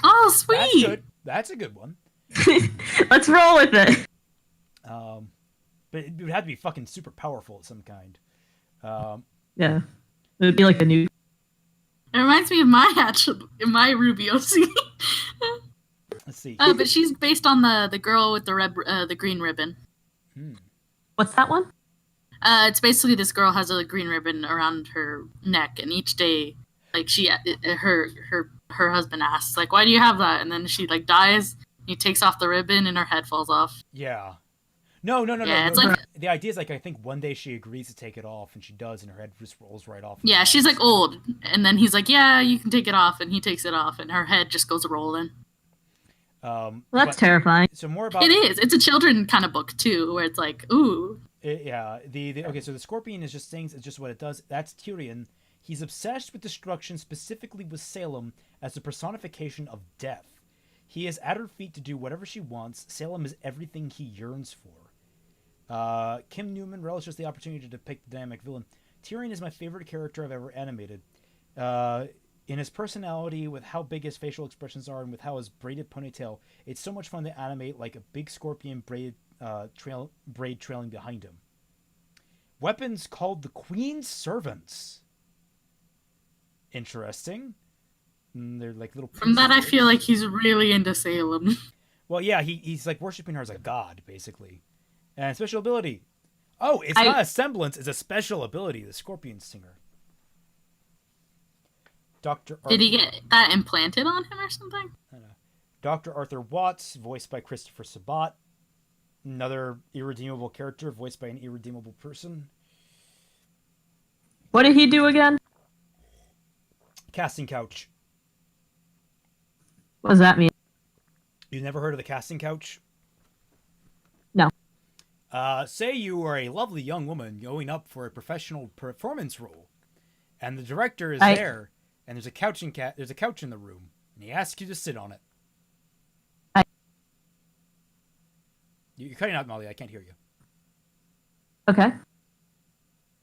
Oh, sweet! That's good. That's a good one. Let's roll with it. But it would have to be fucking super powerful of some kind. Yeah. It would be like a new... It reminds me of my RWBY OC. Let's see. But she's based on the girl with the green ribbon. What's that one? It's basically this girl has a green ribbon around her neck, and each day, like her husband asks, like, "Why do you have that?" And then she like dies. He takes off the ribbon, and her head falls off. Yeah. No. It's like the idea is like I think one day she agrees to take it off, and she does, and her head just rolls right off. Yeah, she's like old, and then he's like, "Yeah, you can take it off," and he takes it off, and her head just goes rolling. Well, that's terrifying. So more about it is. It's a children kind of book too, where it's like, ooh. Yeah. Okay. So the scorpion is just things. It's just what it does. That's Tyrion. He's obsessed with destruction, specifically with Salem as the personification of death. He is at her feet to do whatever she wants. Salem is everything he yearns for. Kim Newman relishes the opportunity to depict the dynamic villain. Tyrion is my favorite character I've ever animated. In his personality, with how big his facial expressions are, and with how his braided ponytail, it's so much fun to animate like a big scorpion braid trailing behind him. Weapons called the Queen's Servants. Interesting. They're like little... From that, I feel like he's really into Salem. Well, yeah, he's like worshipping her as a god, basically. And special ability. Oh, it's not a semblance, it's a special ability, the Scorpion Stinger. Did he get that implanted on him or something? I don't know. Dr. Arthur Watts, voiced by Christopher Sabat. Another irredeemable character, voiced by an irredeemable person. What did he do again? Casting couch. What does that mean? You've never heard of the casting couch? No. Say you are a lovely young woman going up for a professional performance role, and the director is there, and there's a couch in the room, and he asks you to sit on it. You're cutting out, Molly. I can't hear you. Okay.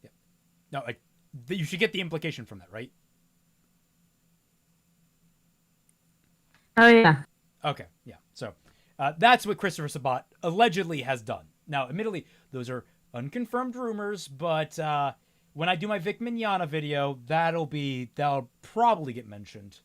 Yeah. No, you should get the implication from that, right? Oh, yeah. Okay, yeah. So, that's what Christopher Sabat allegedly has done. Now, admittedly, those are unconfirmed rumors, but when I do my Vic Mignogna video, that'll probably get mentioned.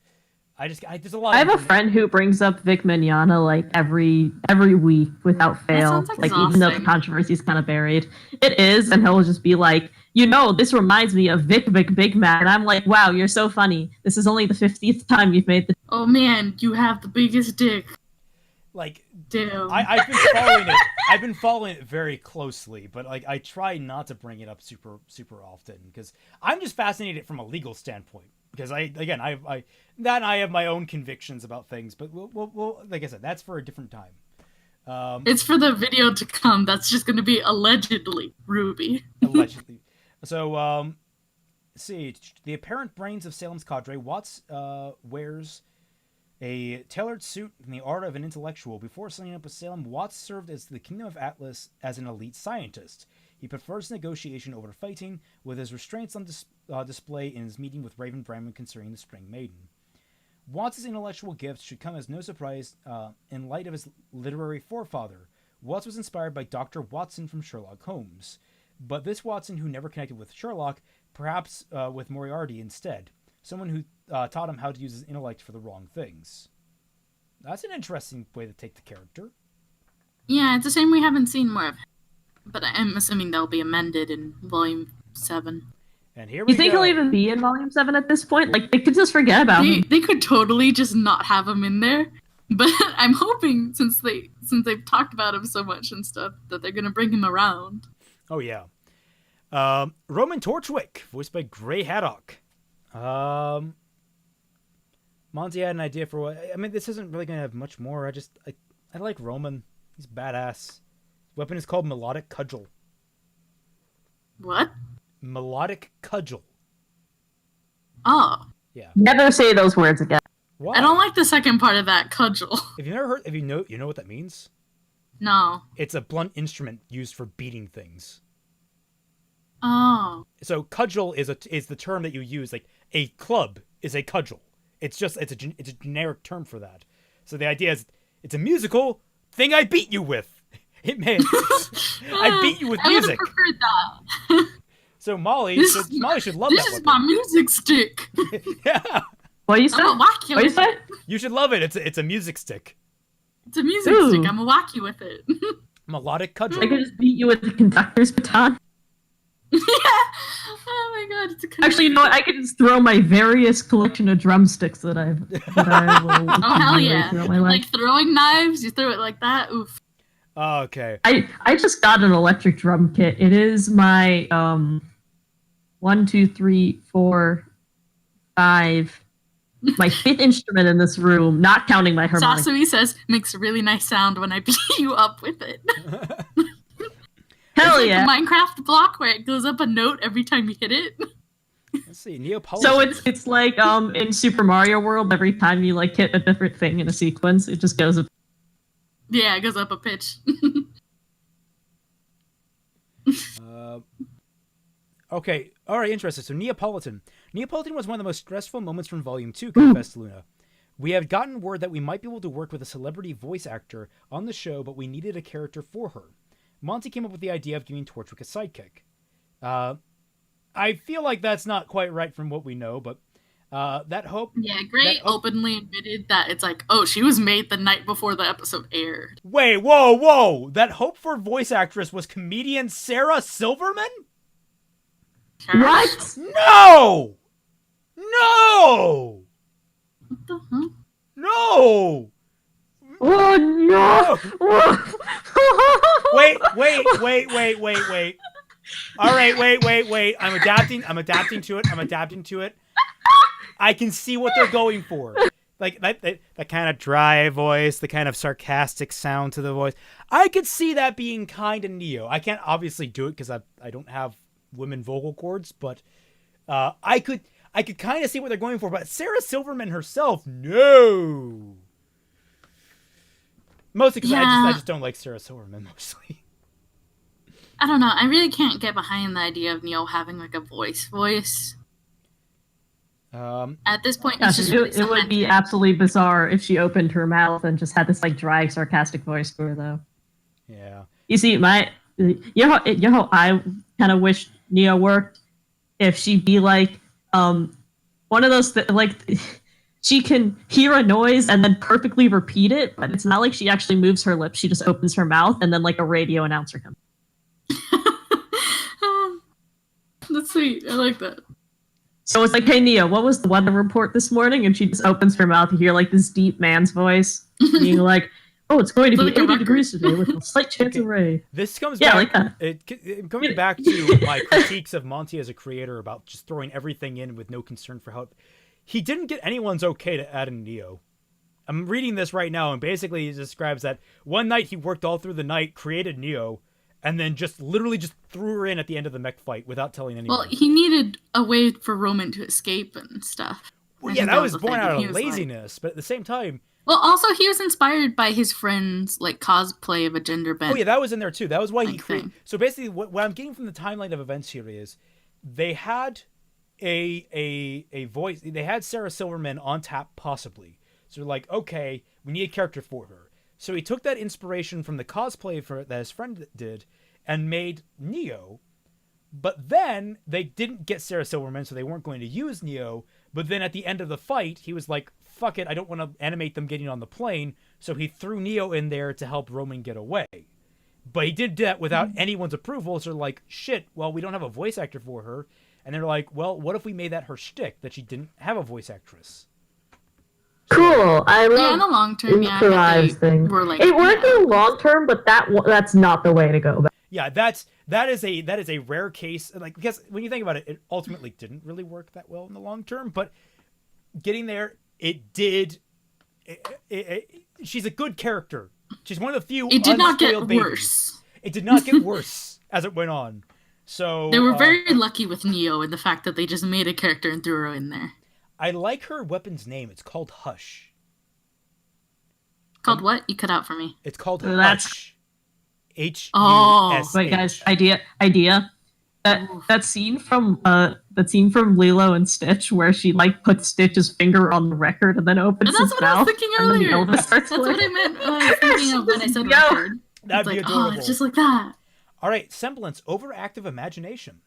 There's a lot. I have a friend who brings up Vic Mignogna like every week without fail. Like even though the controversy is kind of buried, it is, and he'll just be like, this reminds me of Vic Big Mac, and I'm like, wow, you're so funny. This is only the 50th time you've made the. Oh man, you have the biggest dick. Like, damn. I've been following it. I've been following it very closely, but like I try not to bring it up super often because I'm just fascinated from a legal standpoint. Because I have my own convictions about things, but we'll like I said, that's for a different time. It's for the video to come. That's just going to be allegedly RWBY. Allegedly. So, let's see. The apparent brains of Salem's cadre, Watts wears a tailored suit in the aura of an intellectual. Before signing up with Salem, Watts served as the Kingdom of Atlas as an elite scientist. He prefers negotiation over fighting, with his restraints on display in his meeting with Raven Bramman concerning the Spring Maiden. Watts' intellectual gifts should come as no surprise in light of his literary forefather. Watts was inspired by Dr. Watson from Sherlock Holmes, but this Watson who never connected with Sherlock, perhaps with Moriarty instead, someone who taught him how to use his intellect for the wrong things. That's an interesting way to take the character. Yeah, it's a shame we haven't seen more of him, but I'm assuming they'll be amended in Volume 7. And here we You think go. he'll even be in Volume 7 at this point? Like, they could just forget about him. They could totally just not have him in there. But I'm hoping, since they've talked about him so much and stuff, that they're going to bring him around. Oh, yeah. Roman Torchwick, voiced by Gray Haddock. Monty had an idea for what... I mean, this isn't really going to have much more. I like Roman. He's badass. Weapon is called Melodic Cudgel. What? Melodic Cudgel. Oh. Yeah. Never say those words again. Why? I don't like the second part of that, cudgel. If you've never heard... you know what that means? No. It's a blunt instrument used for beating things. Oh. So cudgel is the term that you use. Like, a club is a cudgel. It's a generic term for that. So the idea is it's a musical thing I beat you with. It may I beat you with music. I would have preferred that. So Molly should love this that. This is my music stick. Yeah. What you say? I'm gonna whack you What you with say? it. You should love it. It's a music stick. It's a music Ooh. stick. I'm gonna whack you with it. Melodic cudgel. I could just beat you with the conductor's baton. Yeah. Oh my god, it's a conductor. Actually, you know what? I could just throw my various collection of drumsticks that I will. Oh hell yeah! throughout my life. Like throwing knives, you throw it like that. Oof. Oh, okay. I just got an electric drum kit. It is my 1, 2, 3, 4, 5. My 5th instrument in this room, not counting my harmonica. Sasui says makes a really nice sound when I beat you up with it. Hell it's yeah! like the Minecraft block where it goes up a note every time you hit it. Let's see, Neapolitan. So it's like in Super Mario World, every time you like hit a different thing in a sequence, it just goes up. Yeah, it goes up a pitch. Okay, all right, interesting. So Neapolitan. Neapolitan was one of the most stressful moments from Volume 2, confessed Luna. We have gotten word that we might be able to work with a celebrity voice actor on the show, but we needed a character for her. Monty came up with the idea of giving Torchwick a sidekick. I feel like that's not quite right from what we know, but that hope... Yeah, Gray openly admitted that it's like, oh, she was made the night before the episode aired. Wait, whoa! That hope for voice actress was comedian Sarah Silverman? What? No! No! What the huh? No! Oh no! Wait. All right, wait. I'm adapting to it. I can see what they're going for. Like that kind of dry voice, the kind of sarcastic sound to the voice. I could see that being kind of Neo. I can't obviously do it because I don't have women vocal cords, but I could kind of see what they're going for. But Sarah Silverman herself, no. Mostly because I just don't like Sarah Silverman mostly. I don't know. I really can't get behind the idea of Neo having like a voice. At this point, it's just really it would be absolutely bizarre if she opened her mouth and just had this like dry, sarcastic voice to her, though. Yeah. You see, you know how I kind of wish Neo worked? If she'd be like, one of those, she can hear a noise and then perfectly repeat it, but it's not like she actually moves her lips. She just opens her mouth and then like a radio announcer comes. That's sweet. I like that. So it's like, hey, Neo, what was the weather report this morning? And she just opens her mouth. You hear like this deep man's voice being like, oh, it's going to be 80 degrees today with a slight chance of rain. This comes back, like that. Coming back to my critiques of Monty as a creator about just throwing everything in with no concern for how... He didn't get anyone's okay to add in Neo. I'm reading this right now, and basically he describes that one night he worked all through the night, created Neo, and then literally threw her in at the end of the mech fight without telling anyone. Well, he needed a way for Roman to escape and stuff. Well, yeah, that was born out of laziness, but at the same time... Well, also, he was inspired by his friend's, cosplay of a gender bent. Oh, yeah, that was in there, too. That was why he created... So basically, what I'm getting from the timeline of events here is they had a voice... They had Sarah Silverman on tap, possibly. So they're like, okay, we need a character for her. So he took that inspiration from the cosplay that his friend did and made Neo. But then they didn't get Sarah Silverman, so they weren't going to use Neo. But then at the end of the fight, he was like, fuck it, I don't want to animate them getting on the plane. So he threw Neo in there to help Roman get away. But he did that without anyone's approval. So they're like, shit, well, we don't have a voice actor for her. And they're like, well, what if we made that her shtick, that she didn't have a voice actress? Cool. I love in the long term, thing. It worked in the long term, but that's not the way to go. Yeah, that is a rare case. Because when you think about it, it ultimately didn't really work that well in the long term. But getting there, it did. She's a good character. She's one of the few. It did not get babies. Worse. It did not get worse as it went on. So they were very lucky with Neo in the fact that they just made a character and threw her in there. I like her weapon's name. It's called Hush. Called what? You cut out for me. It's called Hush. H-U-S-H. Oh, wait, guys! Idea. That scene from Lilo and Stitch where she puts Stitch's finger on the record and then opens his mouth. That's what I was thinking earlier. That's what I meant. I was thinking of when I said record. That'd be adorable. Oh, it's just like that. All right, Semblance, overactive imagination.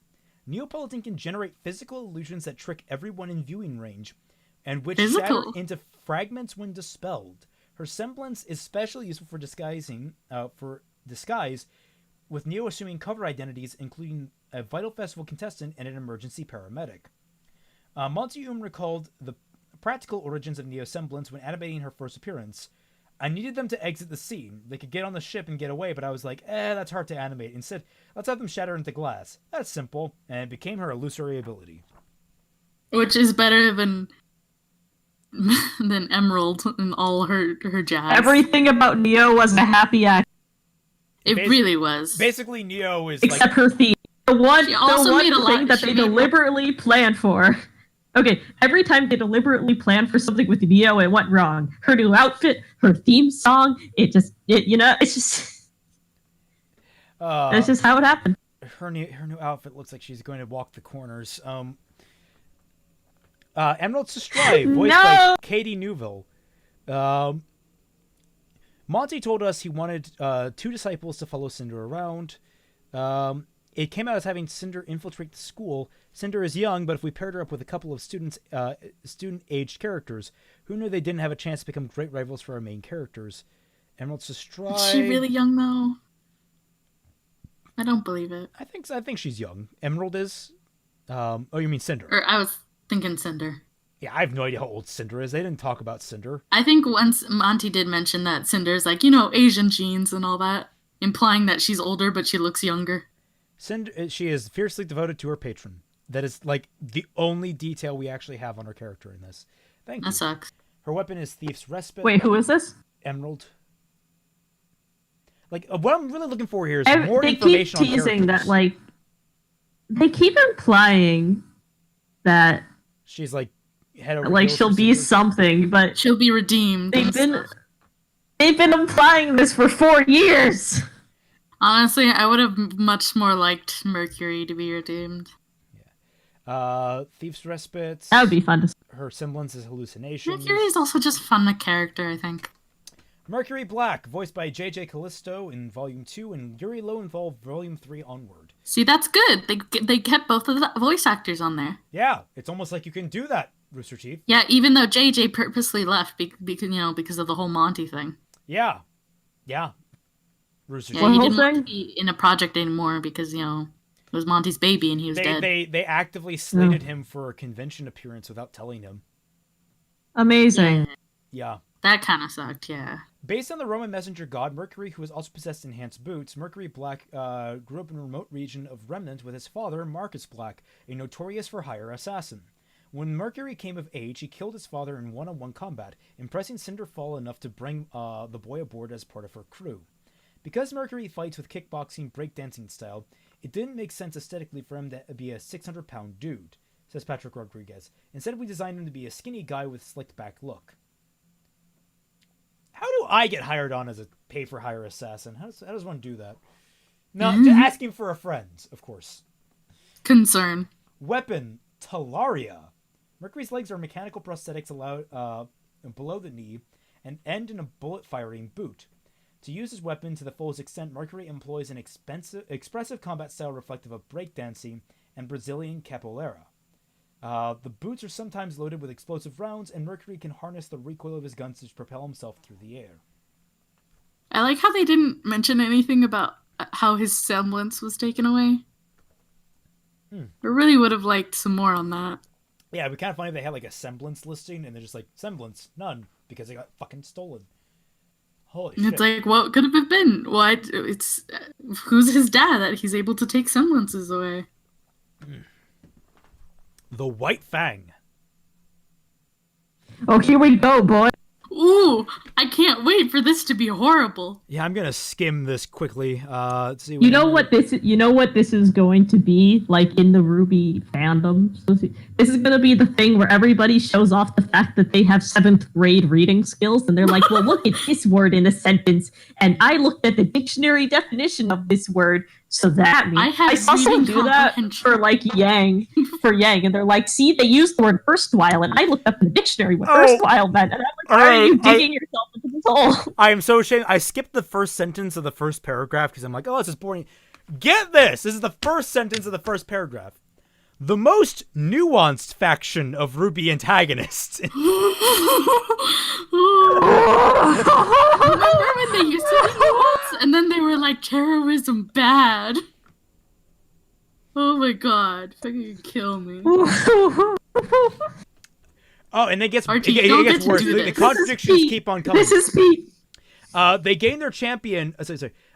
Neopolitan can generate physical illusions that trick everyone in viewing range, and which shatter into fragments when dispelled. Her semblance is especially useful for disguise, with Neo assuming cover identities, including a Vital Festival contestant and an emergency paramedic. Monty recalled the practical origins of Neo's semblance when animating her first appearance. I needed them to exit the scene. They could get on the ship and get away, but I was like, that's hard to animate. Instead, let's have them shatter into glass. That's simple, and it became her illusory ability. Which is better than Emerald and all her jazz. Everything about Neo was a happy act. It really was. Basically, Neo is except her theme. The one thing that they deliberately planned for. Okay, every time they deliberately planned for something with Neo, it went wrong. Her new outfit, her theme song, it's just that's just how it happened. Her new outfit looks like she's going to walk the corners. Emerald Zwei, voiced by Katie Newville. Monty told us he wanted 2 disciples to follow Cinder around. It came out as having Cinder infiltrate the school. Cinder is young, but if we paired her up with a couple of student-aged characters, who knew they didn't have a chance to become great rivals for our main characters? Emerald Zwei. Is she really young, though? I don't believe it. I think she's young. Emerald is. Oh, you mean Cinder? Or I was thinking Cinder. Yeah, I have no idea how old Cinder is. They didn't talk about Cinder. I think once Monty did mention that Cinder's Asian genes and all that, implying that she's older but she looks younger. Cinder, she is fiercely devoted to her patron. That is the only detail we actually have on her character in this. Thank you. That sucks. Her weapon is Thief's Respite. Wait, who is this? Emerald. What I'm really looking for here is more information on characters. They keep teasing that, they keep implying that she's head over she'll be something, but she'll be redeemed. They've been implying this for 4 years. Honestly, I would have much more liked Mercury to be redeemed. Yeah. Thief's Respite. That would be fun to see. Her semblance is hallucination. Mercury is also just fun a character, I think. Mercury Black, voiced by J.J. Callisto in Volume 2 and Yuri Lowenthal Volume 3 onward. See, that's good. They kept both of the voice actors on there. Yeah, it's almost like you can do that, Rooster Teeth. Yeah, even though JJ purposely left because of the whole Monty thing. Yeah. Rooster Teeth. Yeah, he didn't want to be in a project anymore because, it was Monty's baby and he was dead. They actively slated him for a convention appearance without telling him. Amazing. Yeah. That kind of sucked, yeah. Based on the Roman messenger god Mercury, who was also possessed enhanced boots, Mercury Black grew up in a remote region of Remnant with his father, Marcus Black, a notorious-for-hire assassin. When Mercury came of age, he killed his father in one-on-one combat, impressing Cinderfall enough to bring the boy aboard as part of her crew. Because Mercury fights with kickboxing breakdancing style, it didn't make sense aesthetically for him to be a 600-pound dude, says Patrick Rodriguez. Instead, we designed him to be a skinny guy with slicked-back look. How do I get hired on as a pay-for-hire assassin? How does one do that? No, just asking for a friend, of course. Concern. Weapon, Talaria. Mercury's legs are mechanical prosthetics allowed below the knee and end in a bullet-firing boot. To use his weapon to the fullest extent, Mercury employs an expressive combat style reflective of breakdancing and Brazilian capoeira. The boots are sometimes loaded with explosive rounds, and Mercury can harness the recoil of his guns to propel himself through the air. I like how they didn't mention anything about how his semblance was taken away. I really would have liked some more on that. Yeah, it'd be kind of funny if they had like a semblance listing, and they're just like, semblance, none, because they got fucking stolen. Holy shit. It's like, what could have been? What? It's who's his dad that he's able to take semblances away? The White Fang. Oh, here we go, boy. Ooh, I can't wait for this to be horrible. Yeah, I'm gonna skim this quickly. Let's see. You know what this is going to be like in the RWBY fandom. So this is gonna be the thing where everybody shows off the fact that they have 7th grade reading skills, and they're like, "Well, look at this word in a sentence," and I looked at the dictionary definition of this word. So that means I saw someone do that for like Yang, and they're like, "See, they used the word erstwhile," and I looked up in the dictionary what erstwhile meant, and I'm like, "Why are you digging yourself into this hole?" I am so ashamed. I skipped the first sentence of the first paragraph because I'm like, "Oh, this is boring." Get this! This is the first sentence of the first paragraph. The most nuanced faction of RWBY antagonists. Remember when they used to be nuanced, and then they were like, terrorism bad? Oh my god, fucking kill me. Oh, and it gets worse. The contradictions keep on coming. This is Pete. They gained their champion.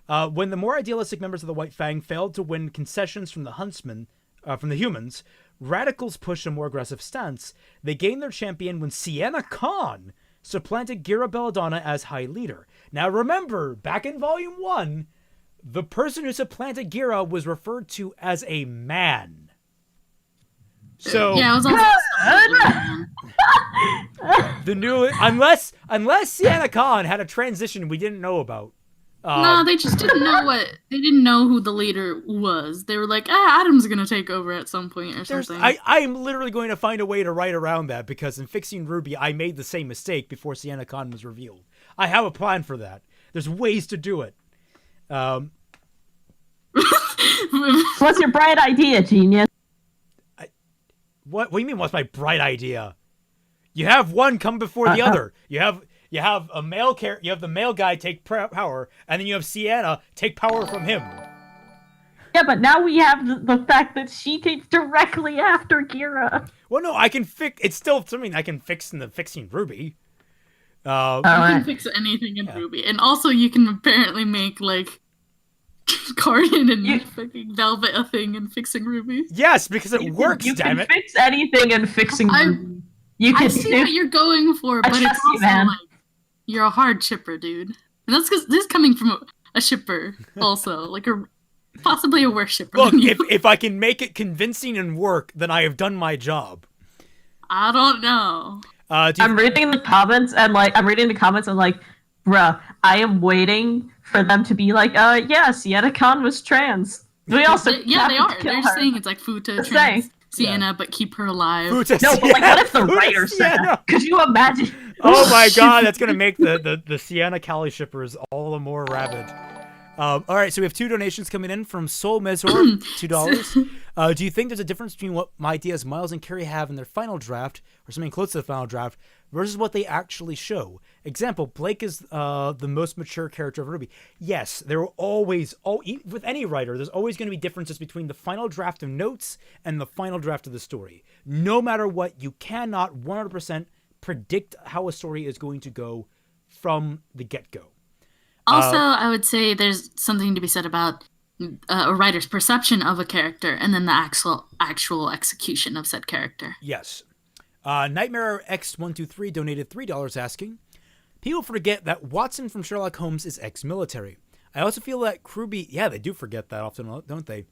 When the more idealistic members of the White Fang failed to win concessions from the Huntsmen, from the humans, radicals pushed a more aggressive stance. They gained their champion when Sienna Khan supplanted Gira Belladonna as High Leader. Now remember, back in Volume 1, the person who supplanted Gira was referred to as a man. So yeah, it was also the new unless Sienna Khan had a transition we didn't know about. No, they just didn't know they didn't know who the leader was. They were like, Adam's gonna take over at some point or something. I'm literally going to find a way to write around that, because in fixing RWBY, I made the same mistake before Sienna Khan was revealed. I have a plan for that. There's ways to do it. What's your bright idea, genius? What do you mean, what's my bright idea? You have one come before the other. You have a male you have the male guy take power, and then you have Sienna take power from him. Yeah, but now we have the fact that she came directly after Gira. Well, no, I can fix. It's still something I can fix in the fixing RWBY. You can fix anything in RWBY, and also you can apparently make like Cardin and fucking Velvet a thing in fixing RWBY. Yes, because it works. You damn can it! Fix anything in fixing RWBY. I see what you're going for, but it's also like you're a hard shipper, dude. And that's because this is coming from a shipper, also, like possibly a worse shipper. Look, if I can make it convincing and work, then I have done my job. I don't know. I'm reading the comments and like, bruh, I am waiting for them to be like, yeah, Sienna Khan was trans. We also they are. They're saying it's like Futa trans Sienna, but keep her alive. No, but like, what if the writer said that? Could you imagine? Oh my god, that's gonna make the Sienna Callie shippers all the more rabid. All right, so we have 2 donations coming in from Soul Mesor, $2. Do you think there's a difference between what my ideas Miles and Carrie have in their final draft, or something close to the final draft, versus what they actually show? Example, Blake is the most mature character of RWBY. Yes, there will always, with any writer, there's always going to be differences between the final draft of notes and the final draft of the story. No matter what, you cannot 100% predict how a story is going to go from the get-go. Also, I would say there's something to be said about a writer's perception of a character and then the actual execution of said character. Yes. Nightmare X123 donated $3 asking, people forget that Watson from Sherlock Holmes is ex-military. I also feel that RWBY, yeah, they do forget that often, don't they?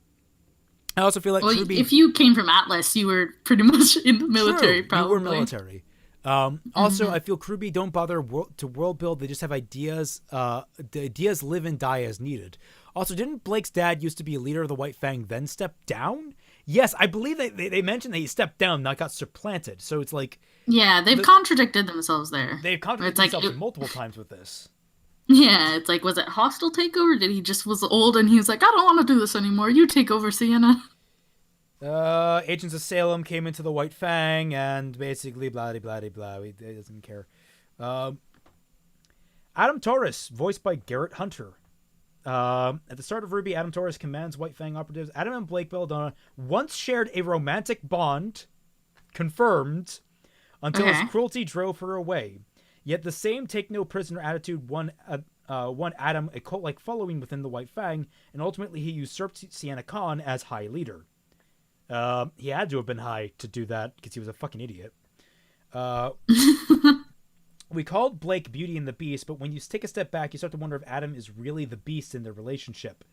I also feel like RWBY, if you came from Atlas, you were pretty much in the military, true, probably. You were military. Also, I feel RWBY don't bother to world build. They just have ideas. The ideas live and die as needed. Also, didn't Blake's dad used to be a leader of the White Fang, then step down? Yes, I believe they mentioned that he stepped down, not got supplanted. So it's like... Yeah, they've contradicted themselves there. They've contradicted themselves multiple times with this. Yeah, it's like, was it hostile takeover? Did he just was old and he was like, I don't want to do this anymore. You take over, Sienna. Agents of Salem came into the White Fang and basically blah blah blah blah. He doesn't care. Adam Torres, voiced by Garrett Hunter. At the start of RWBY, Adam Torres commands White Fang operatives. Adam and Blake Belladonna once shared a romantic bond, confirmed, until his cruelty drove her away. Yet the same take-no-prisoner attitude won Adam a cult-like following within the White Fang, and ultimately he usurped Sienna Khan as High Leader. He had to have been high to do that, because he was a fucking idiot. We called Blake Beauty and the Beast, but when you take a step back, you start to wonder if Adam is really the Beast in their relationship.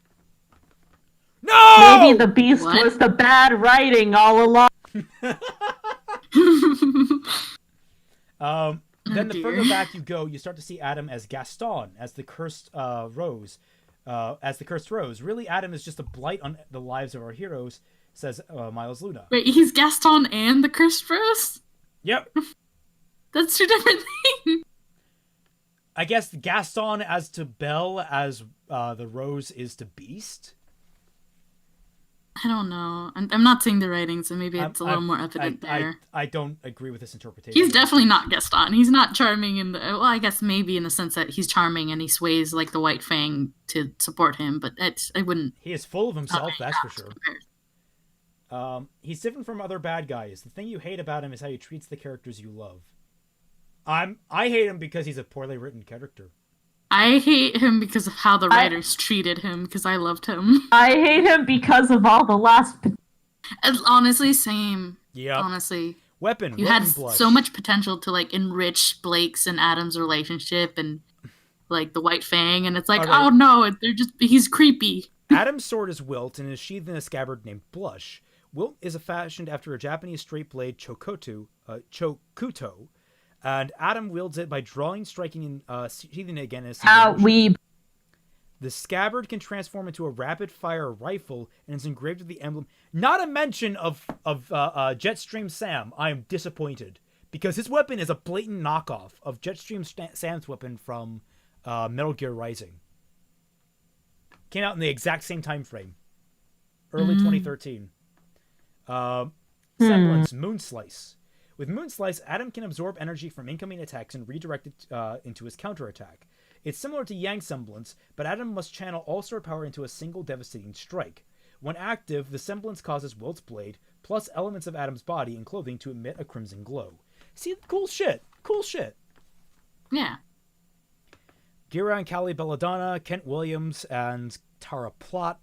No! Maybe the Beast was the bad writing all along. Then the further back you go, you start to see Adam as Gaston, as the cursed rose. Really, Adam is just a blight on the lives of our heroes, says Miles Luna. Wait, he's Gaston and the cursed rose? Yep. That's 2 different things. I guess Gaston as to Belle, as the rose is to Beast. I don't know. I'm not seeing the writing, so maybe it's a little more evident there. I don't agree with this interpretation. He's definitely not Gaston. He's not charming in the... Well, I guess maybe in the sense that he's charming and he sways like the White Fang to support him, but I wouldn't... He is full of himself, that's for sure. He's different from other bad guys. The thing you hate about him is how he treats the characters you love. I hate him because he's a poorly written character. I hate him because of how the writers treated him, because I loved him. I hate him because of all the last... Honestly, same. Yeah. Honestly. You had so much potential to, like, enrich Blake's and Adam's relationship and, like, the White Fang, and it's like, oh no, he's creepy. Adam's sword is Wilt and is sheathed in a scabbard named Blush. Wilt is fashioned after a Japanese straight blade chokuto, and Adam wields it by drawing, striking, and sheathing it again as RWBY. The scabbard can transform into a rapid-fire rifle and is engraved with the emblem. Not a mention of Jetstream Sam. I am disappointed, because his weapon is a blatant knockoff of Jetstream Sam's weapon from Metal Gear Rising. Came out in the exact same time frame, early 2013. Semblance, Moonslice. With Moonslice, Adam can absorb energy from incoming attacks and redirect it into his counterattack. It's similar to Yang's Semblance, but Adam must channel all star power into a single devastating strike. When active, the Semblance causes Wilt's blade, plus elements of Adam's body and clothing to emit a crimson glow. See, cool shit. Cool shit. Yeah. Gira and Callie Belladonna, Kent Williams, and Tara Plott.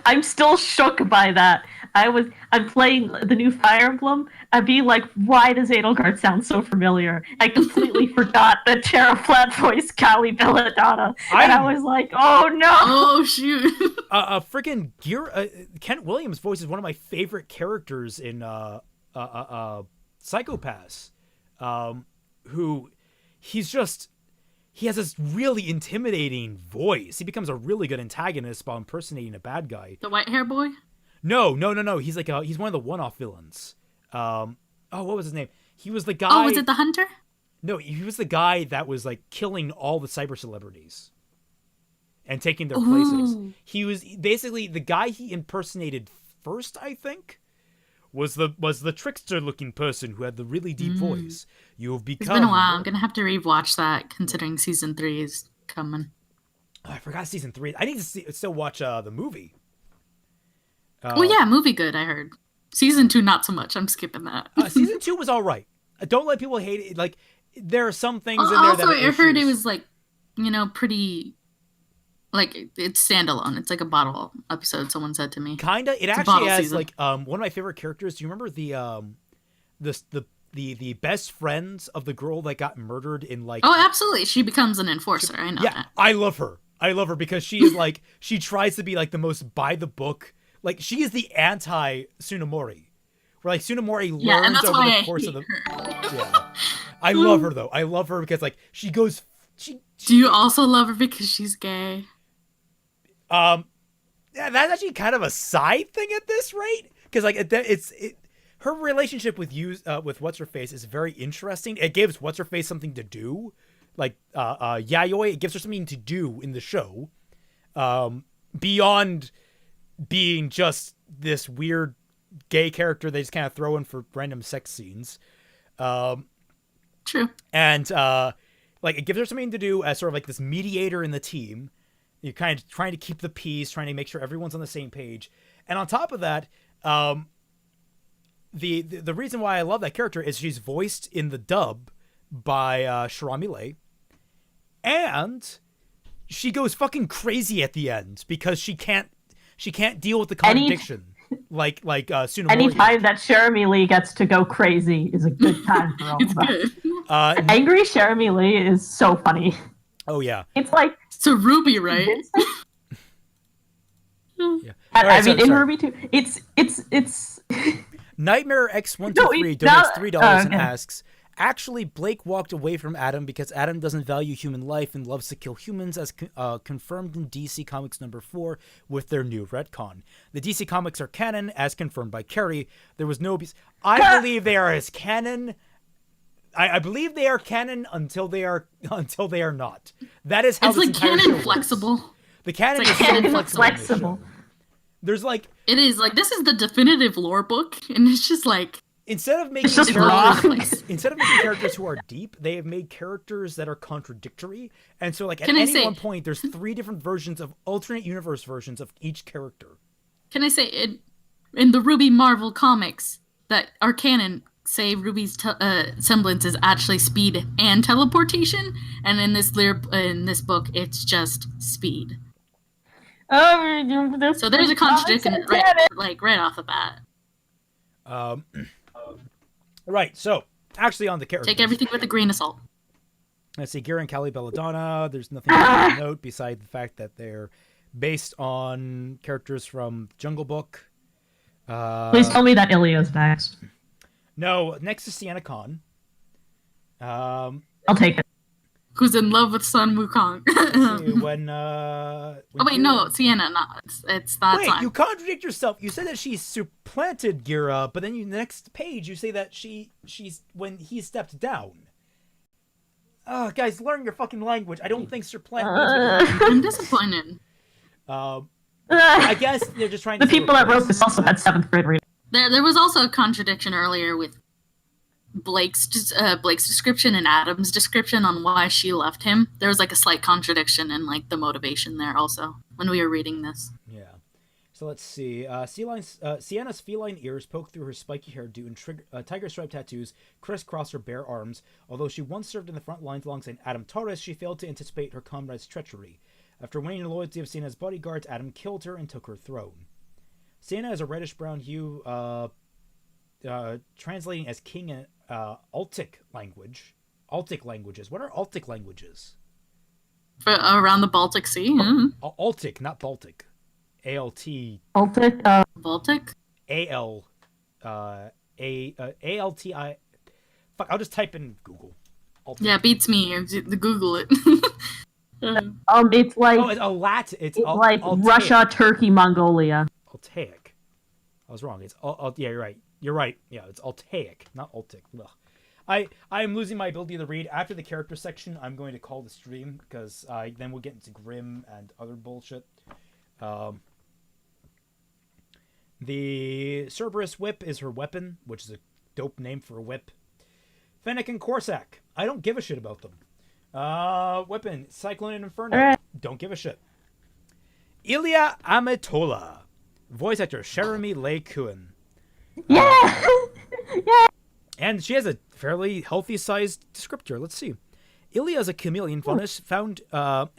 I'm still shook by that. I'm playing the new Fire Emblem. I'd be like, why does Edelgard sound so familiar? I completely forgot that Tara Platt voiced Callie Belladonna. And I was like, oh no! Oh shoot. Freaking Kent Williams voices one of my favorite characters in Psychopaths. Who he has this really intimidating voice. He becomes a really good antagonist by impersonating a bad guy. The white hair boy? No. He's like he's one of the one-off villains. Oh, what was his name? He was the guy. Oh, was it the hunter? No, he was the guy that was like killing all the cyber celebrities and taking their places. He was basically the guy he impersonated first, I think, was the trickster-looking person who had the really deep voice. You have become. It's been a while. I'm gonna have to rewatch that, considering season 3 is coming. Oh, I forgot season 3. I need to still watch the movie. Oh yeah, movie good. I heard. Season 2 not so much. I'm skipping that. Season 2 was all right. Don't let people hate it. Like there are some things in there also, that I heard it was like, pretty. Like it's standalone. It's like a bottle episode. Someone said to me. Kinda. It actually has season. Like one of my favorite characters. Do you remember the best friends of the girl that got murdered in like? Oh, absolutely. She becomes an enforcer. I know. Yeah, that. I love her. I love her because she is like she tries to be like the most by the book. Like she is the anti Tsunemori. Where like Tsunemori learns over the course of the. Yeah, I love her though. I love her because like she goes. Do you also love her because she's gay? Yeah, that's actually kind of a side thing at this rate because like her relationship with what's her face is very interesting. It gives what's her face something to do, like Yayoi. It gives her something to do in the show, beyond being just this weird gay character they just kind of throw in for random sex scenes. True. And like it gives her something to do as sort of like this mediator in the team. You're kind of trying to keep the peace, trying to make sure everyone's on the same page. And on top of that, the reason why I love that character is she's voiced in the dub by Sharamile. And she goes fucking crazy at the end because she can't deal with the contradiction. Like Tsunemori. Anytime that Sharamile gets to go crazy is a good time for all of us. Angry Sharamile is so funny. Oh yeah. It's like so RWBY, right? Yeah. I mean, in RWBY too. It's Nightmare X123 donates $3 and asks, actually, Blake walked away from Adam because Adam doesn't value human life and loves to kill humans, as confirmed in DC Comics number 4 with their new retcon. The DC Comics are canon, as confirmed by Carrie. There was no. I believe they are as canon. I believe they are canon until they are not. That is how it's like canon flexible. Works. The canon is canon so flexible. There's like it is like this is the definitive lore book, and it's just like instead of making characters who are deep, they have made characters that are contradictory. And so like at any one point, there's 3 different versions of alternate universe versions of each character. Can I say in the RWBY Marvel comics that are canon? Say RWBY's semblance is actually speed and teleportation, and in this book, it's just speed. So there's a contradiction right off the bat. Right. So actually, on the characters, take everything with a grain of salt. Let's see, Gira and Callie Belladonna. There's nothing to note besides the fact that they're based on characters from Jungle Book. Please tell me that Ilya's next. No, next is Sienna Khan. I'll take it. Who's in love with Sun Wukong? No, Sienna, not. It's that Wait, time. You contradict yourself. You said that she supplanted Gira, but then the next page you say that she's when he stepped down. Oh, guys, learn your fucking language. I don't think supplant. I'm disappointed. I guess they're just trying to. The people that wrote this also had 7th grade reading. There was also a contradiction earlier with Blake's description and Adam's description on why she left him. There was like a slight contradiction in like the motivation there also when we were reading this. Yeah. So let's see. Sienna's feline ears poke through her spiky hairdo and tiger stripe tattoos crisscross her bare arms. Although she once served in the front lines alongside Adam Torres, she failed to anticipate her comrade's treachery. After winning the loyalty of Sienna's bodyguards, Adam killed her and took her throne. Sienna has a reddish-brown hue, translating as king in Altic language. Altic languages. What are Altic languages? Around the Baltic Sea? Mm-hmm. Altic, not Baltic. A-L-T... Baltic? Baltic? A-L... A-L-T-I... Fuck, I'll just type in Google. Altic. Yeah, beats me. Google it. It's like... Oh, it's a Latin. It's like Altaic. Russia, Turkey, Mongolia. Altaic. I was wrong. It's yeah, you're right. You're right. Yeah, it's Altaic, not Altic. Ugh. I am losing my ability to read. After the character section, I'm going to call the stream, because then we'll get into Grimm and other bullshit. The Cerberus Whip is her weapon, which is a dope name for a whip. Fennec and Corsac. I don't give a shit about them. Weapon, Cyclone and Inferno. Don't give a shit. Ilya Amatola. Voice actor, Jeremy Leigh Cohen. Yeah! Yeah! And she has a fairly healthy-sized descriptor. Let's see. Ilya is a chameleon found a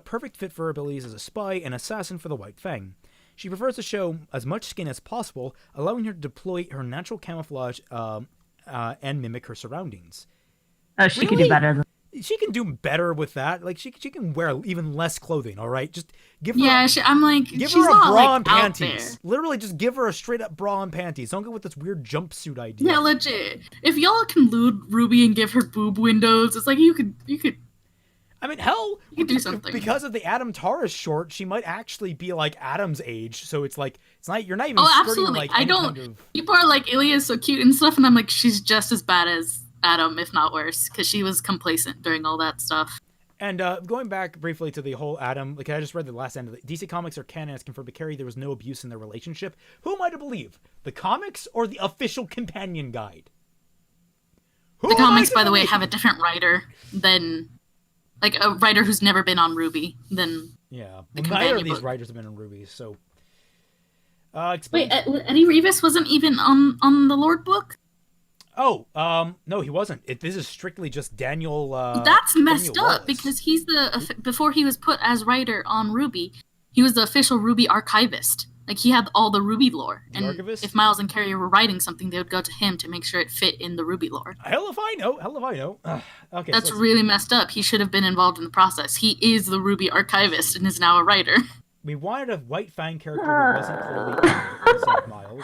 perfect fit for her abilities as a spy and assassin for the White Fang. She prefers to show as much skin as possible, allowing her to deploy her natural camouflage and mimic her surroundings. She could do better than. She can do better with that. Like, she can wear even less clothing, all right? Just give her give her a bra and out panties. there. Literally, just give her a straight-up bra and panties. Don't go with this weird jumpsuit idea. Yeah, legit. If y'all can lewd Ruby and give her boob windows, it's like you could. I mean, hell, you could do something. Because of the Adam Taurus short, she might actually be like Adam's age. So it's like you're not even. Oh, absolutely. Like, I don't. Kind of... People are like, Ilya's so cute and stuff, and I'm like, she's just as bad as Adam, if not worse, because she was complacent during all that stuff. And going back briefly to the whole Adam, like I just read the last end of it. DC Comics are canon as confirmed to Carrie. There was no abuse in their relationship. Who am I to believe? The comics or the official companion guide? The comics, by the way, have a different writer than, like, a writer who's never been on RWBY than. Yeah, neither of these writers have been on RWBY. So, wait, Eddie Rivas wasn't even on the Lord book. Oh, no, he wasn't. This is strictly just Daniel. That's messed Daniel up because he's before he was put as writer on RWBY, he was the official RWBY archivist. Like, he had all the RWBY lore. And archivist? If Miles and Carrie were writing something, they would go to him to make sure it fit in the RWBY lore. Hell if I know. Okay, that's really messed up. He should have been involved in the process. He is the RWBY archivist and is now a writer. We wanted a White Fang character who wasn't clearly evil, said Miles.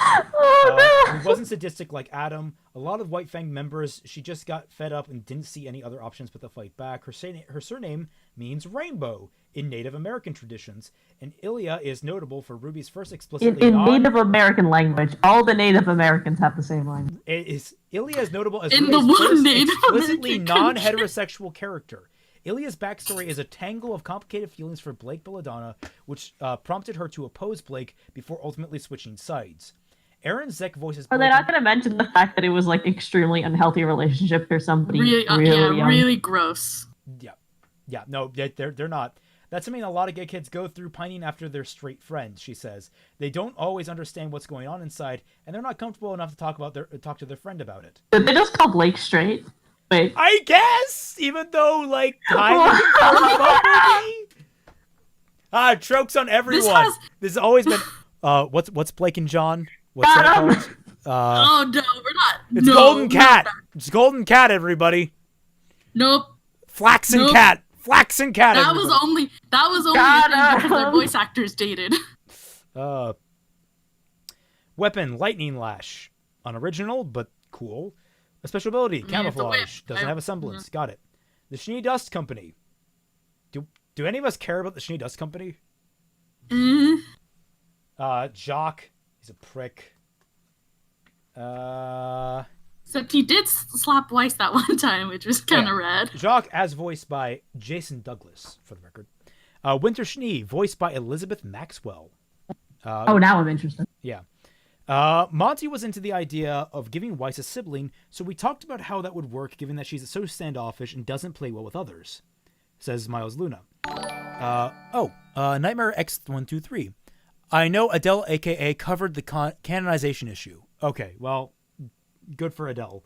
Who wasn't sadistic like Adam. A lot of White Fang members, she just got fed up and didn't see any other options but to fight back. Her surname means rainbow in Native American traditions, and Ilya is notable for RWBY's first explicitly in Native American language. All the Native Americans have the same language. Ilya is notable as in the one Native explicitly non-heterosexual character. Ilya's backstory is a tangle of complicated feelings for Blake Belladonna, which prompted her to oppose Blake before ultimately switching sides. Aaron Zek voices. Are they not going to mention the fact that it was like extremely unhealthy relationship for somebody really gross? Yeah. No, they're not. That's something a lot of gay kids go through, pining after their straight friends. She says they don't always understand what's going on inside, and they're not comfortable enough to talk to their friend about it. Did they just call Blake straight? Wait. I guess, even though, like, tropes on everyone. This has always been. What's Blake and John? What's that called? Oh no, we're not. It's Golden Cat. It's Golden Cat, everybody. Nope. Flaxen Cat. Flaxen Cat. That was only because their voice actors dated. Weapon, Lightning Lash. Unoriginal, but cool. A special ability, Camouflage. Doesn't have a semblance. Got it. The Schnee Dust Company. Do any of us care about the Schnee Dust Company? Jock. He's a prick. Except he did slap Weiss that one time, which was kind of rad. Jock, as voiced by Jason Douglas, for the record. Winter Schnee, voiced by Elizabeth Maxwell. Now I'm interested. Yeah. Monty was into the idea of giving Weiss a sibling, so we talked about how that would work given that she's so standoffish and doesn't play well with others, says Miles Luna. Nightmare X123. I know Adele, a.k.a. covered the canonization issue. Okay, well, good for Adele.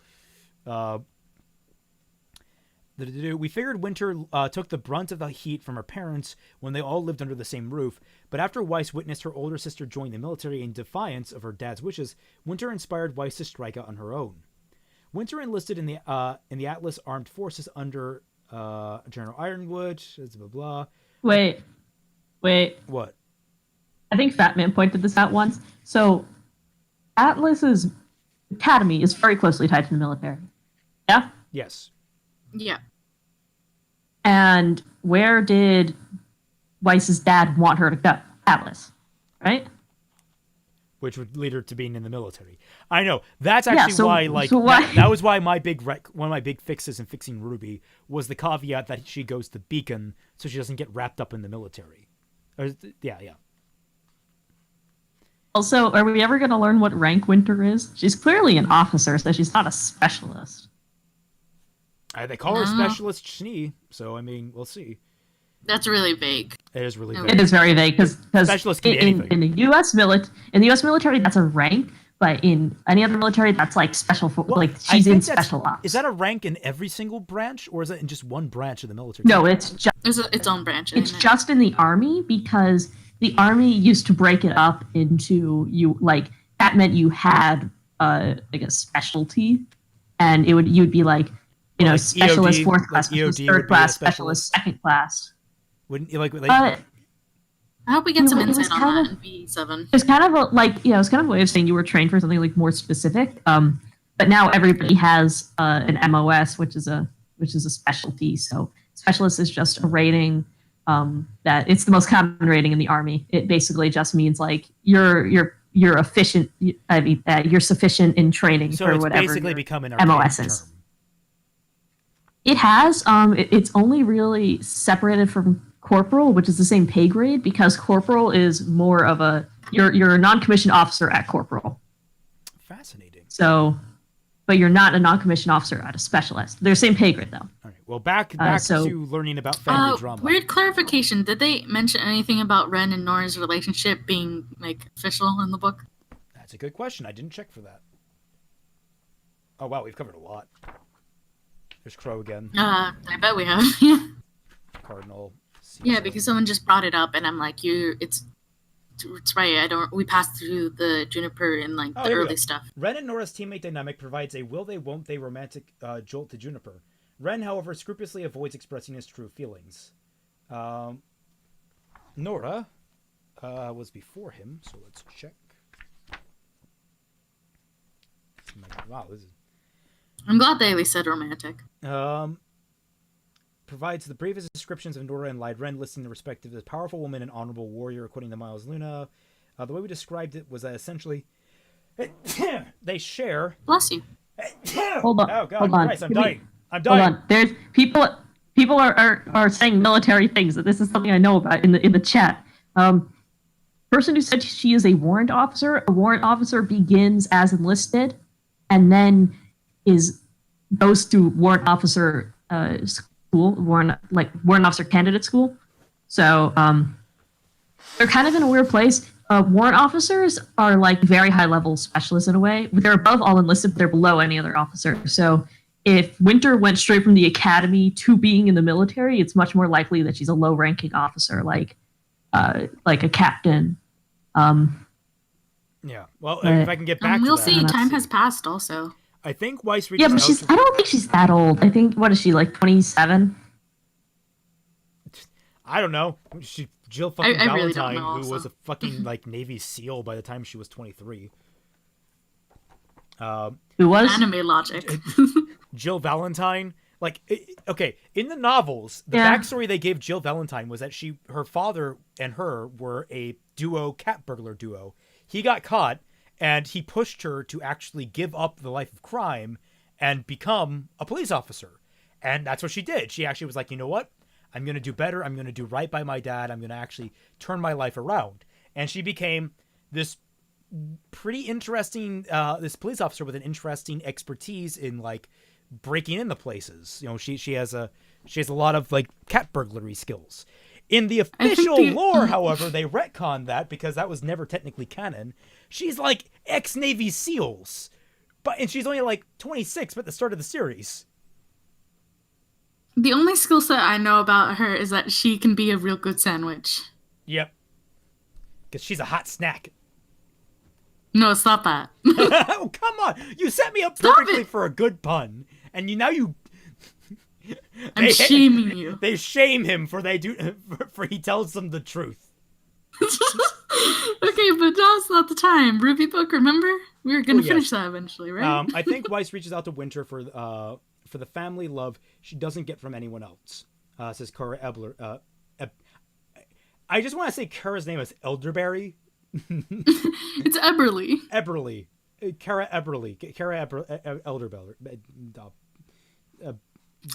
We figured Winter took the brunt of the heat from her parents when they all lived under the same roof, but after Weiss witnessed her older sister join the military in defiance of her dad's wishes, Winter inspired Weiss to strike out on her own. Winter enlisted in the Atlas Armed Forces under General Ironwood, blah, blah. Wait. What? I think Fat Man pointed this out once. So, Atlas's academy is very closely tied to the military. Yeah? Yes. Yeah. And where did Weiss's dad want her to go? Atlas, right? which would lead her to being in the military. I know that's actually why. That was why one of my big fixes in fixing RWBY was the caveat that she goes to Beacon so she doesn't get wrapped up in the military. Yeah. Also, are we ever going to learn what rank Winter is? She's clearly an officer, so she's not a specialist. They call her Specialist Schnee, so I mean, we'll see. That's really vague. It is really vague. It is very vague because in the U.S. military, that's a rank, but in any other military, that's like she's in special ops. Is that a rank in every single branch, or is it in just one branch of the military? No, it's just its own branch. It's just in the Army because the Army used to break it up into that meant you had like a specialty, and you'd be like specialist EOD, 4th class, specialist 3rd class, specialist 2nd class. Wouldn't you like? I hope we get some insight on that in B7. It's kind of it's kind of a way of saying you were trained for something like more specific. But now everybody has an MOS, which is a specialty. So specialist is just a rating that it's the most common rating in the Army. It basically just means like you're efficient. I mean, you're sufficient in training for whatever. So it's basically become an MOS is. It has. It's only really separated from corporal, which is the same pay grade, because corporal is more of you're a non-commissioned officer at corporal. Fascinating. So, but you're not a non-commissioned officer at a specialist. They're the same pay grade though. All right. Well, back to learning about family drama. Weird clarification. Did they mention anything about Ren and Nora's relationship being like official in the book? That's a good question. I didn't check for that. Oh wow, we've covered a lot. There's Crow again. I bet we have. Cardinal. Yeah, because someone just brought it up, and I'm like, it's right. We passed through the Juniper in the early stuff. Ren and Nora's teammate dynamic provides a will they, won't they romantic jolt to Juniper. Ren, however, scrupulously avoids expressing his true feelings. Nora was before him, so let's check. Wow, this is. I'm glad they at least said romantic. Provides the briefest descriptions of Nora and Lied Ren, listing the respective as powerful woman and honorable warrior, according to Miles Luna. The way we described it was that essentially they share. Bless you. Hold on. Oh God, hold on. Christ, I'm dying. Hold on. There's people are saying military things. This is something I know about in the chat. Person who said she is a warrant officer. A warrant officer begins as enlisted, and then goes to warrant officer school, warrant officer candidate school. So they're kind of in a weird place. Warrant officers are like very high level specialists in a way. They're above all enlisted, but they're below any other officer. So if Winter went straight from the academy to being in the military, it's much more likely that she's a low ranking officer, like a captain. Yeah. Well, if I can get back to that. We'll see. Time has passed also. I think Weiss reaches out I don't think she's that old. I think, what is she, like 27? I don't know. Jill fucking Valentine, really don't know, who was a fucking like Navy SEAL by the time she was 23. Who was? Anime logic. Jill Valentine. Okay, in the novels, the backstory they gave Jill Valentine was that her father and her were a cat burglar duo. He got caught, and he pushed her to actually give up the life of crime and become a police officer. And that's what she did. She actually was like, you know what? I'm going to do better. I'm going to do right by my dad. I'm going to actually turn my life around. And she became this pretty interesting, this police officer with an interesting expertise in like breaking into places. You know, she has a lot of like cat burglary skills. In the official lore, however, they retconned that because that was never technically canon. She's like ex-Navy SEALs, and she's only like 26 at the start of the series. The only skill set I know about her is that she can be a real good sandwich. Yep. Because she's a hot snack. No, stop that. Oh, come on. You set me up perfectly for a good pun. And you... I'm shaming you. They shame him for he tells them the truth. Okay, but now's not the time. RWBY book, remember? We were going to finish that eventually, right? I think Weiss reaches out to Winter for the family love she doesn't get from anyone else. Says Kara Ebler. I just want to say Kara's name is Elderberry, It's Eberly. Eberly. Kara Eberly. Elderbeller.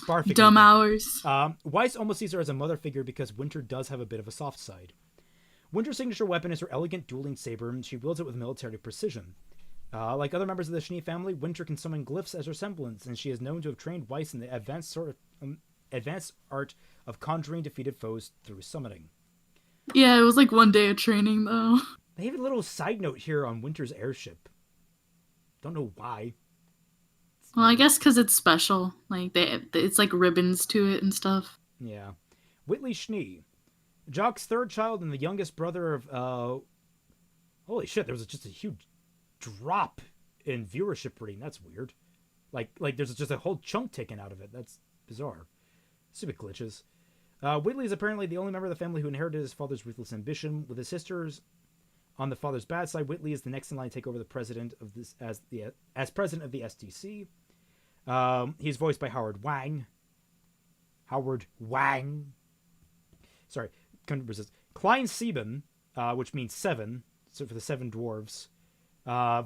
Barfig. Dumb hours. Weiss almost sees her as a mother figure because Winter does have a bit of a soft side. Winter's signature weapon is her elegant dueling saber, and she wields it with military precision. Like other members of the Schnee family, Winter can summon glyphs as her semblance, and she is known to have trained Weiss in the advanced art of conjuring defeated foes through summoning. Yeah, it was like one day of training, though. They have a little side note here on Winter's airship. Don't know why. Well, I guess because it's special. Like, it's like ribbons to it and stuff. Yeah. Whitley Schnee. Jock's third child and the youngest brother of, holy shit, there was just a huge drop in viewership rating. That's weird. Like there's just a whole chunk taken out of it. That's bizarre. Stupid glitches. Whitley is apparently the only member of the family who inherited his father's ruthless ambition. With his sisters on the father's bad side, Whitley is the next in line to take over the president of this as president of the SDC. He's voiced by Howard Wang. Sorry, couldn't resist. Klein Sieben, which means 7, so for the 7 dwarves.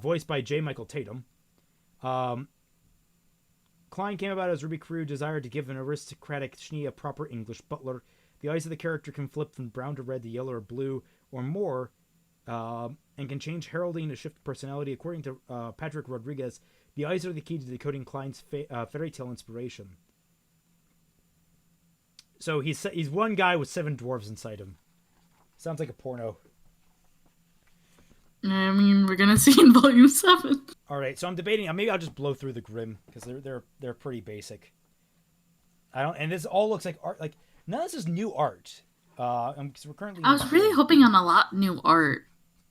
Voiced by J. Michael Tatum. Klein came about as RWBY crew desired to give an aristocratic Schnee a proper English butler. The eyes of the character can flip from brown to red to yellow or blue or more, and can change heralding to shift personality. According to Patrick Rodriguez, the eyes are the key to decoding Klein's fairy tale inspiration. So he's one guy with 7 dwarves inside him. Sounds like a porno. I mean, we're gonna see in Volume 7. All right, so I'm debating. Maybe I'll just blow through the Grimm because they're pretty basic. And this all looks like art. Like none of this is new art. Because we're currently. I was really hoping on a lot new art.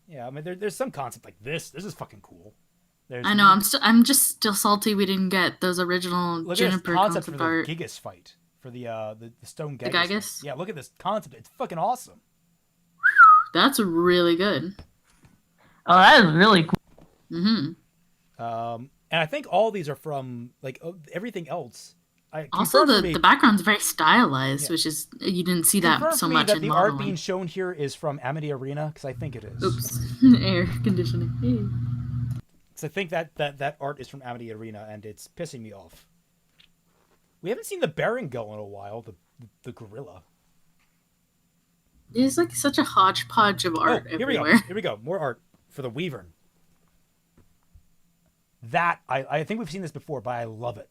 Yeah, I mean, there's some concept like this. This is fucking cool. I know. I'm just still salty we didn't get those original Juniper concept for art. the Gigas fight for the stone Gigas. The Gigas? Yeah, look at this concept. It's fucking awesome. That's really good. Oh, that is really cool. Mm-hmm. And I think all these are from like everything else. Also, the background's very stylized, which is you didn't see that so much in the modeling. art being shown here is from Amity Arena because I think it is. Oops, air conditioning. Because I think that art is from Amity Arena and it's pissing me off. We haven't seen the Baron go in a while. The gorilla. It's like such a hodgepodge of art everywhere. Here we go. More art for the Weavern. That I think we've seen this before, but I love it.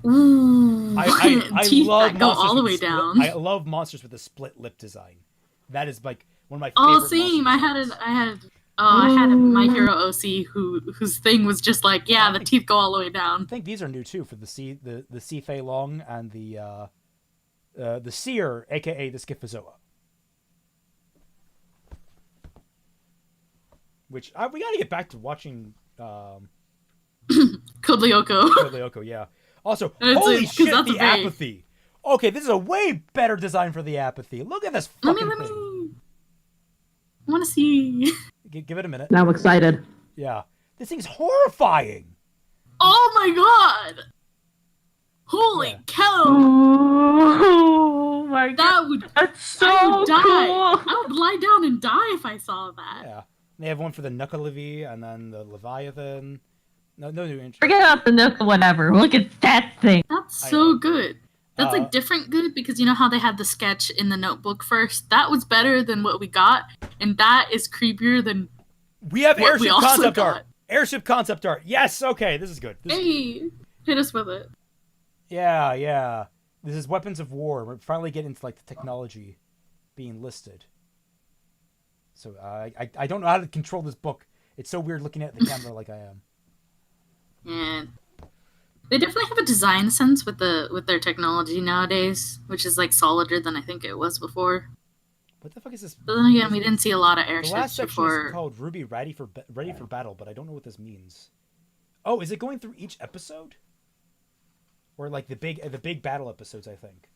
Ooh, I teeth love that go all the way down. I love monsters with a split lip design. That is like one of my favorite. Oh, same. I had a My Hero OC whose thing was just like, the teeth go all the way down. I think these are new too for the C Fei Long and the Seer, aka the Schifozoa. Which we gotta get back to watching. Code Lyoko. Code Lyoko, yeah. Also, holy shit, the apathy. Okay, this is a way better design for the apathy. Look at this fucking thing. I want to see. Give it a minute. Now I'm excited. Yeah. This thing's horrifying. Oh my god. Holy cow. Oh my god. That's so cool. I would lie down and die if I saw that. Yeah. They have one for the Knucklevi and then the Leviathan. No new interest. Forget about the Nook or whatever. Look at that thing. That's so good. That's like different good because you know how they had the sketch in the notebook first? That was better than what we got, and that is creepier than we have airship concept art. Airship concept art. Yes, okay, this is good. Hey, hit us with it. Yeah. This is weapons of war. We're finally getting into like the technology being listed. So I don't know how to control this book. It's so weird looking at the camera like I am. Yeah. They definitely have a design sense with their technology nowadays, which is like solider than I think it was before. What the fuck is this? But then again, we didn't see a lot of airships before. The last section before. is called RWBY ready for battle, but I don't know what this means. Oh, is it going through each episode? Or like the big battle episodes, I think.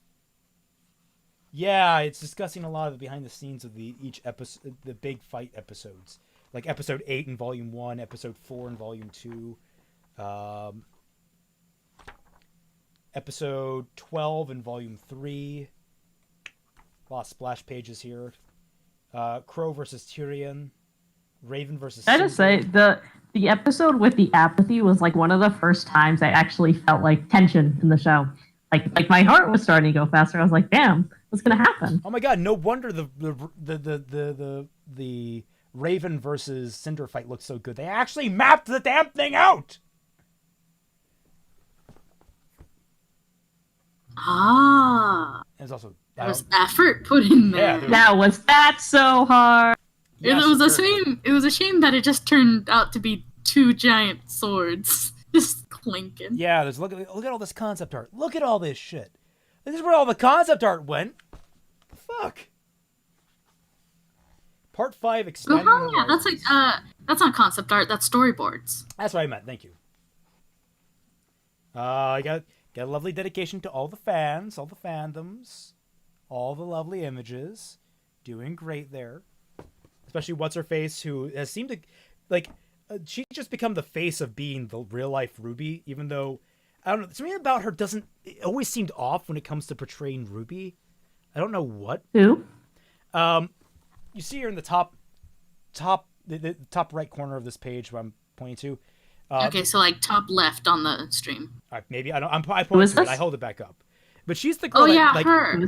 Yeah, it's discussing a lot of the behind the scenes of each episode, the big fight episodes, like episode 8 in volume 1, episode 4 in volume 2. Episode 12 in Volume 3. Lost splash pages here. Crow versus Tyrion. Raven versus I just say the episode with the apathy was like one of the first times I actually felt like tension in the show. Like my heart was starting to go faster. I was like, damn, what's gonna happen? Oh my god, no wonder the Raven versus Cinder fight looks so good. They actually mapped the damn thing out! There's also there was effort put in there. Yeah, Now was that so hard? Yes, it was a shame. It was a shame that it just turned out to be two giant swords just clinking. Yeah, look at all this concept art. Look at all this shit. This is where all the concept art went. Fuck. Part 5 expanding. Oh yeah, that's like that's not concept art. That's storyboards. That's what I meant. Thank you. I got a lovely dedication to all the fans, all the fandoms, all the lovely images. Doing great there. Especially What's-Her-Face, who has seemed to, like, she's just become the face of being the real-life RWBY, even though, I don't know, something about her it always seemed off when it comes to portraying RWBY. I don't know what. Who? You see her in the top right corner of this page where I'm pointing to. Okay, so like top left on the stream. Maybe, I pointed to it, I hold it back up. But she's the girl Oh yeah, like, her.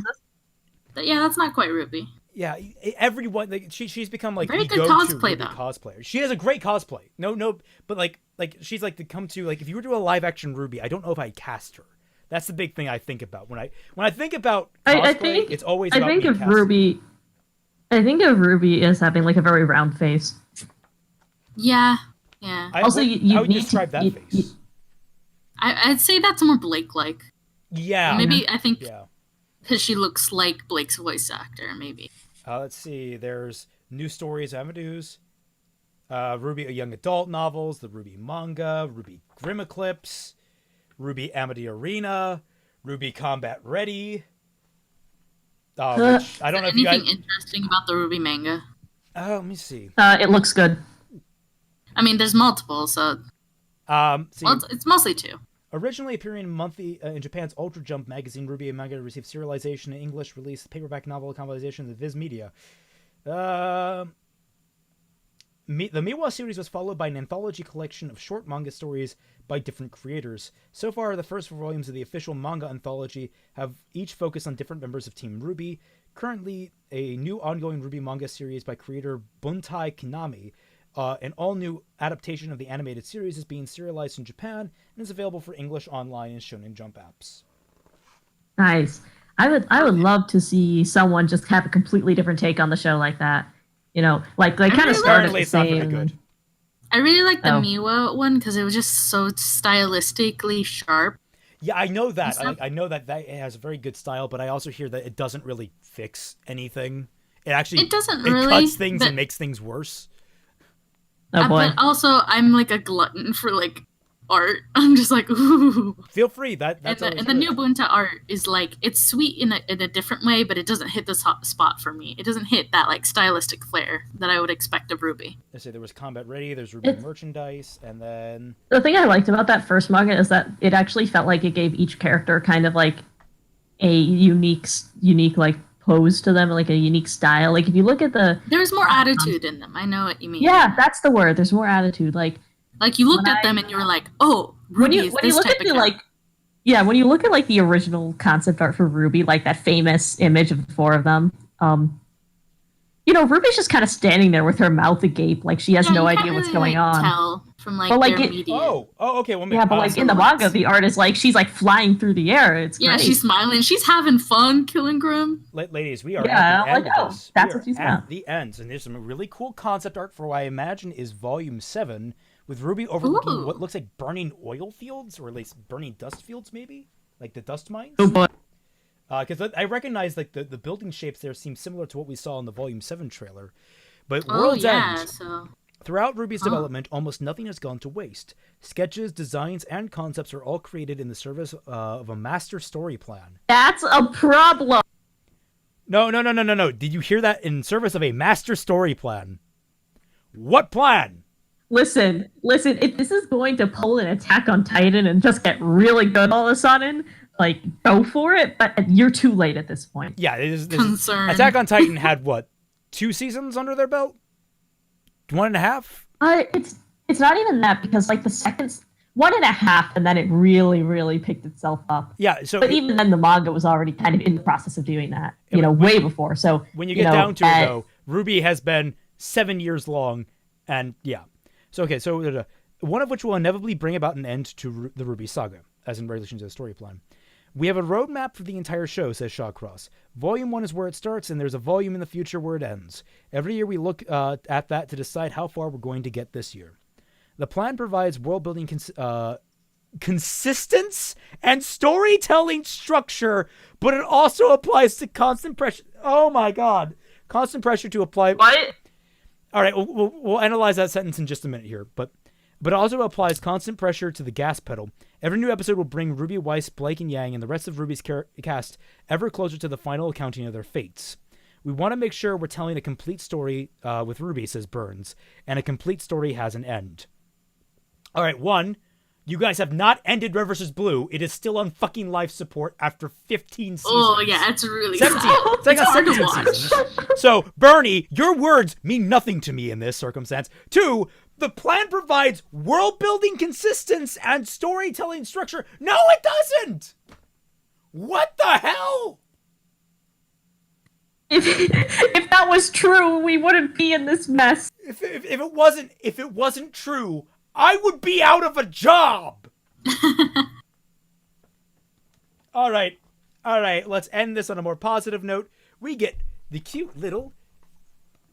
Yeah, that's not quite RWBY. Yeah, everyone she's become like very the good go-to cosplay RWBY though. cosplayer. She has a great cosplay. No, but like she's like to come to like if you were to do a live action RWBY, I don't know if I'd cast her. That's the big thing I think about when I think about cosplay. I think it's always. I about think being of casted. RWBY. I think of RWBY as having like a very round face. Yeah. How would you describe that face? I'd say that's more Blake-like. Yeah. Maybe I think Yeah. because she looks like Blake's voice actor, maybe. Let's see. There's New Stories Amadeus, RWBY young adult novels, the RWBY manga, RWBY Grim Eclipse, RWBY Amity Arena, RWBY Combat Ready. Which I don't know if you guys. Anything interesting about the RWBY manga? Let me see. It looks good. I mean, there's multiple, so it's mostly two. Originally appearing monthly in Japan's Ultra Jump magazine, RWBY manga received serialization in English, released paperback novel compilation of the Viz Media. The Miwa series was followed by an anthology collection of short manga stories by different creators. So far, the first 4 volumes of the official manga anthology have each focused on different members of Team RWBY. Currently, a new ongoing RWBY manga series by creator Buntai Kinami, an all-new adaptation of the animated series, is being serialized in Japan and is available for English online and Shonen Jump apps. Nice. I would love to see someone just have a completely different take on the show like that. You know, like kind of started the It's not very same. good. I really like the Miwa one because it was just so stylistically sharp. Yeah, I know that. I know that has a very good style, but I also hear that it doesn't really fix anything. It doesn't it really, cuts things but- and makes things worse. Oh boy. But also, I'm like a glutton for like art. I'm just like, ooh. Feel free. That's and the new Bunta art is like, it's sweet in a different way, but it doesn't hit the spot for me. It doesn't hit that like stylistic flair that I would expect of RWBY. They say there was Combat Ready, there's RWBY merchandise, and then The thing I liked about that first manga is that it actually felt like it gave each character kind of like a unique like pose to them, like a unique style. Like if you look at there's more attitude in them. I know what you mean. Yeah, that's the word. There's more attitude. Like you looked at them and you were like, oh, RWBY is this type of character. When you look at like the original concept art for RWBY, like that famous image of the 4 of them, RWBY's just kind of standing there with her mouth agape, like she has no idea what's going on. Tell from like But, like, their it- media. okay. Well, Yeah, but like in the manga, the art is like she's like flying through the air. It's Yeah, great. she's smiling. She's having fun killing Grim. Ladies, we are Yeah, at the end like, of this. that's We what she's are at got. the end, and there's some really cool concept art for what I imagine is Volume 7, with RWBY overlooking Ooh. what looks like burning oil fields, or at least burning dust fields, maybe? Like the dust mines? Oh boy. Because I recognize like the building shapes there seem similar to what we saw in the Volume 7 trailer. But Oh World's yeah, End, so throughout RWBY's development, almost nothing has gone to waste. Sketches, designs, and concepts are all created in the service of a master story plan. That's a problem. No. Did you hear that? In service of a master story plan. What plan? Listen, if this is going to pull an Attack on Titan and just get really good all of a sudden, like go for it, but you're too late at this point. Yeah, Concern. Attack on Titan had what, 2 seasons under their belt? 1.5? It's not even that, because like the second 1.5, and then it really picked itself up. Yeah, so but even then the manga was already kind of in the process of doing that, way before. So when you get down to it, though, RWBY has been 7 years long, and yeah. So okay, so one of which will inevitably bring about an end to the RWBY saga, as in relation to the story plan. We have a roadmap for the entire show, says Shawcross. Volume 1 is where it starts, and there's a volume in the future where it ends. Every year we look at that to decide how far we're going to get this year. The plan provides world-building consistence and storytelling structure, but it also applies to constant pressure. Oh my god. Constant pressure to apply... What? All right, we'll analyze that sentence in just a minute here, but it also applies constant pressure to the gas pedal. Every new episode will bring RWBY, Weiss, Blake, and Yang, and the rest of RWBY's cast ever closer to the final accounting of their fates. We want to make sure we're telling a complete story with RWBY, says Burns, and a complete story has an end. All right, 1, you guys have not ended Red vs. Blue. It is still on fucking life support after 15 seasons. Oh, yeah, it's really 17. It's like hard to 17 watch. seasons. So, Bernie, your words mean nothing to me in this circumstance. 2, the plan provides world-building consistency and storytelling structure. No, it doesn't! What the hell? If that was true, we wouldn't be in this mess. If it wasn't true, I would be out of a job. All right, let's end this on a more positive note. We get the cute little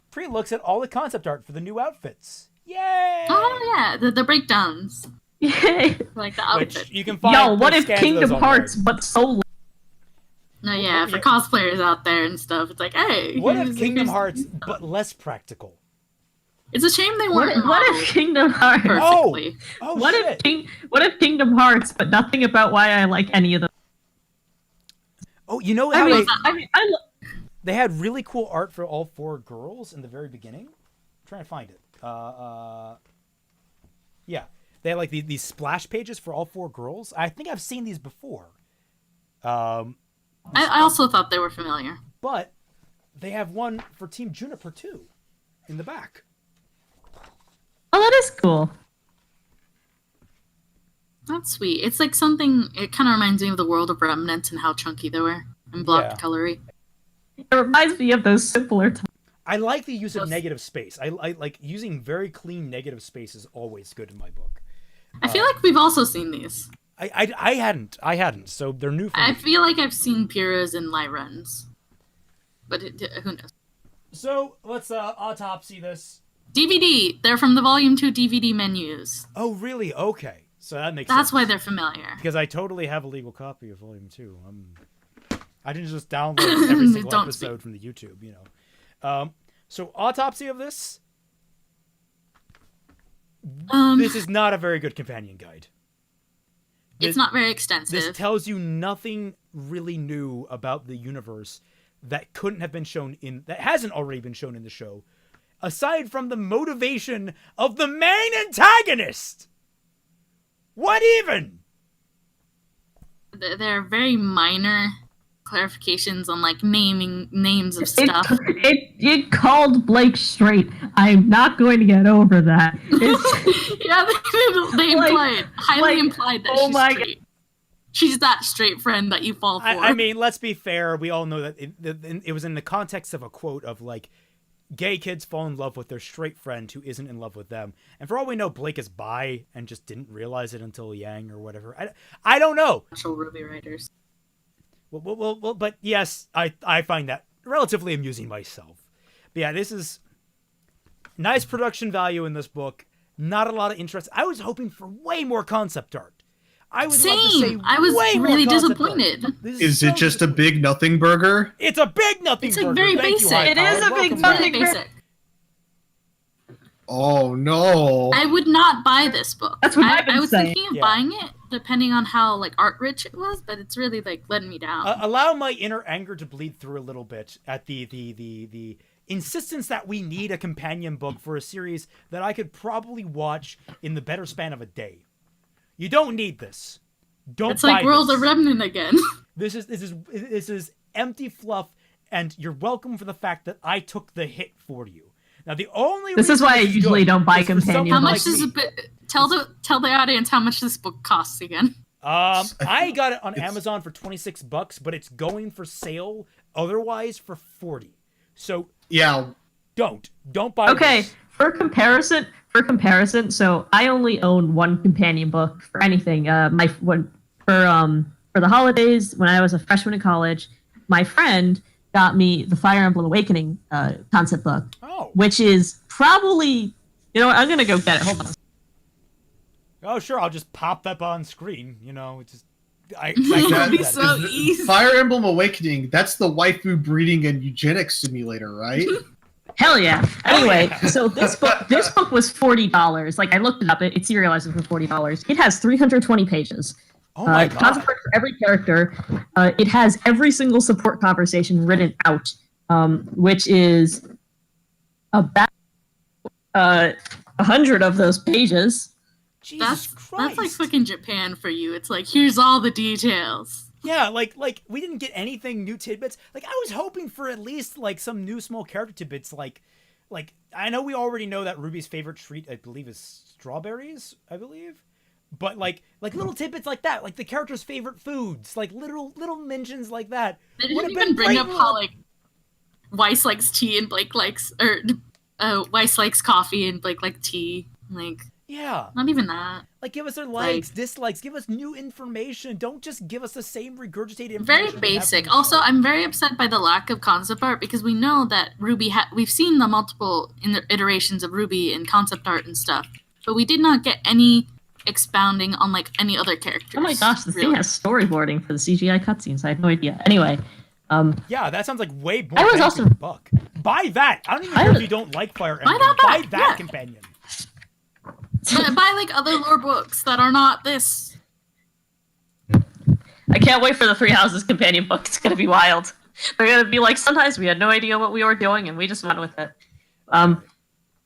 pre-looks at all the concept art for the new outfits. Yay! Oh yeah, the breakdowns. Yay! Like the outfit. Which you can find. Yo, what if scans of Kingdom those Hearts, online. but so... No, yeah, for cosplayers out there and stuff, it's like, hey. What if Kingdom Hearts, but less practical? It's a shame they weren't. What if Kingdom Hearts? Perfectly. Oh What shit. if Kingdom Hearts, but nothing about why I like any of them? Oh, you know how I they had really cool art for all 4 girls in the very beginning? I'm trying to find it. Yeah, they had like these splash pages for all 4 girls. I think I've seen these before. I also thought they were familiar. But they have one for Team Juniper too, in the back. Oh, that is cool. That's sweet. It's like something. It kind of reminds me of the world of Remnant and how chunky they were and block colory. It reminds me of those simpler times. I like the use of negative space. I like using very clean negative space is always good in my book. I feel like we've also seen these. I hadn't. So they're new for me. I feel like I've seen Pyrrha's and Lyran's, but who knows? So let's autopsy this. DVD. They're from the Volume 2 DVD menus. Oh, really? Okay. So that makes sense. That's why they're familiar. Because I totally have a legal copy of Volume 2. I didn't just download every single episode from the YouTube, you know. So autopsy of this. This is not a very good companion guide. It's not very extensive. This tells you nothing really new about the universe that couldn't have been shown that hasn't already been shown in the show, aside from the motivation of the main antagonist. What even? There are very minor clarifications on like names of stuff. It called Blake straight. I'm not going to get over that. Yeah, they highly implied that she's straight. God. She's that straight friend that you fall for. I mean, let's be fair. We all know that it was in the context of a quote of like, gay kids fall in love with their straight friend who isn't in love with them. And for all we know, Blake is bi and just didn't realize it until Yang or whatever. I don't know. Actual RWBY writers. Well, but yes, I find that relatively amusing myself. But yeah, this is nice production value in this book. Not a lot of interest. I was hoping for way more concept art. I would love to say I was way really more disappointed. Is it just a big nothing burger? It's a big nothing burger. It's like very basic. It is a big nothing burger. Oh no! I would not buy this book. That's what I've been I was saying. thinking of buying it, depending on how like art rich it was, but it's really like letting me down. Allow my inner anger to bleed through a little bit at the insistence that we need a companion book for a series that I could probably watch in the better span of a day. You don't need this. Don't. It's like World of Remnant again. This is empty fluff, and you're welcome for the fact that I took the hit for you. Now the only this is why I usually don't buy companion. How much does tell the audience how much this book costs again? I got it on Amazon for $26, but it's going for sale otherwise for $40. So yeah, don't buy. Okay, this. For comparison, so I only own one companion book for anything. For the holidays when I was a freshman in college, my friend got me the Fire Emblem Awakening concept book, which is probably, I'm gonna go get it. Hold on. Oh sure, I'll just pop that on screen. It's just that'd be so easy. Fire Emblem Awakening. That's the waifu breeding and eugenics simulator, right? Hell yeah. Anyway, so this book was $40. Like I looked it up, it serializes for $40. It has 320 pages. Oh my god! Concept art for every character. It has every single support conversation written out, which is about 100 of those pages. Jesus Christ. That's like fucking Japan for you. It's like, here's all the details. Yeah, like we didn't get anything new tidbits. Like I was hoping for at least like some new small character tidbits. Like I know we already know that Ruby's favorite treat, I believe, is strawberries. I believe. But like little tidbits like that, like the character's favorite foods, like little mentions like that. They didn't even bring up how like Weiss likes tea and Blake likes, or Weiss likes coffee and Blake likes tea. Like yeah, not even that. Like give us their likes, dislikes, give us new information. Don't just give us the same regurgitated information. Very basic. Also, I'm very upset by the lack of concept art because we know that RWBY we've seen the multiple iterations of RWBY in concept art and stuff, but we did not get any expounding on like any other characters. Oh my gosh, the thing has storyboarding for the CGI cutscenes. I had no idea. Anyway, yeah, that sounds like way more. I was also buck. Buy that. I don't even care if you don't like Fire Emblem. Buy that companion. But buy like other lore books that are not this. I can't wait for the Three Houses companion book. It's gonna be wild. They're gonna be like, sometimes we had no idea what we were doing and we just went with it. I'm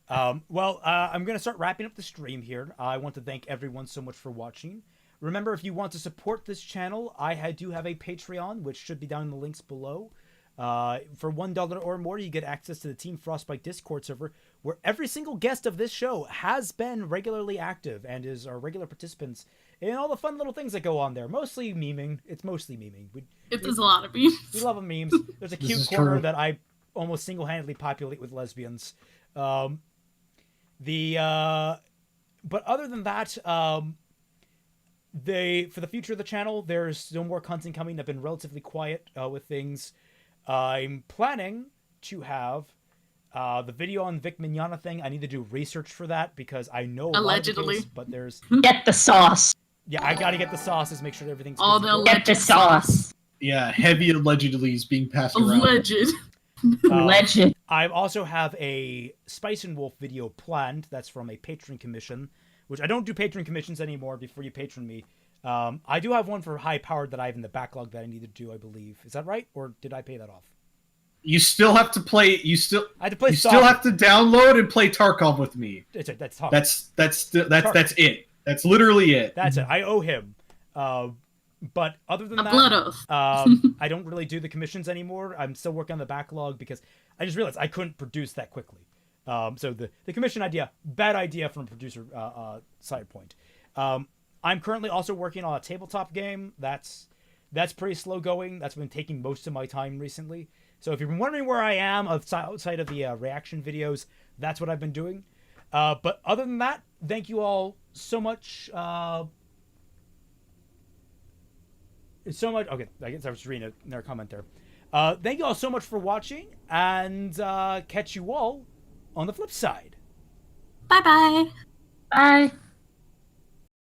going to start wrapping up the stream here. I want to thank everyone so much for watching. Remember, if you want to support this channel, I do have a Patreon, which should be down in the links below. For $1 or more, you get access to the Team Frostbite Discord server, where every single guest of this show has been regularly active and is our regular participants in all the fun little things that go on there. Mostly memeing. It's mostly memeing. There's a lot of memes. We love memes. There's a cute corner that I almost single-handedly populate with lesbians. But other than that, for the future of the channel, there's still more content coming. I've been relatively quiet with things. I'm planning to have the video on Vic Mignogna thing. I need to do research for that because I know allegedly, but there's get the sauce. Yeah, I gotta get the sauces. Make sure that everything's all the get the sauce. Yeah, heavy allegedly is being passed around. Legend. I also have a Spice and Wolf video planned. That's from a patron commission, which I don't do patron commissions anymore before you patron me. I do have one for High Powered that I have in the backlog that I need to do, I believe. Is that right? Or did I pay that off? You still have to play. I have to play. You still have to download and play Tarkov with me. That's That's it. That's literally it. That's it. I owe him. But other than that, blood oath. I don't really do the commissions anymore. I'm still working on the backlog because I just realized I couldn't produce that quickly. So the commission idea, bad idea from a producer side point. I'm currently also working on a tabletop game. That's pretty slow going. That's been taking most of my time recently. So if you've been wondering where I am outside of the reaction videos, that's what I've been doing. But other than that, thank you all so much. Okay, I guess I was reading another comment there. Thank you all so much for watching, and catch you all on the flip side. Bye-bye. Bye.